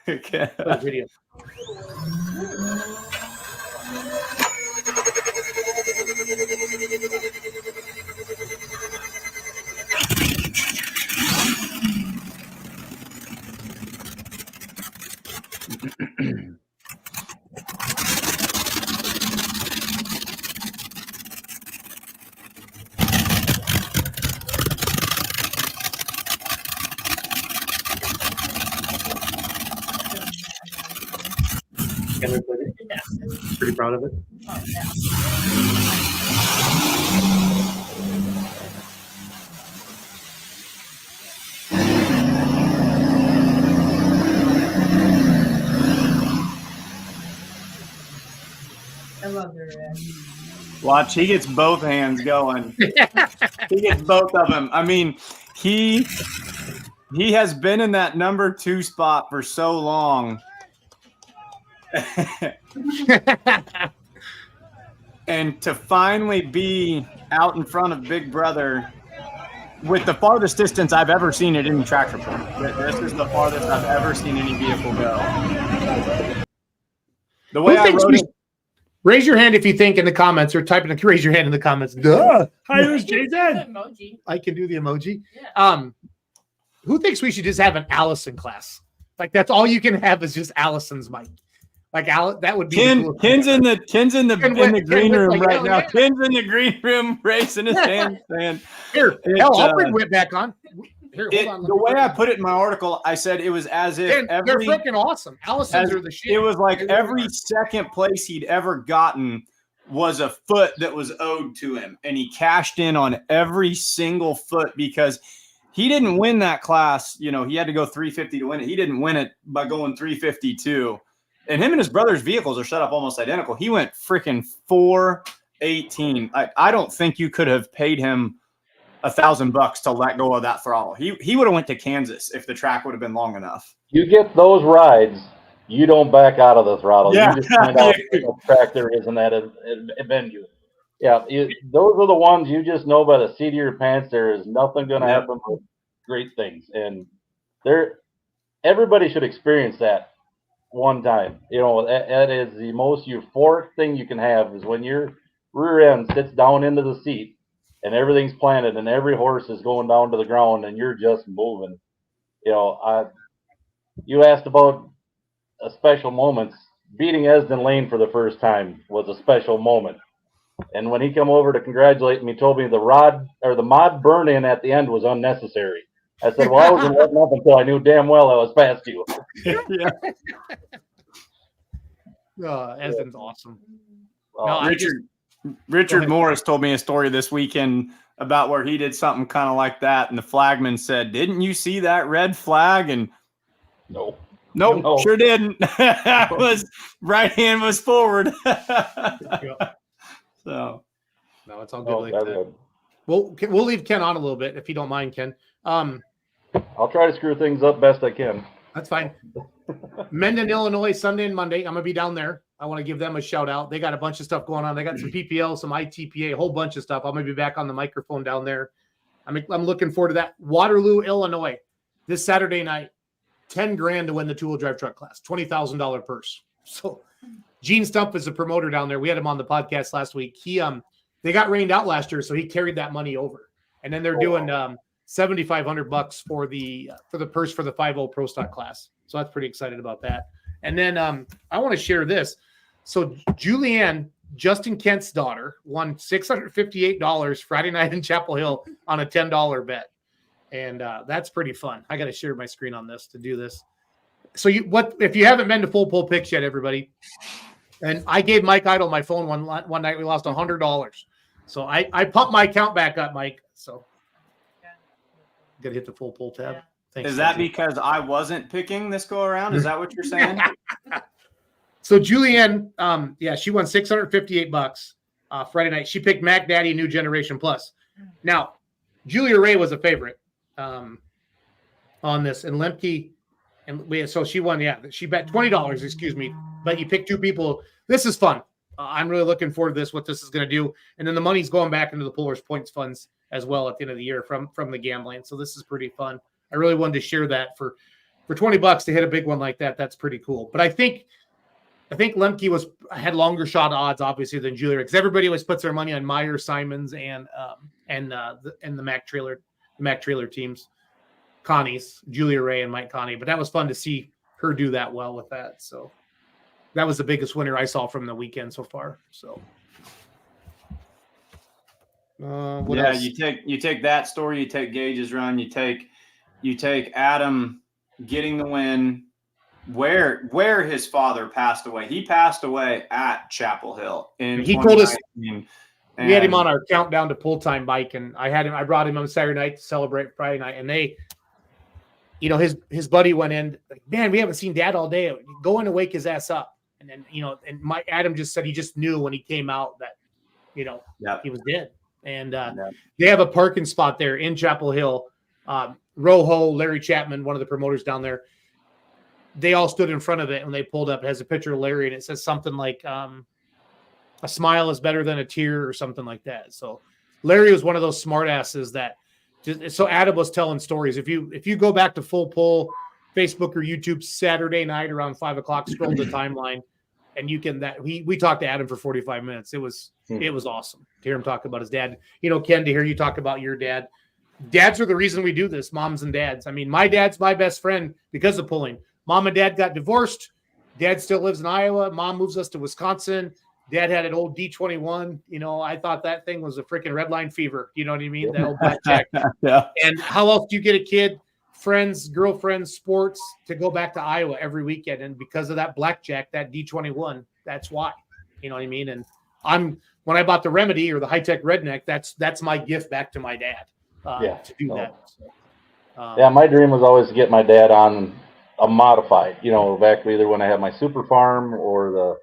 Okay. Play the video. Can we play it? Yeah. Pretty proud of it. Oh, yeah. I love your Watch, he gets both hands going. He gets both of them. I mean, he has been in that number 2 spot for so long. And to finally be out in front of Big Brother with the farthest distance I've ever seen it in tractor pull. This is the farthest I've ever seen any vehicle go. The way I wrote it. Raise your hand if you think in the comments, or type in raise your hand in the comments. Duh. Hi, there's Jason. Emoji. I can do the emoji. Yeah. Who thinks we should just have an Allison class? Like that's all you can have is just Allison's mic. Like that would be Ken's in the green room like, right hell now. yeah. Ken's in the green room raising his hand. Saying, Here, hell, I'll bring Whit back on. Here, hold on. The way I put it in my article, I said it was as if they're freaking awesome. Allisons are the shit. It was like They really every are. second place he'd ever gotten was a foot that was owed to him, and he cashed in on every single foot because he didn't win that class. You know, he had to go 350 to win it. He didn't win it by going 352. And him and his brother's vehicles are set up almost identical. He went freaking 418. I don't think you could have paid him $1,000 to let go of that throttle. He would have went to Kansas if the track would have been long enough. You get those rides, you don't back out of the throttle. Yeah. You just find out what track there is in that venue. Yeah, those are the ones you just know by the seat of your pants. There is nothing going to happen but great things, and everybody should experience that one time. You know, that is the most euphoric thing you can have is when your rear end sits down into the seat and everything's planted and every horse is going down to the ground and you're just moving. You know, you asked about special moments. beating Esden Lane for the first time was a special moment. And when he came over to congratulate me, he told me the mod burn in at the end was unnecessary. I said, well, I wasn't letting up until I knew damn well I was past you. Yeah. Esden's awesome. No, Richard Morris told me a story this weekend about where he did something kind of like that, and the flagman said, "Didn't you see that red flag?" And nope, sure didn't. Was right hand was forward. So no, it's all good like that. We'll leave Ken on a little bit if you don't mind, Ken. I'll try to screw things up best I can. That's fine. Mendon, Illinois, Sunday and Monday. I'm gonna be down there. I want to give them a shout out. They got a bunch of stuff going on. They got some PPL, some ITPA, a whole bunch of stuff. I'm gonna be back on the microphone down there. I'm looking forward to that. Waterloo, Illinois, this Saturday night. $10,000 to win the two-wheel drive truck class. $20,000 purse. So Gene Stump is a promoter down there. We had him on the podcast last week. They got rained out last year, so he carried that money over. And then they're doing $7,500 for the purse for the 5.0 Pro Stock class. So that's pretty excited about that. And then I want to share this. So Julianne, Justin Kent's daughter, won $658 Friday night in Chapel Hill on a $10 bet. And that's pretty fun. I got to share my screen on this to do this. So if you haven't been to Full Pull Picks yet, everybody, and I gave Mike Idle my phone one night. We lost $100. So I pumped my account back up, Mike. So got to hit the Full Pull tab. Yeah. Thanks, is that because I wasn't picking this go around? Is that what you're saying? So Julianne, she won $658 Friday night. She picked Mac Daddy New Generation Plus. Now, Julia Ray was a favorite on this, and Lemke, so she won. Yeah, she bet $20. Excuse me, but you pick two people. This is fun. I'm really looking forward to this. What this is going to do, and then the money's going back into the Pullers Points funds as well at the end of the year from the gambling. So this is pretty fun. I really wanted to share that for $20 to hit a big one like that. That's pretty cool. But I think Lemke had longer shot odds, obviously, than Julia, because everybody always puts their money on Meyer, Simons, and the Mac Trailer teams, Connie's, Julia Ray and Mike Connie. But that was fun to see her do that well with that. So that was the biggest winner I saw from the weekend so far. So what else? you take that story, you take Gage's run, you take Adam getting the win. Where his father passed away. He passed away at Chapel Hill. He told us we had him on our countdown to pull time bike, and I brought him on Saturday night to celebrate Friday night, and they, his buddy went in, like, man, we haven't seen Dad all day. Go in and wake his ass up. And then, and Adam just said he just knew when he came out that, he was dead. And they have a parking spot there in Chapel Hill. Rojo, Larry Chapman, one of the promoters down there, they all stood in front of it when they pulled up. It has a picture of Larry, and it says something like a smile is better than a tear or something like that. So Larry was one of those smart asses so Adam was telling stories. If you go back to Full Pull, Facebook or YouTube Saturday night around 5:00, scroll the timeline, and you can we talked to Adam for 45 minutes. It was awesome to hear him talk about his dad. Ken, to hear you talk about your dad. Dads are the reason we do this, moms and dads. I mean, my dad's my best friend because of pulling. Mom and dad got divorced. Dad still lives in Iowa. Mom moves us to Wisconsin. Dad had an old D21. I thought that thing was a freaking red line fever. You know what I mean? That old blackjack. Yeah. And how else do you get a kid, friends, girlfriends, sports to go back to Iowa every weekend? And because of that blackjack, that D21, that's why. You know what I mean? And when I bought the Remedy or the High-Tech Redneck, that's my gift back to my dad to do that. So, my dream was always to get my dad on a modified, back either when I had my Super Farm or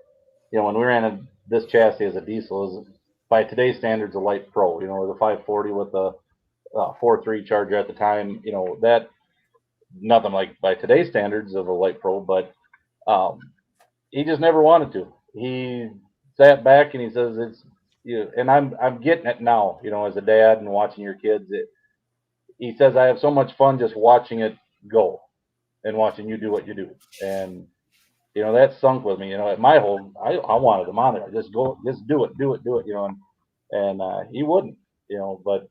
when we ran this chassis as a diesel, is by today's standards a light pro, the 540 with the 4.3 Charger at the time, that nothing like by today's standards of a light pro, but he just never wanted to. He sat back and he says and I'm getting it now, as a dad and watching your kids. He says I have so much fun just watching it go and watching you do what you do. And, that sunk with me, at my home, I wanted him on there. Just go, just do it, and he wouldn't, but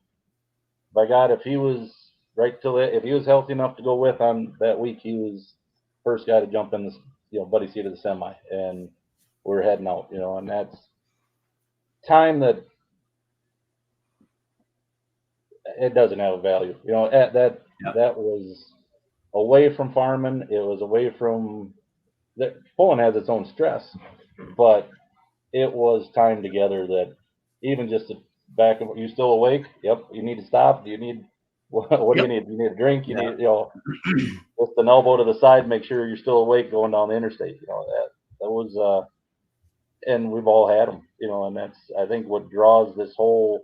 by God, if he was if he was healthy enough to go with on that week, he was first guy to jump in buddy seat of the semi, and we're heading out, and that's time that it doesn't have a value. That was away from farming. It was away from that. Pulling has its own stress, but it was time together that even just to back and you still awake? Yep. You need to stop. Do you need what do you need? Do you need a drink? You need just an elbow to the side, make sure you're still awake going down the interstate. That was and we've all had them, and that's I think what draws this whole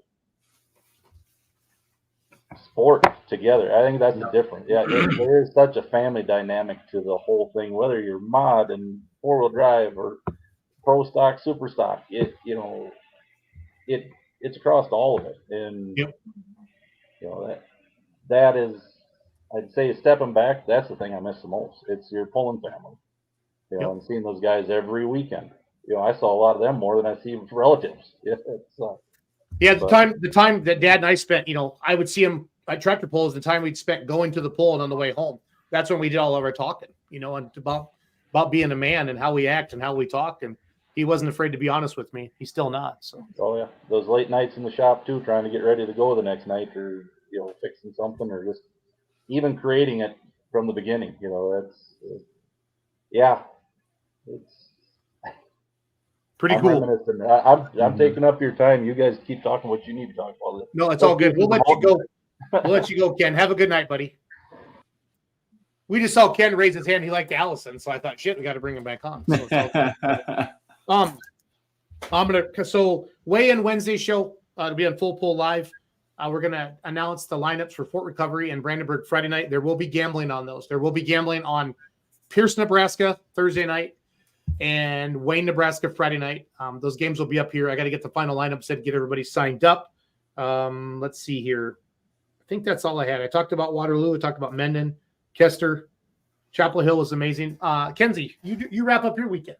sport together. I think that's the difference. Yeah, there is such a family dynamic to the whole thing, whether you're mod and 4-wheel drive or pro stock, super stock. It's across all of it, and that is, I'd say, stepping back. That's the thing I miss the most. It's your pulling family, and seeing those guys every weekend. I saw a lot of them more than I see relatives. The time that Dad and I spent, I would see him at tractor pulls. The time we'd spent going to the pull and on the way home. That's when we did all of our talking, and about being a man and how we act and how we talk. And he wasn't afraid to be honest with me. He's still not. So. Oh yeah, those late nights in the shop too, trying to get ready to go the next night, or fixing something, or just even creating it from the beginning. It's pretty cool. I'm taking up your time. You guys keep talking what you need to talk about. No, it's all good. We'll let you go. We'll let you go, Ken. Have a good night, buddy. We just saw Ken raise his hand. He liked Allison, so I thought, shit, we got to bring him back on. So weigh-in Wednesday show to be on Full Pull Live. We're gonna announce the lineups for Fort Recovery and Brandenburg Friday night. There will be gambling on those. There will be gambling on Pierce, Nebraska Thursday night and Wayne, Nebraska Friday night. Those games will be up here. I got to get the final lineup set, get everybody signed up. Let's see here. I think that's all I had. I talked about Waterloo. I talked about Mendon, Kester, Chapel Hill was amazing. Kenzie, you wrap up your weekend.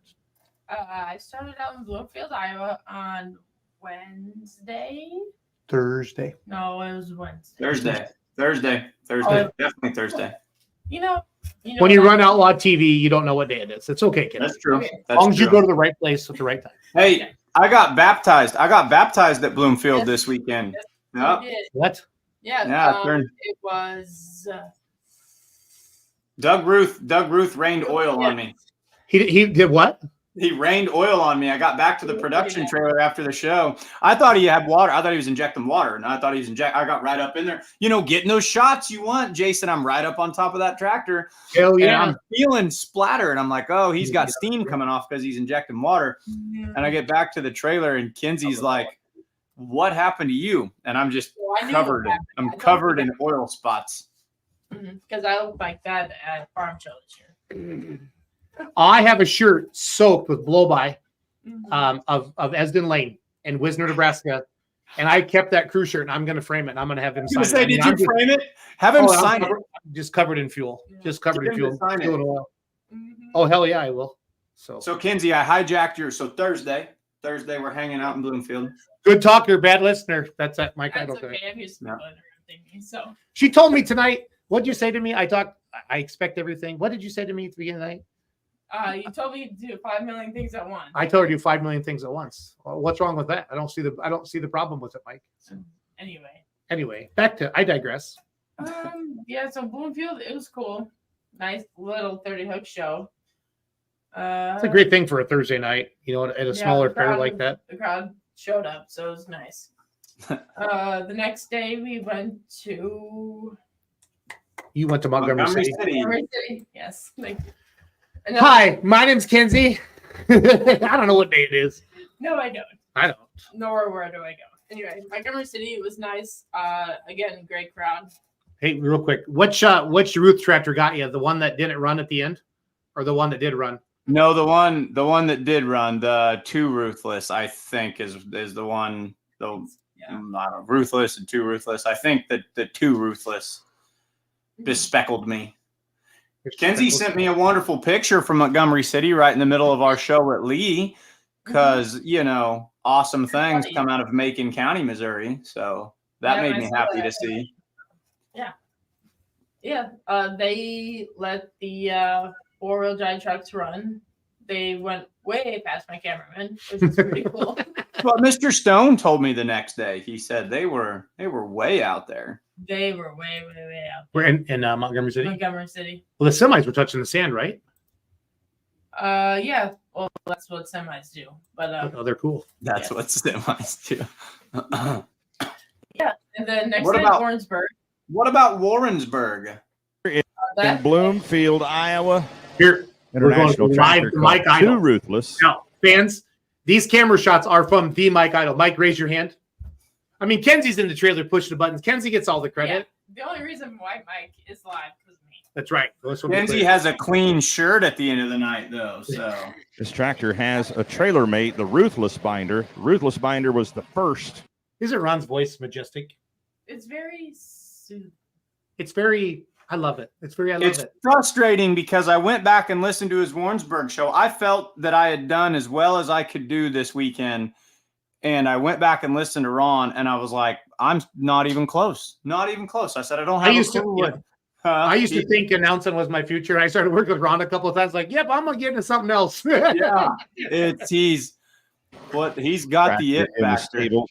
I started out in Bloomfield, Iowa on Wednesday. Thursday. No, it was Wednesday. Thursday. Oh. Definitely Thursday. When you run Outlaw TV, you don't know what day it is. It's okay, Ken. That's true. Okay. As long as you go to the right place at the right time. Hey, I got baptized. at Bloomfield this weekend. Yep. What? Yeah. It was Doug Ruth rained oil on me. He did what? He rained oil on me. I got back to the production trailer after the show. I thought he had water. I thought he was injecting water, and I thought he was I got right up in there. Getting those shots you want, Jason. I'm right up on top of that tractor. Hell yeah! And I'm feeling splatter, and I'm like, oh, he's got steam coming off because he's injecting water. And I get back to the trailer, and Kenzie's like, "What happened to you?" And I'm just covered. I'm covered in oil spots. Because I look like that at farm show this year. I have a shirt soaked with blow-by of Esden Lane in Wisner, Nebraska, and I kept that crew shirt, and I'm going to frame it. And I'm going to have him sign it. Did you frame it? Have him sign it. Just covered in fuel. Just covered in fuel. Oh, hell yeah, I will. So Kenzie, I hijacked your. So Thursday we're hanging out in Bloomfield. Good talker, bad listener. That's that Mike. That's okay. I'm used to everything. So she told me tonight. What'd you say to me? I expect everything. What did you say to me at the beginning of the night? You told me to do 5 million things at once. I told her to do 5 million things at once. Well, what's wrong with that? I don't see the problem with it, Mike. Anyway, back to I digress. So Bloomfield, it was cool. Nice little 30 hook show. It's a great thing for a Thursday night, at a smaller fair like that. The crowd showed up, so it was nice. The next day we went to. You went to Montgomery City. Montgomery City, yes. Hi, my name's Kenzie. I don't know what day it is. No, I don't. I don't. Nor where do I go. Anyway, Montgomery City was nice. Again, great crowd. Hey, real quick, which Ruth tractor got you? The one that didn't run at the end, or the one that did run? No, the one that did run, the 2 Ruthless, I think is the one. Ruthless and 2 Ruthless. I think that the 2 Ruthless bespeckled me. Kenzie sent me a wonderful picture from Montgomery City right in the middle of our show at Lee, because awesome things come out of Macon County, Missouri. So that made me happy to see. Yeah. They let the 4-wheel drive trucks run. They went way past my cameraman, which is pretty cool. Well, Mr. Stone told me the next day. He said they were way out there. They were way out We're in Montgomery City. Montgomery City. Well, the semis were touching the sand, right? Yeah. Well, that's what semis do. But they're cool. That's what semis do. Yeah. And then next What night, about- Warrensburg. What about Warrensburg? In Bloomfield, Iowa. Here, International we're going tractor to Mike called Idol. Too Ruthless. Now, fans, these camera shots are from the Mike Idol. Mike, raise your hand. I mean, Kenzie's in the trailer pushing the buttons. Kenzie gets all the credit. The only reason why Mike is live because of me. That's right. Kenzie has a clean shirt at the end of the night, though. So This tractor has a trailer mate, the Ruthless Binder. The Ruthless Binder was the first. Isn't Ron's voice majestic? It's very soothing. It's very, I love it. It's very, I love it. frustrating because I went back and listened to his Warrensburg show. I felt that I had done as well as I could do this weekend. And I went back and listened to Ron, and I was like, I'm not even close. Not even close. I said, I don't have a clue. I used to think announcing was my future. I started working with Ron a couple of times, like, yep, I'm gonna get into something else. Yeah. He's got the it in the factor. stable.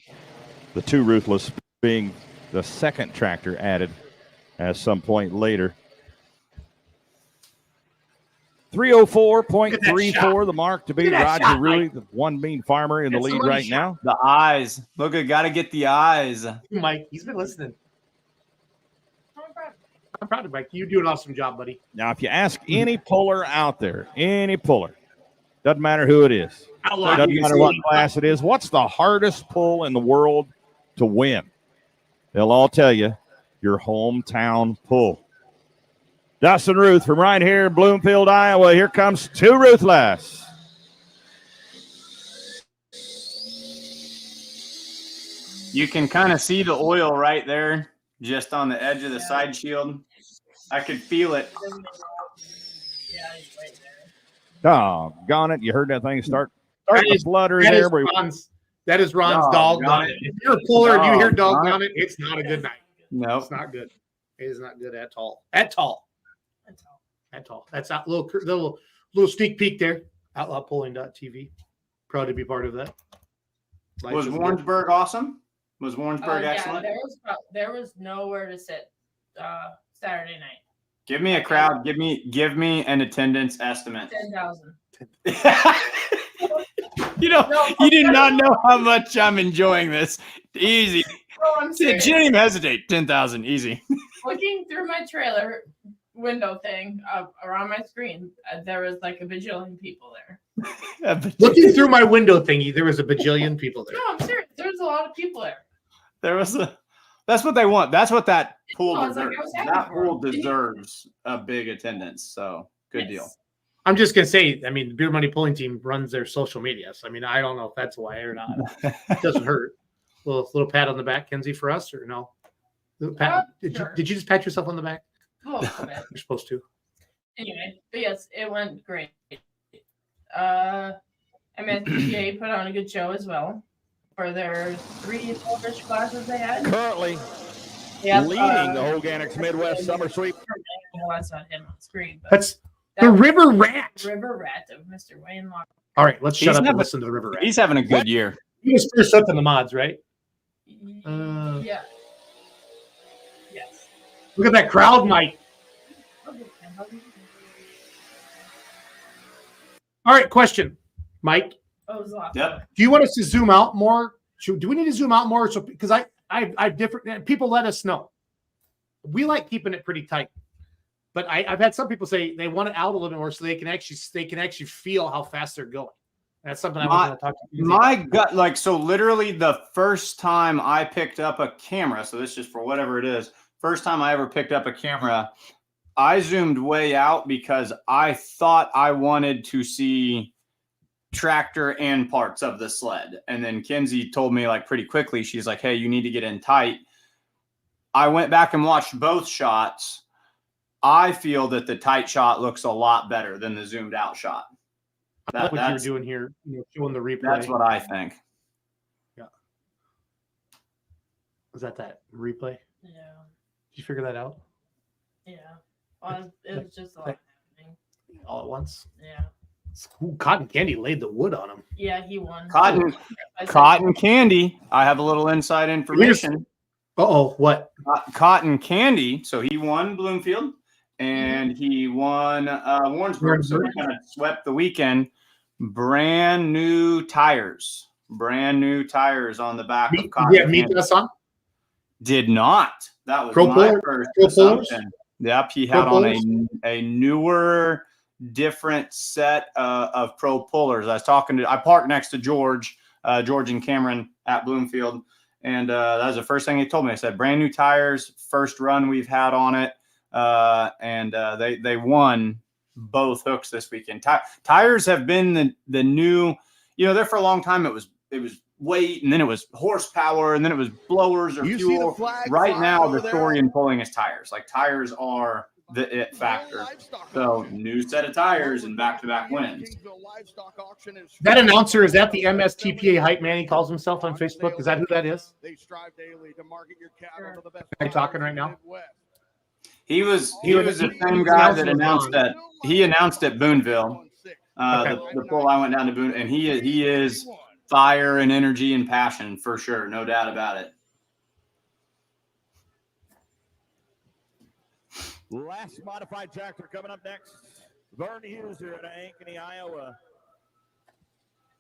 The Too Ruthless being the second tractor added at some point later. 304.34, the mark to beat Look at that Roger shot, Ruey, Mike. the one bean farmer in the lead right now. The eyes. Look, I got to get the eyes. Mike, he's been listening. I'm proud of Mike. You do an awesome job, buddy. Now, if you ask any puller out there, any puller, doesn't matter who it is, Outlaw doesn't matter what UFC. class it is, what's the hardest pull in the world to win? They'll all tell you your hometown pull. Dustin Ruth from right here in Bloomfield, Iowa. Here comes Too Ruthless. You can kind of see the oil right there, just on the edge of the side shield. I could feel it. Doggone it. You heard that thing start to flutter that there. is that is Ron's Doggone dog on it. it. If you're a puller and you hear dog Doggone on it, it's not a good night. No, it's not good. It is not good at all. At all. That's a little sneak peek there. Outlawpulling.tv. Proud to be part of that. Was Warrensburg awesome? Was Warrensburg excellent? There was nowhere to sit Saturday night. Give me a crowd. Give me an attendance estimate. 10,000. You do not know how much I'm enjoying this. Easy. I'm Didn't serious. even hesitate. 10,000. Easy. Looking through my trailer window thing around my screen, there was like a bajillion people there. Looking through my window thingy, there was a bajillion people there. No, I'm serious. There's a lot of people there. That's what they want. That's what that pool I was like, deserves. I was happy That for pool them. deserves a big attendance. So good deal. I'm just gonna say, I mean, the Beer Money Pulling Team runs their social media. So I mean, I don't know if that's why or not. It doesn't hurt. Little pat on the back, Kenzie, for us, or no? Little pat. Sure. Did you just pat yourself on the back? Oh, okay. You're supposed to. Anyway, but yes, it went great. MSPA put on a good show as well for their 3 Polish classes they had. Currently leading the Organics Midwest Summer Sweep. Well, that's not him on screen. But That's that the was River Rat. River Rat of Mr. Wayne Lock. All right, let's shut He's up and having- listen to the River Rat. He's having a good year. He was first up in the mods, right? Yeah. Yes. Look at that crowd, Mike. All right, question, Mike. Oh, it was a lot. Yep. Do you want us to zoom out more? Do we need to zoom out more? So because I've different people let us know. We like keeping it pretty tight, but I've had some people say they want it out a little bit more so they can actually feel how fast they're going. That's something I want to talk to you My about. gut, so literally the first time I picked up a camera, so this is for whatever it is, first time I ever picked up a camera, I zoomed way out because I thought I wanted to see tractor and parts of the sled. And then Kenzie told me like pretty quickly, she's like, hey, you need to get in tight. I went back and watched both shots. I feel that the tight shot looks a lot better than the zoomed out shot. That's what you're doing here, showing the replay. That's what I think. Yeah. Was that replay? Yeah. Did you figure that out? Yeah. Well, it was just a lot happening. all at once. Yeah. Ooh, Cotton Candy laid the wood on him. Yeah, he won. Cotton Candy. I have a little inside information. What? Cotton Candy. So he won Bloomfield and he won Warrensburg. So he kind of swept the weekend. Brand new tires. Brand new tires on the back of Cotton Yeah, Candy. meet us on? Did not. That was Pro my Puller? first Pro assumption. Yep, he Pro had on Pullers? a newer, different set of Pro Pullers. I parked next to George and Cameron at Bloomfield, and that was the first thing he told me. I said, brand new tires, first run we've had on it, and they won both hooks this weekend. Tires have been the new, there for a long time. It was weight, and then it was horsepower, and then it was blowers or fuel. Right now, the story in pulling is tires. Like, tires are the it factor. So, new set of tires and back-to-back wins. That announcer, is that the MSTPA hype man he calls himself on Facebook? Is that who that is? Are you talking right now? He was the same guy that announced that. He announced at Boonville. The pull I went down to Boone, and he is fire and energy and passion for sure, no doubt about it. Last modified tractor coming up next. Vern User out of Ankeny, Iowa.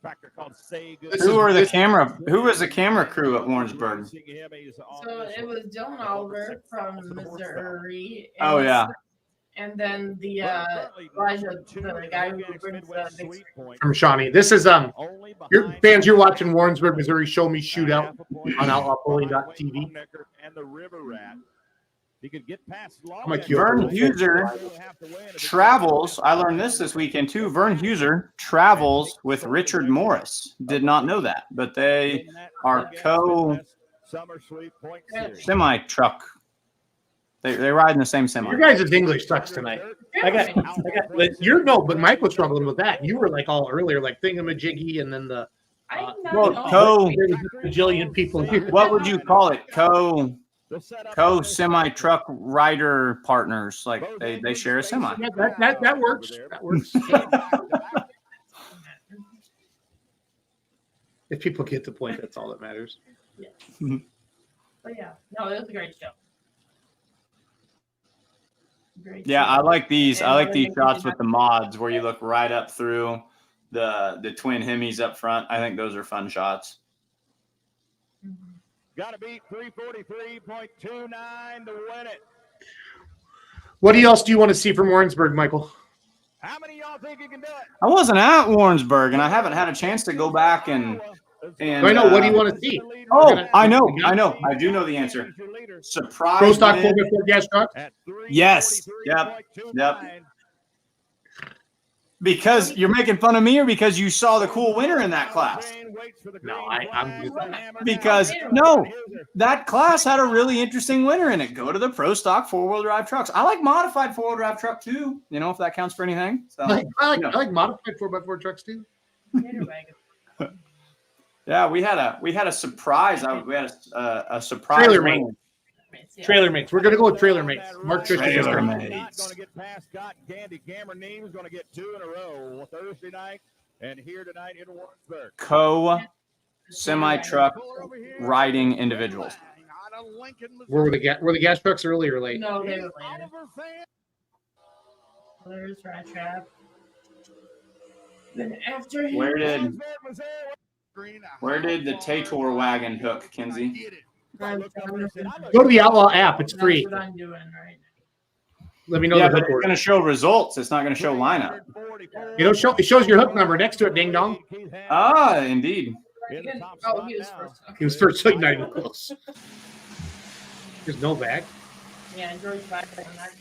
Tractor called Say Good. Who was the camera crew at Warrensburg? So it was Dylan Oliver from Missouri. Oh yeah. And then the Elijah, the guy who brings the big From Shawnee. This is your fans. You're watching Warrensburg, Missouri. Show me shootout on outlawpulling.tv. And the River Rat. He could get past Vern Huser travels. I learned this weekend too. Vern Huser travels with Richard Morris. Did not know that, but they are semi truck. They ride in the same semi. Your guys' English sucks tonight. But Mike was struggling with that. You were like all earlier, like thingamajiggy, and then the bajillion people here. What would you call it? Co semi truck rider partners. Like they share a semi. Yeah, that works. That works. If people get the point, that's all that matters. Yeah. But yeah, no, it was a great show. Yeah, I like these. I like these shots with the mods where you look right up through the twin Hemis up front. I think those are fun shots. Got to beat 343.29 to win it. What else do you want to see from Warrensburg, Michael? How many of y'all think you can do it? I wasn't at Warrensburg, and I haven't had a chance to go back and I know. What do you want to see? Oh, I know. I do know the answer. Surprise. Pro stock 4x4 gas truck? Yes. Yep. Because you're making fun of me, or because you saw the cool winner in that class? No, I'm because no, that class had a really interesting winner in it. Go to the pro stock 4-wheel drive trucks. I like modified 4-wheel drive truck too. If that counts for anything. So I like modified 4x4 trucks too. Yeah, we had a surprise. We had a surprise. Trailer mates. Trailer mates. We're gonna go with trailer mates. Mark Tristan is Trailer going mates. to get past Scott Candy. Cameron Neems going to get 2 in a row Thursday night and here tonight in Warrensburg. Semi-truck riding individuals. Were the gas trucks early or late? No, they were later. There's Rat Trap. Then after him, Where did the Tator wagon hook, Kinsey? Go to the Outlaw app. It's free. That's what I'm doing right now. Let me know. Yeah, but it's going to show results. It's not going to show lineup. It shows your hook number next to it. Ding dong. Ah, indeed. Oh, he was first. Okay. He was first, so he's not even close. There's no bag. Yeah, George back on that.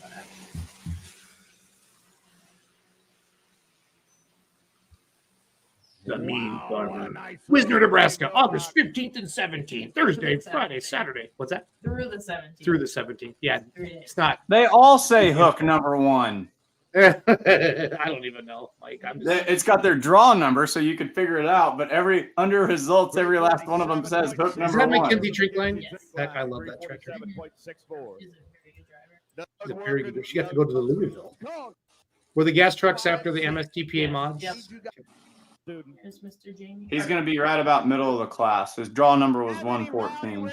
The mean farmer. Wisner, Nebraska, August 15th and 17th. Thursday, Friday, Saturday. What's that? Through the 17th. Through the 17th. Yeah, it's not. They all say hook number 1. I don't even know. Like It's got their draw number, so you could figure it out. But under results, every last one of them says hook number 1. Is that McKenzie Trink line? Yes. I love that tractor. She's a very good driver. She got to go to the Louisville. Were the gas trucks after the MSTPA mods? Yep. Is Mr. Jamie? He's going to be right about middle of the class. His draw number was 114. I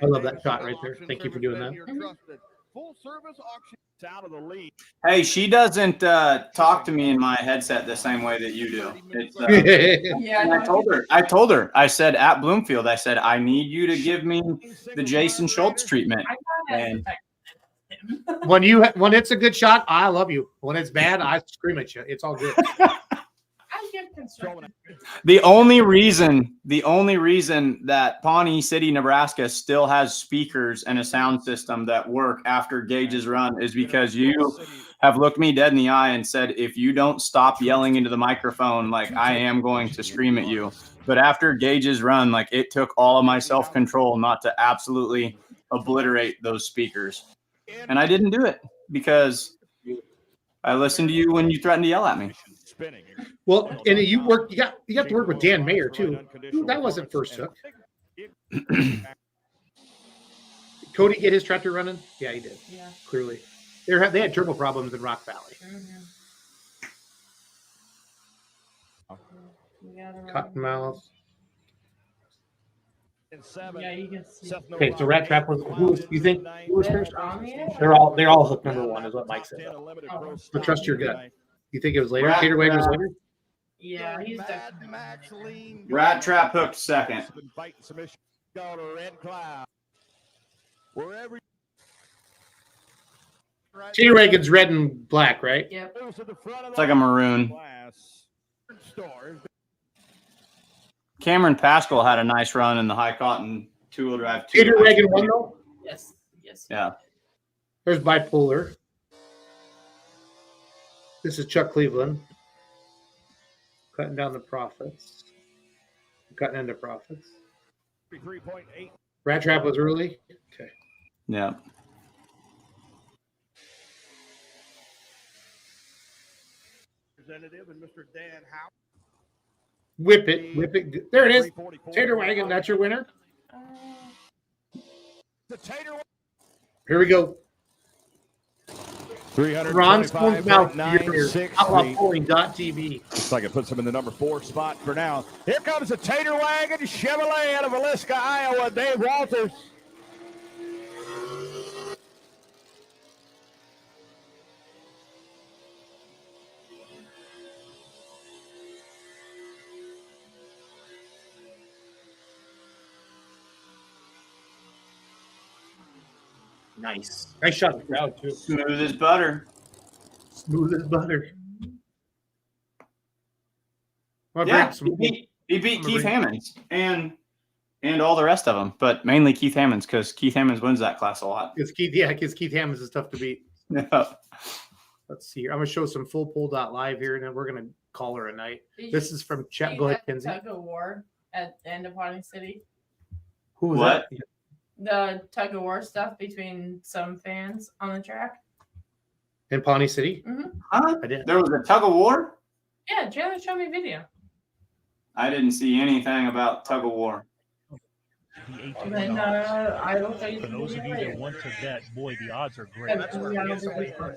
love that shot right there. Thank you for doing that. Full service auction out of the league. Hey, she doesn't talk to me in my headset the same way that you do. It's, Yeah, I told her, I said at Bloomfield, I said, I need you to give me the Jason Schultz treatment. And when it's a good shot, I love you. When it's bad, I scream at you. It's all good. I get constructive. the only reason that Pawnee City, Nebraska still has speakers and a sound system that work after Gage's run is because you have looked me dead in the eye and said, if you don't stop yelling into the microphone, like I am going to scream at you. But after Gage's run, like it took all of my self-control not to absolutely obliterate those speakers. And I didn't do it because I listened to you when you threatened to yell at me. Well, and you got to work with Dan Mayer too. That wasn't first hook. Cody get his tractor running? Yeah, he did. Yeah. Clearly. They had turbo problems in Rock Valley. Cottonmouth. Yeah, you can see. Okay, so Rat Trap was who was first? They're all hook number one, is what Mike said. But trust your gut. You think it was later? Tater Wagon was later? Yeah, he's definitely. Rat Trap hooked second. Tater Wagon's red and black, right? Yep. It's like a maroon. Cameron Pascal had a nice run in the high cotton two-wheel drive. Tater Wagon won though? Yes. Yes. Yeah. There's Bipolar. This is Chuck Cleveland. Cutting down the profits. Cutting into profits. 3.8. Rat Trap was early. Okay. Yeah. Representative and Mr. Dan Howe. Whip it. There it is. Tater Wagon, that's your winner. Here we go. Ron Stone's mouth. OutlawPulling.tv. Looks like it puts him in the number 4 spot for now. Here comes the Tater Wagon Chevrolet out of Villisca, Iowa. Dave Walters. Nice shot in the crowd too. Smooth as butter. Smooth as butter. Yeah, he beat Keith Hammonds and all the rest of them, but mainly Keith Hammonds because Keith Hammonds wins that class a lot. Because Keith Hammonds is tough to beat. Yeah. Let's see here. I'm gonna show some full pull.live here, and then we're gonna call her a night. This is from Chet. Go ahead, Kenzie. Tug of war at the end of Pawnee City. Who was What? that? The tug of war stuff between some fans on the track. In Pawnee City? Huh? I did. There was a tug of war? Yeah, Jalen showed me video. I didn't see anything about tug of war. And then I will show you For those of you that want to bet, boy, the odds are great. That's where Yeah, we it's are. great. win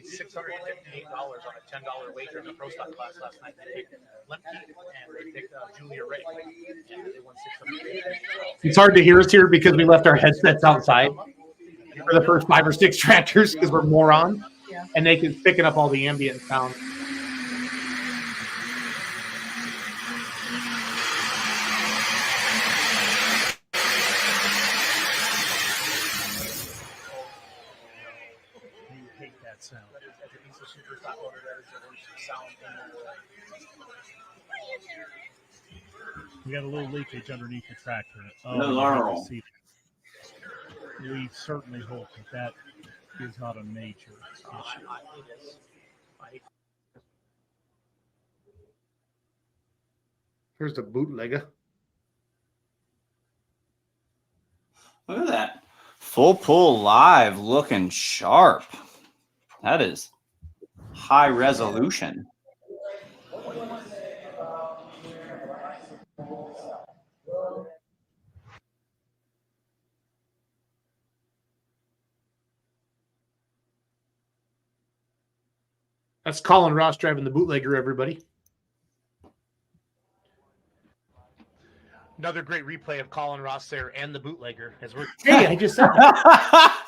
$658 on a $10 wager in the pro stock class last night. They picked Lemke and they picked Julia Ray. And they won $658. It's hard to hear us here because we left our headsets outside for the first 5 or 6 tractors because we're morons. Yeah. And they can picking up all the ambient sound. Sound. We got a little leakage underneath the tractor. We certainly hope that is not a major issue. Here's the bootlegger. Look at that. Full pull live looking sharp. That is high resolution. That's Colin Ross driving the bootlegger, everybody. Another great replay of Colin Ross there and the bootlegger. As we're hey, I just said that.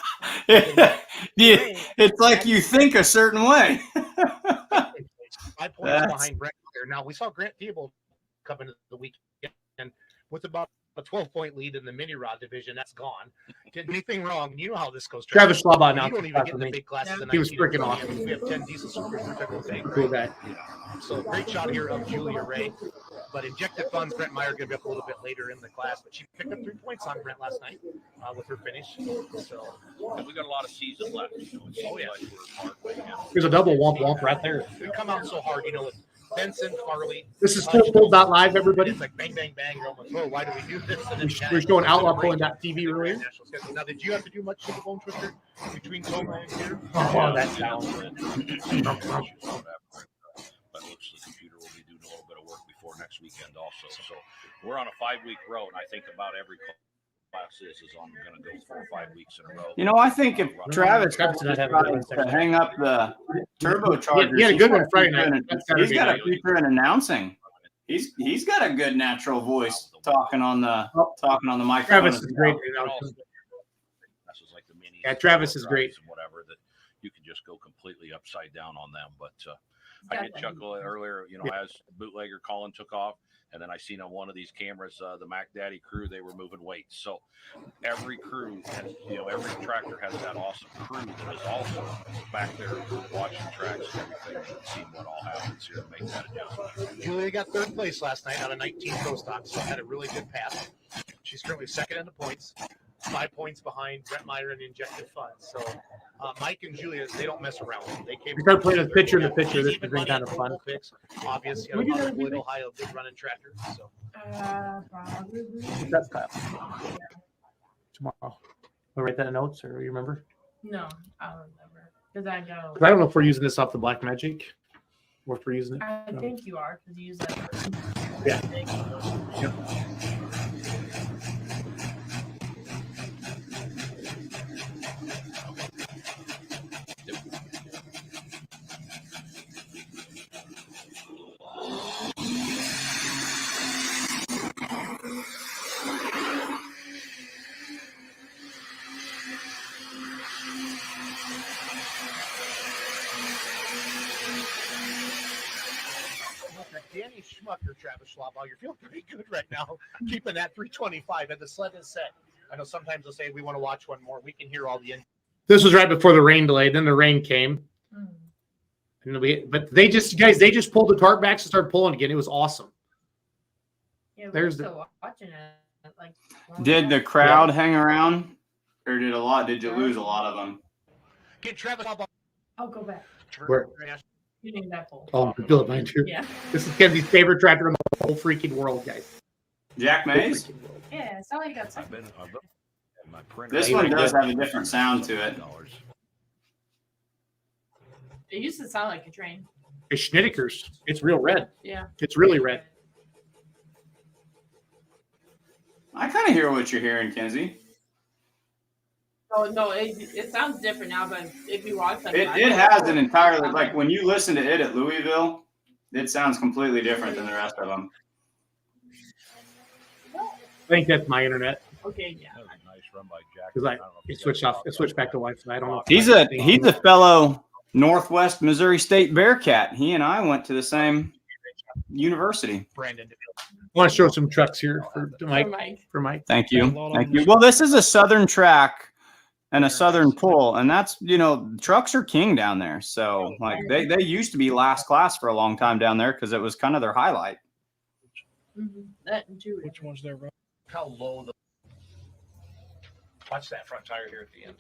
It's like you think a certain way. 5 points behind Brent there. Now we saw Grant Theobald come into the weekend with about a 12-point lead in the mini rod division. That's gone. Did anything wrong? You know how this goes. Travis Schlaba now. You don't even get in the big classes. He was freaking awesome. We have 10 diesel supers for Federal Bank. Cool guy. So great shot here of Julia Ray. But injected funds, Brent Meyer going to be up a little bit later in the class. But she picked up 3 points on Brent last night with her finish. So and we got a lot of season left. Oh, yeah. There's a double womp right there. We come out so hard, with Benson, Farley. This is full.live, everybody. It's like bang, bang, bang. You're almost, oh, why do we do this? We're showing outlawpulling.tv earlier. Now, did you have to do much to the bone twister between Toma and here? Oh, that's down. But looks the computer will be doing a little bit of work before next weekend also. So we're on a 5-week row, and I think about every class is on going to go 4 or 5 weeks in a row. I think if Travis has to hang up the turbochargers, he had a good one Friday night. He's got a future in announcing. He's got a good natural voice talking on the microphone. Travis is great. Yeah, Travis is great. Whatever that you can just go completely upside down on them, but. I did chuckle earlier, as bootlegger Colin took off, and then I seen on one of these cameras, the Mac Daddy crew, they were moving weights. So every crew has, every tractor has that awesome crew that is also back there watching tracks and everything and seeing what all happens here to make that adjustment. Julia got 3rd place last night out of 19 pro stocks, so had a really good pass. She's currently 2nd in the points, 5 points behind Brent Meyer and Injected Funds. So Mike and Julia, they don't mess around. They start playing with pitcher in the pitcher. This has been kind of fun. Obvious, Ohio, big running tractor. So that's Kyle. Tomorrow. I'll write that in notes, or you remember? No, I don't remember. Because I go. I don't know if we're using this off the Black Magic, or if we're using it. I think you are, because you use that. Yeah. Yep. Danny Schmucker, Travis Schlaba, you're feeling pretty good right now, keeping that 325 and the sled is set. I know sometimes they'll say we want to watch one more. We can hear all the. This was right before the rain delay. Then the rain came, but they just pulled the tarp backs and started pulling again. It was awesome. Yeah, There's still watching it. Did the crowd hang around, or did you lose a lot of them? Get Travis Schlaba. I'll go back. Where? You named that pole. Oh, the Bill mine too. Yeah. This is Kenzie's favorite tractor in the whole freaking world, guys. Jack Mays? Yeah, it's not like you got something. This one does have a different sound to it. It used to sound like a train. It's Schnittiker's. It's real red. Yeah. It's really red. I kind of hear what you're hearing, Kenzie. Oh no, it sounds different now, but if you watch that, it has an entirely, like when you listen to it at Louisville, it sounds completely different than the rest of them. I think that's my internet. Okay, yeah. That was a nice run by Jack. Because it switched off. It switched back to Wi-Fi. I don't know. He's a fellow Northwest Missouri State Bearcat. He and I went to the same university. Brandon. I want to show some trucks here for Mike. Thank you. Well, this is a southern track and a southern pull, and that's, trucks are king down there. So like they used to be last class for a long time down there because it was kind of their highlight. Which one's there? How low the watch that front tire here at the end.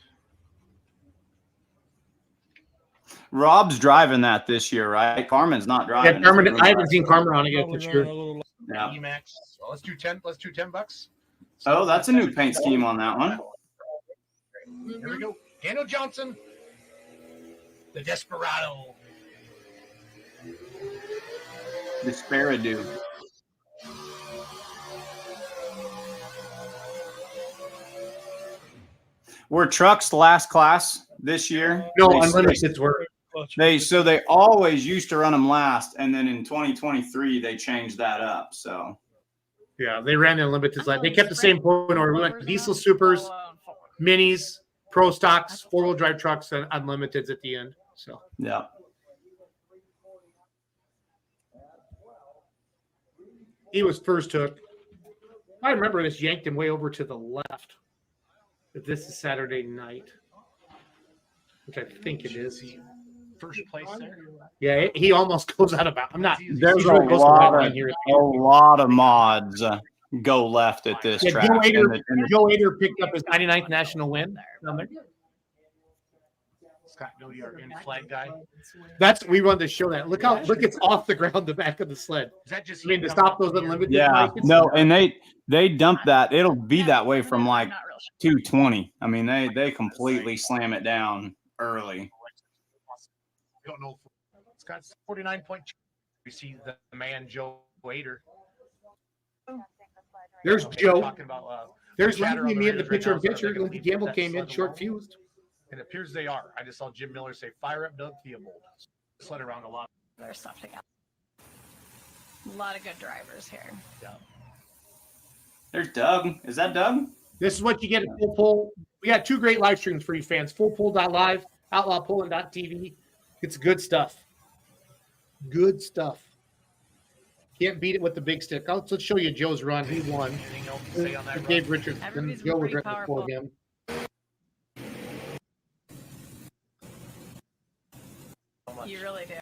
Rob's driving that this year, right? Carmen's not driving. Yeah, Carmen. I haven't seen Carmen on it yet this year. Yeah. Emax. Well, let's do 10. Let's do $10. Oh, that's a new paint scheme on that one. Here we go. Daniel Johnson, the Desperado. Desperado. Were trucks last class this year? No, unlimiteds were. They always used to run them last, and then in 2023 they changed that up. So yeah, they ran the unlimited sled. They kept the same point order. We went diesel supers, minis, pro stocks, 4-wheel drive trucks, and unlimiteds at the end. So yeah. He was first hook. I remember this yanked him way over to the left. But this is Saturday night, which I think it is. First place there. Yeah, he almost goes out of bounds. I'm not. There's a lot of mods go left at this track. Joe Ader picked up his 99th national win. Scott Doty, our in flag guy. We wanted to show that. Look it's off the ground, the back of the sled. Is that just to stop those unlimited? Yeah, no, and they dump that. It'll be that way from like 220. I mean, they completely slam it down early. Don't know. Scott's 49.2. We see the man Joe Ader. There's Joe. Talking about, there's chatter Lindsay, on the me in the Raiders right picture. now, so Lindsay Gamble came in short fused. And it appears they are. I just saw Jim Miller say, "Fire up Doug Theobald." Sled around a lot. There's stuff together. A lot of good drivers here. Yeah. There's Doug. Is that Doug? This is what you get at Full Pull. We got 2 great live streams for you fans. FullPull.live, OutlawPulling.tv. It's good stuff. Good stuff. Can't beat it with the big stick. Let's show you Joe's run. He won. Anything else to say on that Dave run? Richards. And Joe was right before him. You really do.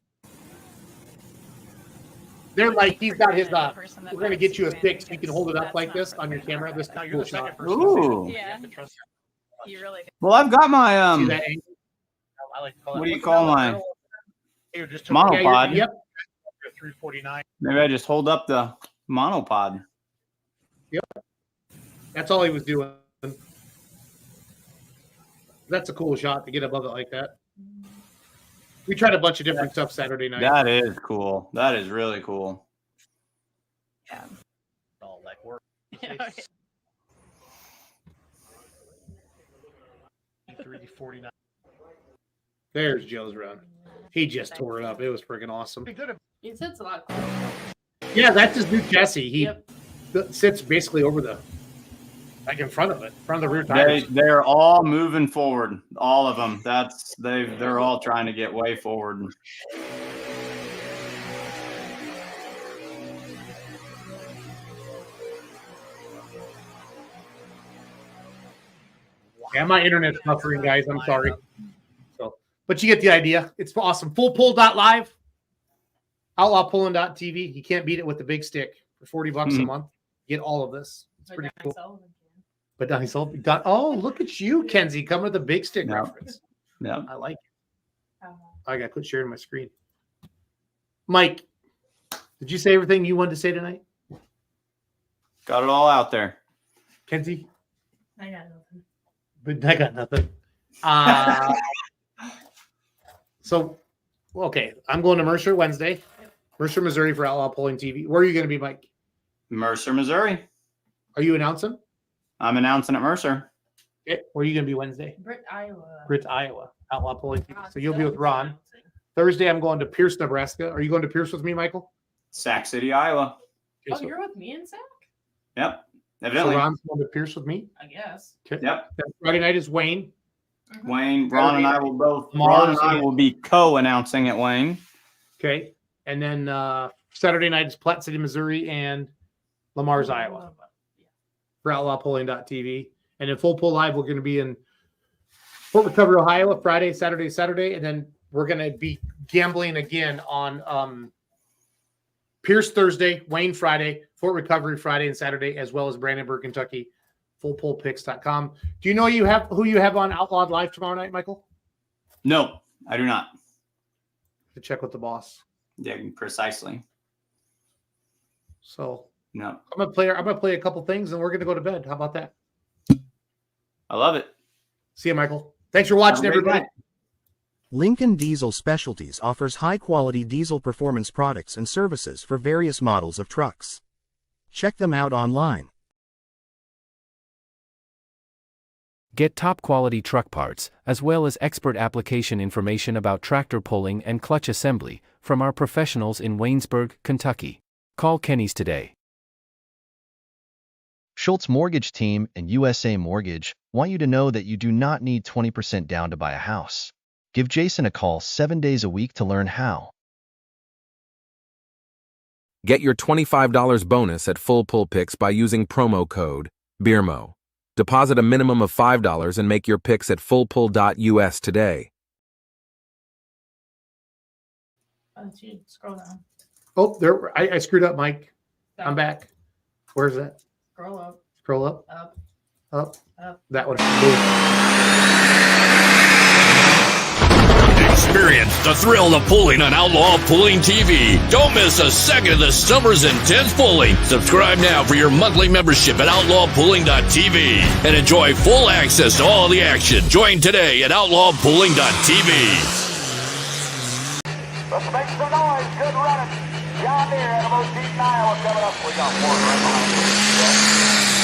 They're like, he's got his, we're going to get you a stick so you can hold it up like this on your camera. This is a cool shot. Ooh. Yeah. You really do. Well, I've got my I like to call what do you call my just monopod? Yep. 349. Maybe I just hold up the monopod. Yep. That's all he was doing. That's a cool shot to get above it like that. We tried a bunch of different stuff Saturday night. That is cool. That is really cool. Yeah. All like work. 349. There's Joe's run. He just tore it up. It was freaking awesome. It sits a lot. Yeah, that's his new chassis. He sits basically over like in front of the rear tires. They're all moving forward. All of them. They're all trying to get way forward. Yeah, my internet's buffering, guys. I'm sorry. But you get the idea. It's awesome. FullPull.live, OutlawPulling.tv. You can't beat it with the big stick for $40 a month. Get all of this. It's pretty cool. But Donnie Sullivan. Oh, look at you, Kenzie, coming with the big stick reference. Yeah, I like it. I got to quit sharing my screen. Mike, did you say everything you wanted to say tonight? Got it all out there. Kenzie? I got nothing. But I got nothing. So, okay, I'm going to Mercer Wednesday. Mercer, Missouri for Outlaw Pulling TV. Where are you going to be, Mike? Mercer, Missouri. Are you announcing? I'm announcing at Mercer. Okay. Where are you going to be Wednesday? Britt, Iowa. Britt, Iowa. Outlaw Pulling TV. So you'll be with Ron. Thursday, I'm going to Pierce, Nebraska. Are you going to Pierce with me, Michael? Sac City, Iowa. Okay, Oh, you're with me in Sac? Yep. So Evidently. Ron's going to Pierce with me? I guess. Okay. Yep. Then Friday night is Wayne. Wayne, Ron and I will Ron and I will be co-announcing at Wayne. Okay. And then Saturday night is Platte City, Missouri, and Lamar's, Iowa. For outlawpulling.tv. And in Full Pull Live, we're going to be in Fort Recovery, Ohio, Friday, Saturday. And then we're going to be gambling again on Pierce Thursday, Wayne Friday, Fort Recovery Friday and Saturday, as well as Brandenburg, Kentucky. FullPullPicks.com. Do you know who you have on Outlawed Live tomorrow night, Michael? No, I do not. To check with the boss. Yeah, precisely. So no, I'm gonna play a couple things and we're gonna go to bed. How about that? I love it. See you, Michael. Thanks for watching, everybody. Lincoln Diesel Specialties offers high-quality diesel performance products and services for various models of trucks. Check them out online. Get top-quality truck parts, as well as expert application information about tractor pulling and clutch assembly, from our professionals in Waynesburg, Kentucky. Call Kenny's today. Schultz Mortgage Team and USA Mortgage want you to know that you do not need 20% down to buy a house. Give Jason a call 7 days a week to learn how. Get your $25 bonus at Full Pull Picks by using promo code BEERMO. Deposit a minimum of $5 and make your picks at fullpull.us today. Scroll down. Oh, there. I screwed up, Mike. I'm back. Where's that? Scroll up. Scroll up. Up. Up. Up. That one. Experience the thrill of pulling on Outlaw Pulling TV. Don't miss a second of the summer's intense pulling. Subscribe now for your monthly membership at outlawpulling.tv and enjoy full access to all the action. Join today at outlawpulling.tv. Let's make some noise. Good running. John Deere, Animal Deep Iowa coming up. We got one right behind us.